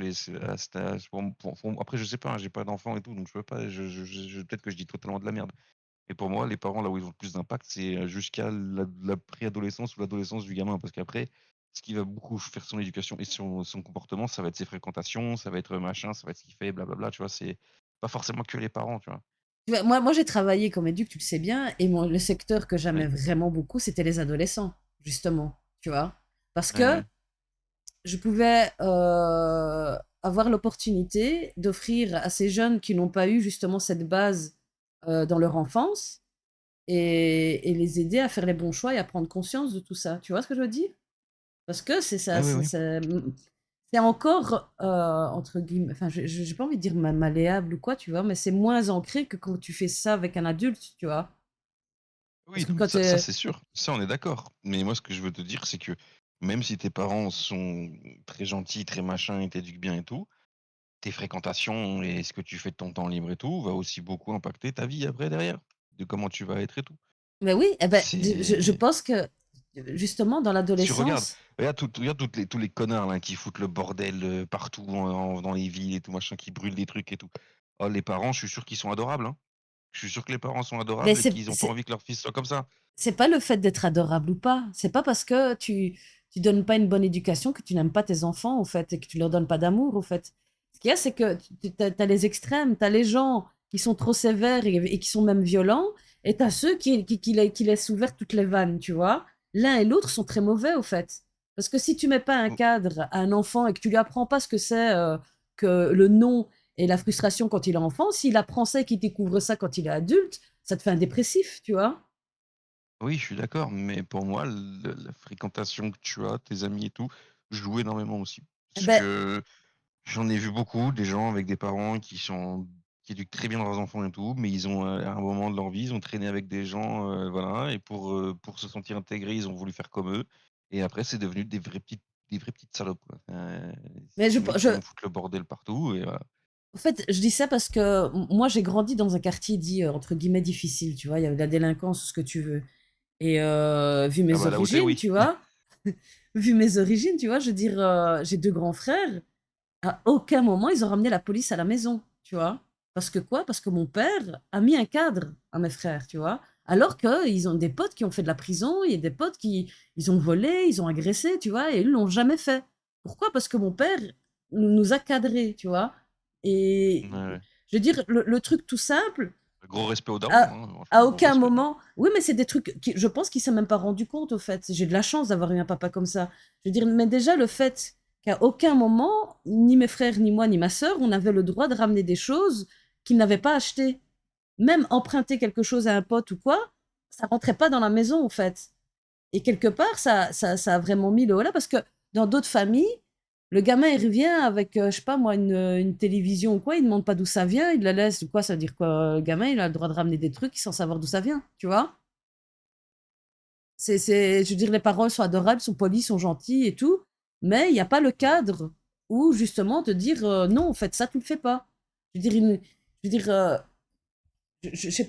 à cet âge, après, je sais pas, hein, j'ai pas d'enfant et tout, donc je peux pas, peut-être que je dis totalement de la merde. Et pour moi, les parents, là où ils ont le plus d'impact, c'est jusqu'à la préadolescence ou l'adolescence du gamin. Parce qu'après, ce qui va beaucoup faire son éducation et son comportement, ça va être ses fréquentations, ça va être machin, ça va être ce qu'il fait, blablabla, tu vois? C'est pas forcément que les parents, tu vois? Tu vois, moi, j'ai travaillé comme éduc, tu le sais bien, et le secteur que j'aimais Ouais, vraiment beaucoup, c'était les adolescents, justement, tu vois. Parce ouais, que ouais. je pouvais avoir l'opportunité d'offrir à ces jeunes qui n'ont pas eu justement cette base dans leur enfance et les aider à faire les bons choix et à prendre conscience de tout ça. Tu vois ce que je veux dire? Parce que c'est ça, Ouais, ouais, ouais. c'est encore, entre guillemets, enfin, j'ai pas envie de dire malléable ou quoi, tu vois, mais c'est moins ancré que quand tu fais ça avec un adulte, tu vois. Parce Oui, que non, mais quand ça c'est sûr. Ça, on est d'accord. Mais moi, ce que je veux te dire, c'est que même si tes parents sont très gentils, très machin, ils t'éduquent bien et tout, tes fréquentations et ce que tu fais de ton temps libre et tout, va aussi beaucoup impacter ta vie après derrière, de comment tu vas être et tout. mais oui, eh ben, je C'est pense que justement dans Si regarde, l'adolescence, regarde tous les connards là, qui foutent le bordel partout dans les villes et tout machin, qui brûlent des trucs et tout. Oh, les parents, je suis sûr qu'ils sont adorables, hein. Je suis sûr que les parents sont mais adorables et qu'ils ont pas envie que leur fils soit comme ça. c'est pas le fait d'être adorable ou pas. C'est pas parce que tu donnes pas une bonne éducation que tu n'aimes pas tes enfants, en fait, et que tu leur donnes pas d'amour, au fait. Ce qu'il y a, c'est que tu as les extrêmes, tu as les gens qui sont trop sévères et qui sont même violents, et tu as ceux qui laissent ouvertes toutes les vannes, tu vois. L'un et l'autre sont très mauvais, au fait. Parce que si tu mets pas un Oh, cadre à un enfant et que tu lui apprends pas ce que c'est que le non et la frustration quand il est enfant, s'il apprend ça et qu'il découvre ça quand il est adulte, ça te fait un dépressif, tu vois. oui, je suis d'accord, mais pour moi, la fréquentation que tu as, tes amis et tout, joue énormément aussi. Eh Parce ben, que j'en ai vu beaucoup, des gens avec des parents qui éduquent très bien leurs enfants et tout, mais ils ont, à un moment de leur vie, ils ont traîné avec des gens, voilà, et pour se sentir intégrés, ils ont voulu faire comme eux, et après c'est devenu des vraies petites salopes, quoi. mais C'est des mecs je, qui vont foutre le bordel partout et voilà. en fait, je dis ça parce que moi, j'ai grandi dans un quartier dit, entre guillemets, difficile, tu vois. Il y avait de la délinquance, ce que tu veux. Et vu Ah mes bah, là où tu origines, oui. tu vois, vu mes origines, tu vois, je veux dire, j'ai deux grands frères. À aucun moment, ils ont ramené la police à la maison, tu vois. Parce que quoi? Parce que mon père a mis un cadre à mes frères, tu vois. Alors qu'ils ont des potes qui ont fait de la prison, il y a des potes qui ils ont volé, ils ont agressé, tu vois, et ils l'ont jamais fait. Pourquoi? Parce que mon père nous a cadrés, tu vois. Ouais, Et ouais. je veux dire, le truc tout simple, Gros respect aux darons, à, hein, franchement, à gros aucun respect. moment. Oui, mais c'est des trucs qui, je pense qu'il s'est même pas rendu compte, au fait. J'ai de la chance d'avoir eu un papa comme ça. Je veux dire, mais déjà, le fait qu'à aucun moment, ni mes frères, ni moi, ni ma sœur, on avait le droit de ramener des choses qu'ils n'avaient pas achetées. Même emprunter quelque chose à un pote ou quoi, ça rentrait pas dans la maison, en fait. Et quelque part, ça a vraiment mis le holà parce que dans d'autres familles, le gamin, il revient avec, je sais pas moi, une télévision ou quoi, il demande pas d'où ça vient, il la laisse ou quoi, ça veut dire quoi? Le gamin, il a le droit de ramener des trucs sans savoir d'où ça vient, tu vois? Je veux dire, les paroles sont adorables, sont polies, sont gentilles et tout, mais il y a pas le cadre où justement te dire, non, en fait, ça, tu le fais pas. Je veux dire, je veux dire,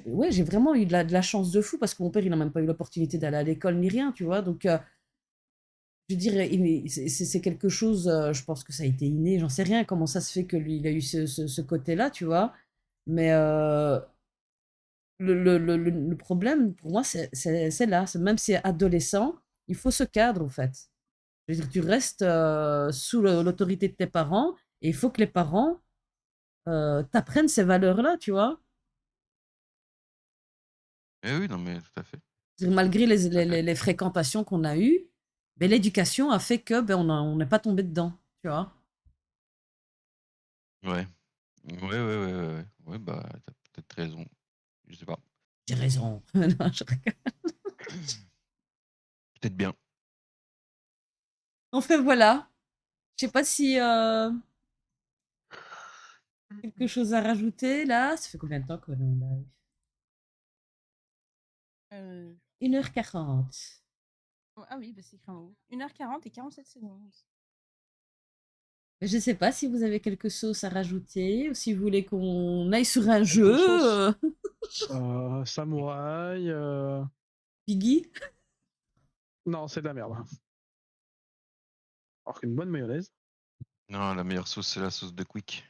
ouais, j'ai vraiment eu de la chance de fou parce que mon père, il n'a même pas eu l'opportunité d'aller à l'école ni rien, tu vois? Donc, je veux dire, c'est quelque chose, je pense que ça a été inné, j'en sais rien comment ça se fait que lui, il a eu ce côté-là, tu vois. Mais le problème, pour moi, c'est là. Même si adolescent, il faut ce cadre, en fait. Je veux dire, tu restes sous l'autorité de tes parents et il faut que les parents t'apprennent ces valeurs-là, tu vois. Eh oui, non mais tout à fait, Malgré tout à fait. les fréquentations qu'on a eues, ben, l'éducation a fait que ben, on n'est pas tombé dedans, tu vois. Ouais. Ouais, ouais, ouais, ouais, ouais. Ouais, bah, tu peut-être raison, je sais pas. J'ai raison. Non, je rigole. Peut-être bien. Enfin, voilà. Je sais pas si quelque chose à rajouter là. Ça fait combien de temps qu'on est en live? Euh, 1h40. Ah oui, bah c'est écrit en haut. 1h40 et 47 secondes. Je sais pas si vous avez quelque chose à rajouter ou si vous voulez qu'on aille sur un Quelque chose. jeu. Samouraï. Piggy. Non, c'est de la merde. Alors qu'une bonne mayonnaise. Non, la meilleure sauce, c'est la sauce de Quick.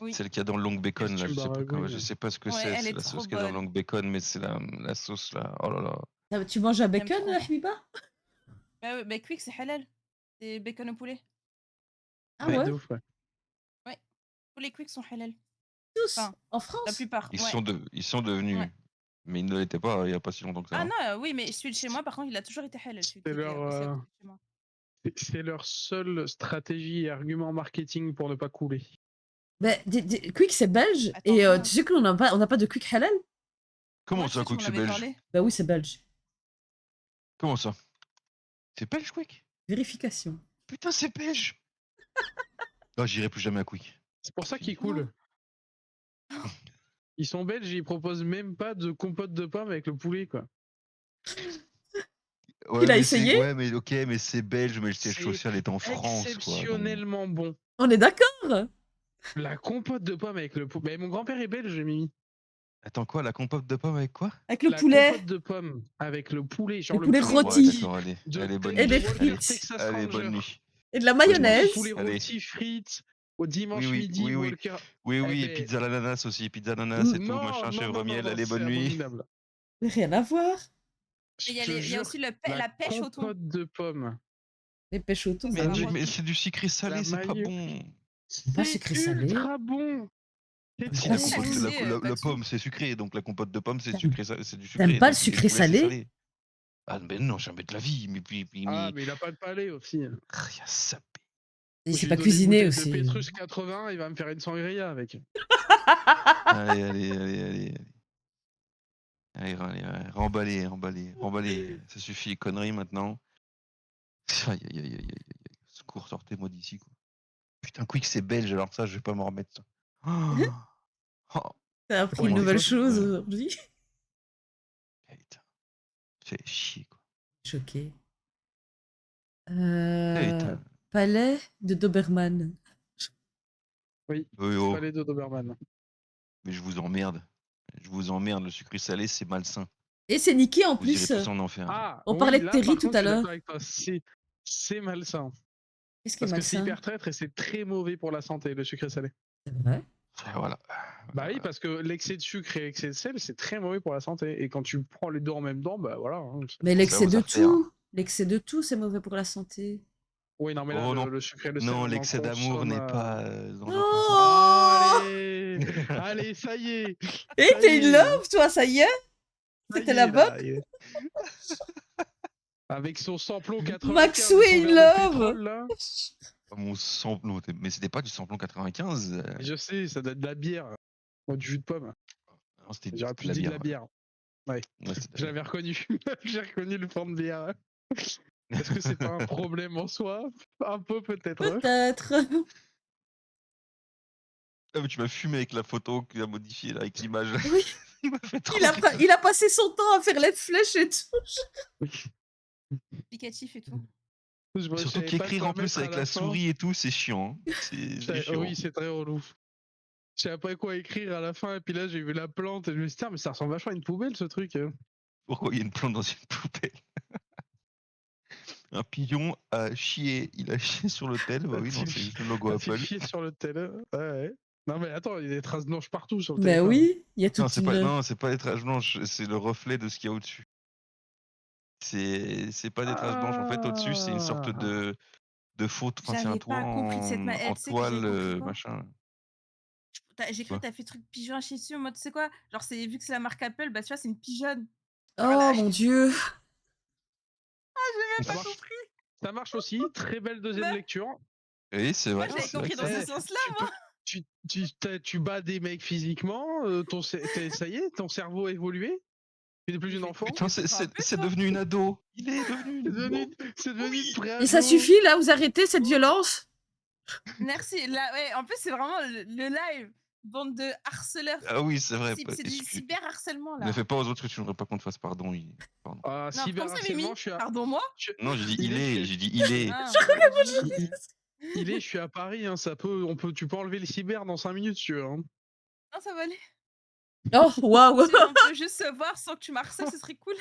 Oui. Celle qu'il y a dans le long bacon, Qu'est-ce que là, tu me baragouines? je sais pas ce que Ouais, elle c'est est la trop sauce qu'il y a dans le bonne. long bacon, mais c'est la sauce, là, oh là là. Tu manges un J'aime bacon, trop. Habiba? Bah, ouais, bah Quick, c'est halal. C'est bacon au poulet. Ah Ouais, ouais? de ouf, ouais. Ouais. Tous les Quick sont halal. Tous? Enfin, En la France? plupart, Ils ouais. sont devenus, Ouais. mais ils ne l'étaient pas il y a pas si longtemps que ça. Ah hein. non, oui, mais celui de chez moi, par contre, il a toujours été halal, celui C'est qui était aussi à leur, côté de chez moi. c'est leur seule stratégie et argument marketing pour ne pas couler. Bah, Quick, c'est belge. Attends, Et quoi? tu sais qu'on n'a pas de Quick halal? Comment Ouais, tu ça, sais, tu Quick, m'en c'est avais belge? parlé. Bah oui, c'est belge. Comment ça? C'est belge, Quick? Vérification. Putain, c'est belge! Ah, j'irai plus jamais à Quick. C'est pour ça Fini. qu'ils coulent. Ils sont belges, ils proposent même pas de compote de pommes avec le poulet, quoi. Ouais, Il a mais essayé? ouais, mais ok, mais c'est belge, mais le siège C'est social est en France, quoi. Donc... exceptionnellement bon. On est d'accord? La compote de pommes avec le poulet. Mais mon grand-père est belge, Mimi. Attends, quoi, la compote de pommes avec quoi? Avec le La poulet. compote de pommes avec le poulet, genre Le le poulet poulet Ouais, rôti. rôti d'accord, allez. de Allez, bonne Tony Et des nuit. Walker Allez, frites. Texas allez, bonne Ranger. nuit. Et de la Bonne nuit. mayonnaise. Poulet Allez. rôti frites au Oui, dimanche oui, midi, oui, oui. Walker. Oui, Eh oui, et ben, pizza à l'ananas aussi, pizza à l'ananas et tout, non, machin, non, chèvre non, non, miel, non, allez, c'est bonne nuit. abominable. Mais rien à voir. Je Et il y a, te il y a jure, aussi la la pêche au thon. compote de pommes Les pêches au thon, Ça, bah c'est oui. vraiment Mais ok. c'est du sucré salé, la c'est pas maillot. bon. Pas C'est sucré salé. ultra bon. C'est Si Bah, la trop sucré compote, bon. salé, la pas de pomme, soupe. c'est sucré, donc la compote de pomme, c'est T'aimes sucré, c'est du t'aimes sucré, pas le donc le sucré poulet, c'est salé? salé. Ah, ben non, jamais de la vie, mais puis, Ah, mais... mais il a pas de palais aussi. Rien sapé. Il Je sait lui pas donne une cuisiner bouteille de aussi. Petrus 80, il va me faire une sangria avec. Allez, allez, allez, allez. Allez, allez, allez, remballez, remballez, remballez. Ça suffit les conneries maintenant. Aïe, aïe, aïe, aïe, aïe, aïe. Secours, sortez-moi d'ici, quoi. Putain, Quick, c'est belge, alors ça, je vais pas m'en remettre, ça. Oh, oh, T'as appris Ouais, une des nouvelle fois, chose ouais. aujourd'hui? Putain, fait chier, quoi. Choqué. Putain. Palais de Doberman. Oui, Oui, oh, palais de Doberman. mais je vous emmerde. Je vous emmerde, le sucré salé, c'est malsain. Et c'est niqué en Vous irez plus. tous en enfer. Ah, On parlait oui, de là, Terry par tout contre, à je suis d'accord l'heure. avec toi. C'est malsain. Qu'est-ce qui est Parce que c'est malsain? hyper traître et c'est très mauvais pour la santé, le sucré salé. C'est vrai. Et voilà. Bah oui, parce que l'excès de sucre et l'excès de sel, c'est très mauvais pour la santé. Et quand tu prends les deux en même temps, bah voilà. hein. Mais Pensez à l'excès vos de affaires. tout. L'excès de tout, c'est mauvais pour la santé. Oui, non, mais là, Oh non, le sucre et le sel, non, on en l'excès d'amour consomme. n'est pas dangereux pour la santé. Oh! Allez, allez, ça y est. Et Ça t'es y une est. love, toi, ça y est? Ça C'était y la est, là. bonne? Avec son samplon 95 Maxou et est son in verre de love! pétrole, là. Mon samplon, mais c'était pas du samplon 95. Je sais, ça doit être de la bière. Ou du jus de pomme. Non, c'était J'aurais de pu la dire de bière. la bière. Ouais, Ouais, c'était de la je l'avais reconnu. J'ai reconnu le fond de bière. Est-ce que c'est pas un problème en soi? Un peu peut-être. hein. Peut-être. Ah, mais tu m'as fumé avec la photo qu'il a modifiée là, avec l'image. Oui. Il m'a fait trop Il a, rire. il a passé son temps à faire les flèches et tout. Applicatif et tout. Je Surtout savais pas qu'écrire quoi en plus mettre à avec la la fin. souris et tout, c'est chiant. hein. C'est chiant. Oui, c'est très relou. Je savais pas quoi écrire à la fin, et puis là j'ai vu la plante et je me suis dit, tiens, mais ça ressemble vachement à une poubelle ce truc. Pourquoi il y a une plante dans une poubelle? Un pigeon a chié. Il a chié sur l'hôtel. Bah oui, non, c'est juste le logo Apple. Ratifié sur le tel. Ouais. Non mais attends, il y a des traces blanches partout sur le Mais téléphone. oui, il y a Non, toute c'est pas, une. non, c'est pas des traces blanches, c'est le reflet de ce qu'il y a au-dessus. C'est pas des traces blanches. En fait, au-dessus, c'est une sorte de faute. Enfin, c'est un J'avais toit pas compris de cette en tu sais que j'avais toile, compris quoi? machin. J'ai cru Quoi? que t'as fait truc pigeon chier dessus en mode, tu sais quoi? Genre, c'est vu que c'est la marque Apple, bah tu vois, c'est une pigeonne. Oh mon dieu! J'ai Ça même pas marche. compris. Ça marche aussi. Très belle deuxième Bah, lecture. Oui, c'est moi, vrai. j'avais C'est vrai compris que dans ça ce Eh, sens-là, tu moi. peux, tu bats des mecs physiquement. Ça y est, ton cerveau a évolué. Tu n'es plus Mais une je vais te enfant. Putain, niquer peut-être un peu, c'est toi. devenu une ado. Il est devenu une C'est devenu, ado. c'est devenu une Oui. Et ça pré-ado. suffit là, vous arrêtez cette violence? Merci. Là, ouais, en plus, c'est vraiment le live. Bande de harceleurs. Ah oui, c'est vrai. C'est du cyberharcèlement, Ne là. fais pas aux autres ce que tu n'aurais pas qu'on te fasse. Pardon. Pardon. Ah, Non, comme ça, Mimi. cyberharcèlement, je suis à. Pardon, moi. Non, j'ai dit Il il est, est. J'ai dit il est. Ah, je suis à Paris, hein, tu peux enlever le cyber dans 5 minutes, si tu veux. Hein. Non, ça va aller. Oh waouh! Si on peut juste se voir sans que tu m'harcèles, ce serait cool.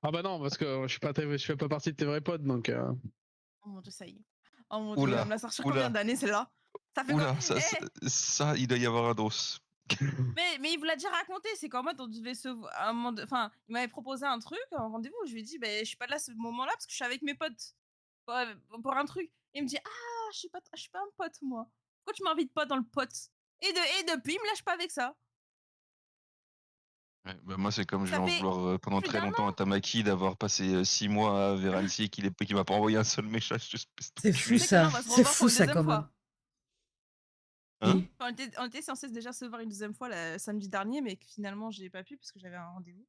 Ah bah non, parce que je fais pas partie de tes vrais potes, donc. Oh mon dieu, ça y est. Oh mon dieu, il va Oula. me la sortir Oula. combien d'années, celle-là? Ça fait Oula. quoi? Il doit y avoir un dos. Mais il vous l'a déjà raconté, c'est qu'en mode on devait se voir à un moment enfin, il m'avait proposé un truc, un rendez-vous, je lui ai dit: «Beh, je suis pas là ce moment-là parce que je suis avec mes potes». pour un truc. Il me dit ah je suis pas un pote moi. Pourquoi tu m'invites pas dans le pote et depuis il me lâche pas avec ça. Ouais, bah, moi, c'est comme je vais Ça en fait vouloir pendant plus très d'un longtemps à an. Tamaki d'avoir passé 6 mois à Verancy qui m'a pas envoyé un seul message. Espèce C'est fou Tu d'enculé. sais que là ça. on va se C'est revoir fou pour une ça deuxième quand même. fois. Hein? Oui. Enfin, on était censé déjà se voir une deuxième fois samedi dernier, mais que finalement j'ai pas pu parce que j'avais un rendez-vous.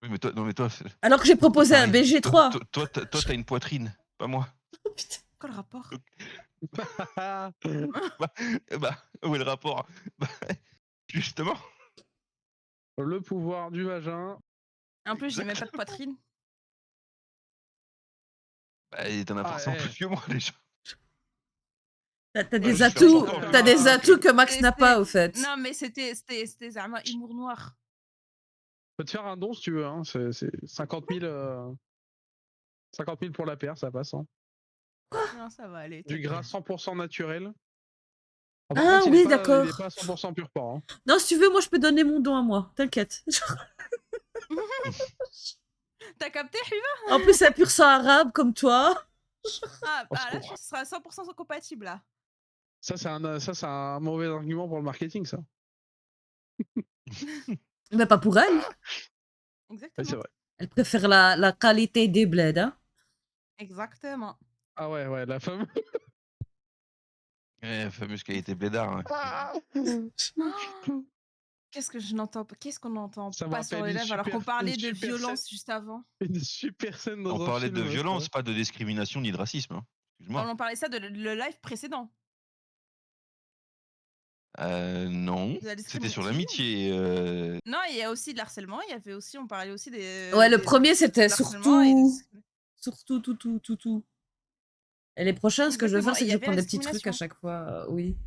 Oui, mais toi, non, mais toi, Alors que j'ai proposé un t'arrives. BG3. Toi, t'as une poitrine, pas moi. Oh, putain. Quoi le rapport? Bah, où est le rapport? Bah, justement. Le pouvoir du vagin. En plus, j'ai même pas de poitrine. Bah, t'en as Ah, forcément plus que moi, déjà. T'as Ouais, des je atouts, préfère t'as des un- atouts que Max C'est- n'a pas c'est- au fait. Non, mais c'était vraiment humour noir. Je peux te faire un don si tu veux. Hein. C'est 50 000, 50 000 pour la paire, ça passe. Hein. Non, ça va aller. Du t'inquiète. gras 100% naturel. Par Ah contre, oui, il est d'accord. pas 100% pur porc. Hein. Non, si tu veux, moi je peux donner mon don à moi. T'inquiète. T'as capté, Huva? En plus, c'est un pur sang arabe comme toi. Ah, Au là, secours. ce sera 100% compatible, là. Ça, c'est un mauvais argument pour le marketing, ça. Mais pas pour elle. Oui, Exactement. c'est vrai. Elle préfère la qualité des bleds. Hein. Exactement. Ah ouais, la femme. Ouais, la fameuse qualité blédard. Hein. Qu'est-ce qu'on n'entend Ça me pas sur rappelle les une lèvres alors qu'on super parlait de scène. violence juste avant? Une super scène dans On un parlait film. de violence, pas de discrimination ni de racisme. Hein. Excuse-moi. On parlait ça de le live précédent. Non, De la c'était sur discrimination. l'amitié. Non, il y a aussi de l'harcèlement. Il y avait aussi, on parlait aussi des. Ouais, le des- premier c'était de l'harcèlement et surtout. tout. Et les prochains, ce que je vais Exactement. faire, Et c'est il que y je vais avait la prendre des petits trucs à discrimination. chaque fois. Oui.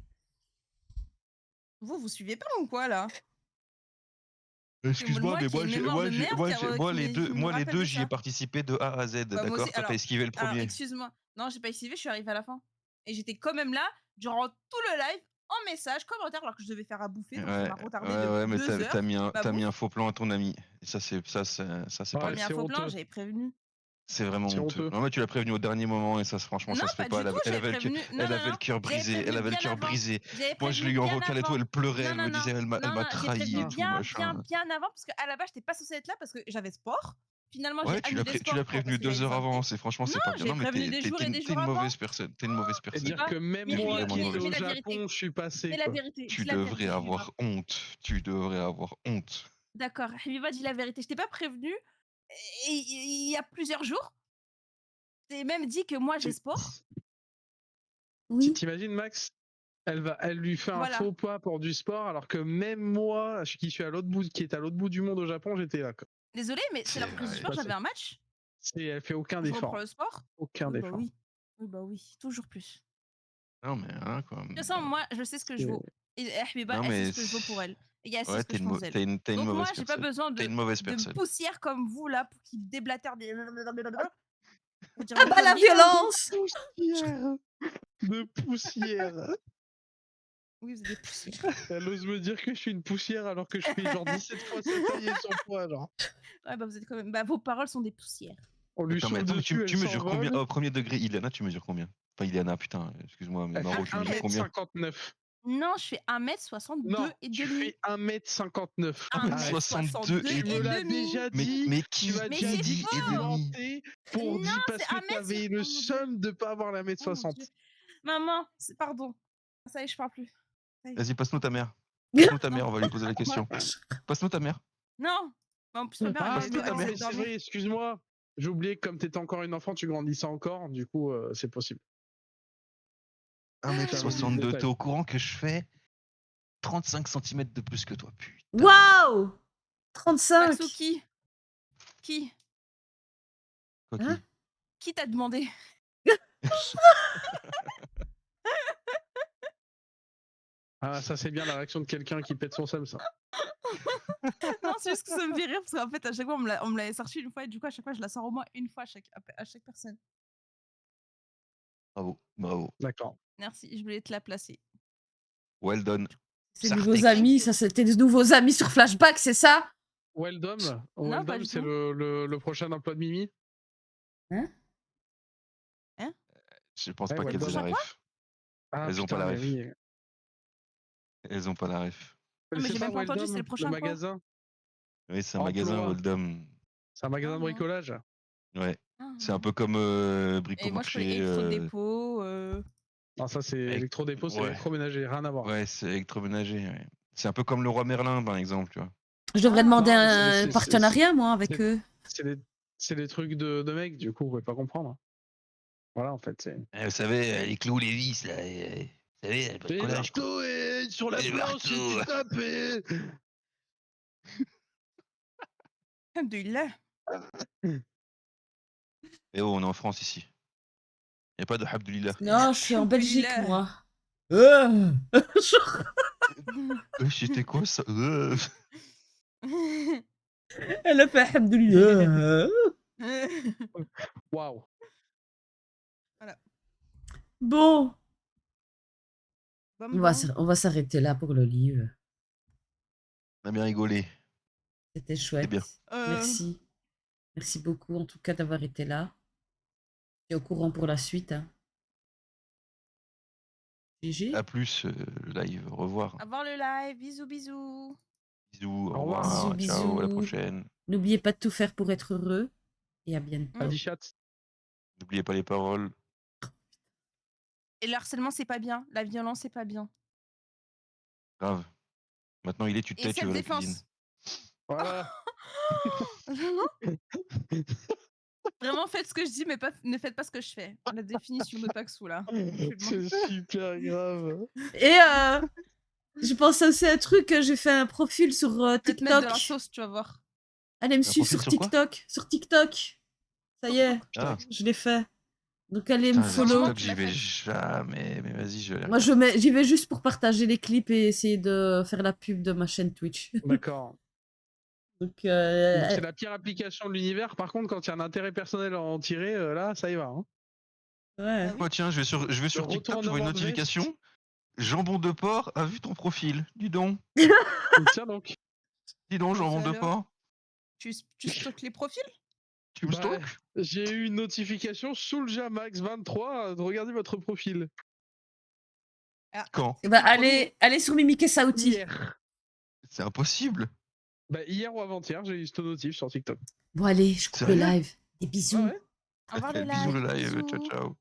Vous suivez pas ou quoi là? Excuse-moi, Moi mais qui ai une mémoire de merde, qui me les rappelle deux, de j'y ai ça. participé de A à Z, Bah, moi d'accord? aussi. Toi, t'as esquivé le Alors premier. excuse-moi. Non, j'ai pas esquivé, je suis arrivée à la fin. Et j'étais quand même là durant tout le live, en message, commentaire, alors que je devais faire à bouffer, donc ça m'a retardé de Ouais, mais 2 t'as heures. mis un, Ma t'as mis bouffe. un faux plan à ton ami. Et ça, c'est J'ai pas pas Ouais, mis bien. un c'est faux plan, honteux. j'avais prévenu. C'est vraiment C'est honteux. honteux. Ouais, tu l'as prévenu au dernier moment et ça, franchement, Non, ça se fait pas pas. du tout, j'avais prévenu. Non, Elle non, avait le non. cœur J'avais brisé. Elle prévenu avait le bien cœur avant. brisé. J'avais Moi, je prévenu l'ai eu en bien vocal et tout. avant. Elle pleurait. Non, Elle non, me non. disait, elle Non, m'a non, j'ai trahi et prévenu tout, bien machin. avant, parce qu'à la base, j'étais pas censée être là parce que j'avais sport. Finalement, j'ai Ouais, tu annulé l'as sport prévenu parce que j'avais 2 heures des avant. invités. Franchement, c'est Non, pas bien. j'ai Non, mais prévenu des jours et des t'es jours une avant. mauvaise personne. T'es une mauvaise Et personne. dire que même Mais moi vraiment qui une étais mauvaise au la personne. vérité. Japon, je suis passé. Mais la Quoi. vérité, Tu dis la devrais vérité, avoir Habiba. honte. Tu devrais avoir honte. D'accord, Habiba, dis la vérité. Je t'ai pas prévenu il y a plusieurs jours. Je t'ai même dit que moi, j'ai sport. Oui. T'imagines, Max? Elle lui fait un Voilà. faux pas pour du sport, alors que même moi, qui est à l'autre bout du monde au Japon, j'étais là. Quoi. Désolée, mais c'est la reprise du sport, ouais. j'avais un match. Elle fait aucun Je effort. reprends le sport. Aucun Oui, bah effort. oui. Oui, bah oui, toujours plus. Non, mais hein, quoi. De toute façon, moi, je sais ce que je vaux. Et Habiba, Non, elle sait mais ce que je vaux pour elle. Et elle sait ouais, ce que je pense d'elle. t'es une Donc moi, mauvaise j'ai pas personne. besoin T'es une mauvaise de personne. poussière comme vous, là, qui déblatèrent des... Faut dire Ah des bah la conneries, là. violence. De poussière. Oui, vous êtes des poussières. Elle ose me dire que je suis une poussière alors que je fais genre 17 fois sa taille et son poids. Genre. Ouais, bah vous êtes quand même... Bah vos paroles sont des poussières. On lui Attends, chauffe mais dessus, tu elle mesures combien? s'envole. Au premier degré, Ileana, tu mesures combien? Enfin, Ileana, putain, excuse-moi, mais Elle Maro, fait tu mesures combien? 1m59. Non, je fais 1m62 Non, et tu demi. fais 1m59. 1m62 et Tu me l'as demi. déjà dit. Mais qui Tu m'as Mais déjà c'est dit et faux. demi? menté pour Non, dire parce c'est que 1 mètre t'avais sur- le Oh mon Dieu. seum de pas avoir la Oh mon 1m60. Dieu. Maman, pardon. Ça y est, je parle plus. Ça y est. Vas-y, passe-nous ta mère. Passe-nous ta mère, on va lui poser la question. Passe-nous ta mère. Non. Mais en plus, ma mère, Ah, elle, mais elle non, essaie mais de c'est dormir. vrai, excuse-moi. J'ai oublié que comme t'étais encore une enfant, tu grandissais encore. Du coup, c'est possible. 1m62, détail. t'es au courant que je fais 35 cm de plus que toi, putain. Waouh 35. Maxou, qui Quoi, Hein? Qui t'a demandé? Ah, ça c'est bien la réaction de quelqu'un qui pète son seum, ça. Non, c'est juste que ça me fait rire parce qu'en fait, à chaque fois, on me l'avait sorti une fois et du coup, à chaque fois, je la sors au moins une fois à chaque personne. Bravo, bravo. D'accord. Merci, je voulais te la placer. Well done. Ces Sartek. nouveaux amis, ça c'était des nouveaux amis sur Flashback, c'est ça? Weldom, pas du c'est tout. le prochain emploi de Mimi. Hein? Je pense Ouais, pas qu'elles aient Waldom. la ref. Ah, Elles ont pas putain, la mais ref. oui. Elles ont pas la ref. Non, mais C'est j'ai pas même pas entendu, c'est le Waldom, le prochain quoi? magasin. Oui, c'est un En magasin Ploa. Waldom. C'est un magasin Ah de non. bricolage. Ouais. Ah, C'est un non. peu comme Et moi je Bricomarché. connais Electro-Dépôt. Non, ça c'est Elec- électrodépôt, c'est ouais. électroménager, rien à voir. Ouais, c'est électroménager. Ouais. C'est un peu comme le Roi Merlin, par exemple, tu vois. Je devrais Ah. demander Non, mais un partenariat, moi, avec eux. C'est des trucs de mecs, du coup, vous pouvez pas comprendre. Voilà, en fait, c'est. Vous savez, les clous, les vis, là. Vous savez, le bricolage, quoi. Sur la planche, et tu tapes et... Alhamdoulilah. Eh oh, on est en France ici. Y a pas de Habdulillah. Non, je suis en Belgique, Alhamdoulilah. moi. C'était quoi ça Elle a fait Alhamdoulilah. Waouh. Bon, Bam, bam. on va s'arrêter là pour le livre. On a bien rigolé. C'était chouette. bien. Merci. Merci beaucoup, en tout cas, d'avoir été là. Et au courant pour la suite. Hein. GG. À plus, live. Au revoir. Au revoir le live, bisous bisous. Bisous, au Au revoir. revoir. Bisous, Ciao, à la bisous. prochaine. N'oubliez pas de tout faire pour être heureux. Et à bientôt. Pas dit chat. N'oubliez pas les paroles. Et le harcèlement c'est pas bien, la violence c'est pas bien. Grave. Maintenant, il est, tu te Et tais, tu vas à la cuisine. self-défense. Voilà. Vraiment faites ce que je dis mais ne faites pas ce que je fais. La définition de Paxou là. C'est super grave. Et je pense aussi à un truc, j'ai fait un profil sur Peut-être mettre de la TikTok. sauce, tu vas voir. Allez me Un suivre profil sur sur quoi TikTok. Sur TikTok. Ça y est, Ah, je l'ai fait. Donc allez me putain, follow. Comment TikTok, tu j'y l'as vais fait jamais. Mais vas-y, je vais aller Moi regarder. j'y vais juste pour partager les clips et essayer de faire la pub de ma chaîne Twitch. D'accord. Donc C'est la pire application de l'univers. Par contre, quand il y a un intérêt personnel à en tirer, là, ça y va. Hein. ouais. oui. Moi, tiens, je vais sur Le TikTok, je vois retournement une de veste. notification. Jambon de porc a vu ton profil. Dis donc. Tiens donc. Dis donc, Ça jambon de alors porc. Tu stockes les profils? Tu me Bah, stalks? j'ai eu une notification Soulja-Max23 de regarder votre profil. Ah, Quand? Bah, le premier. allez sur Mimike Saouti. Hier. C'est impossible. Bah, hier ou avant-hier, j'ai eu cette notif sur TikTok. Bon allez, je coupe le Sérieux? live. Des bisous. Ah ouais. Au revoir le Bisous live. le live. bisous. Ciao, ciao.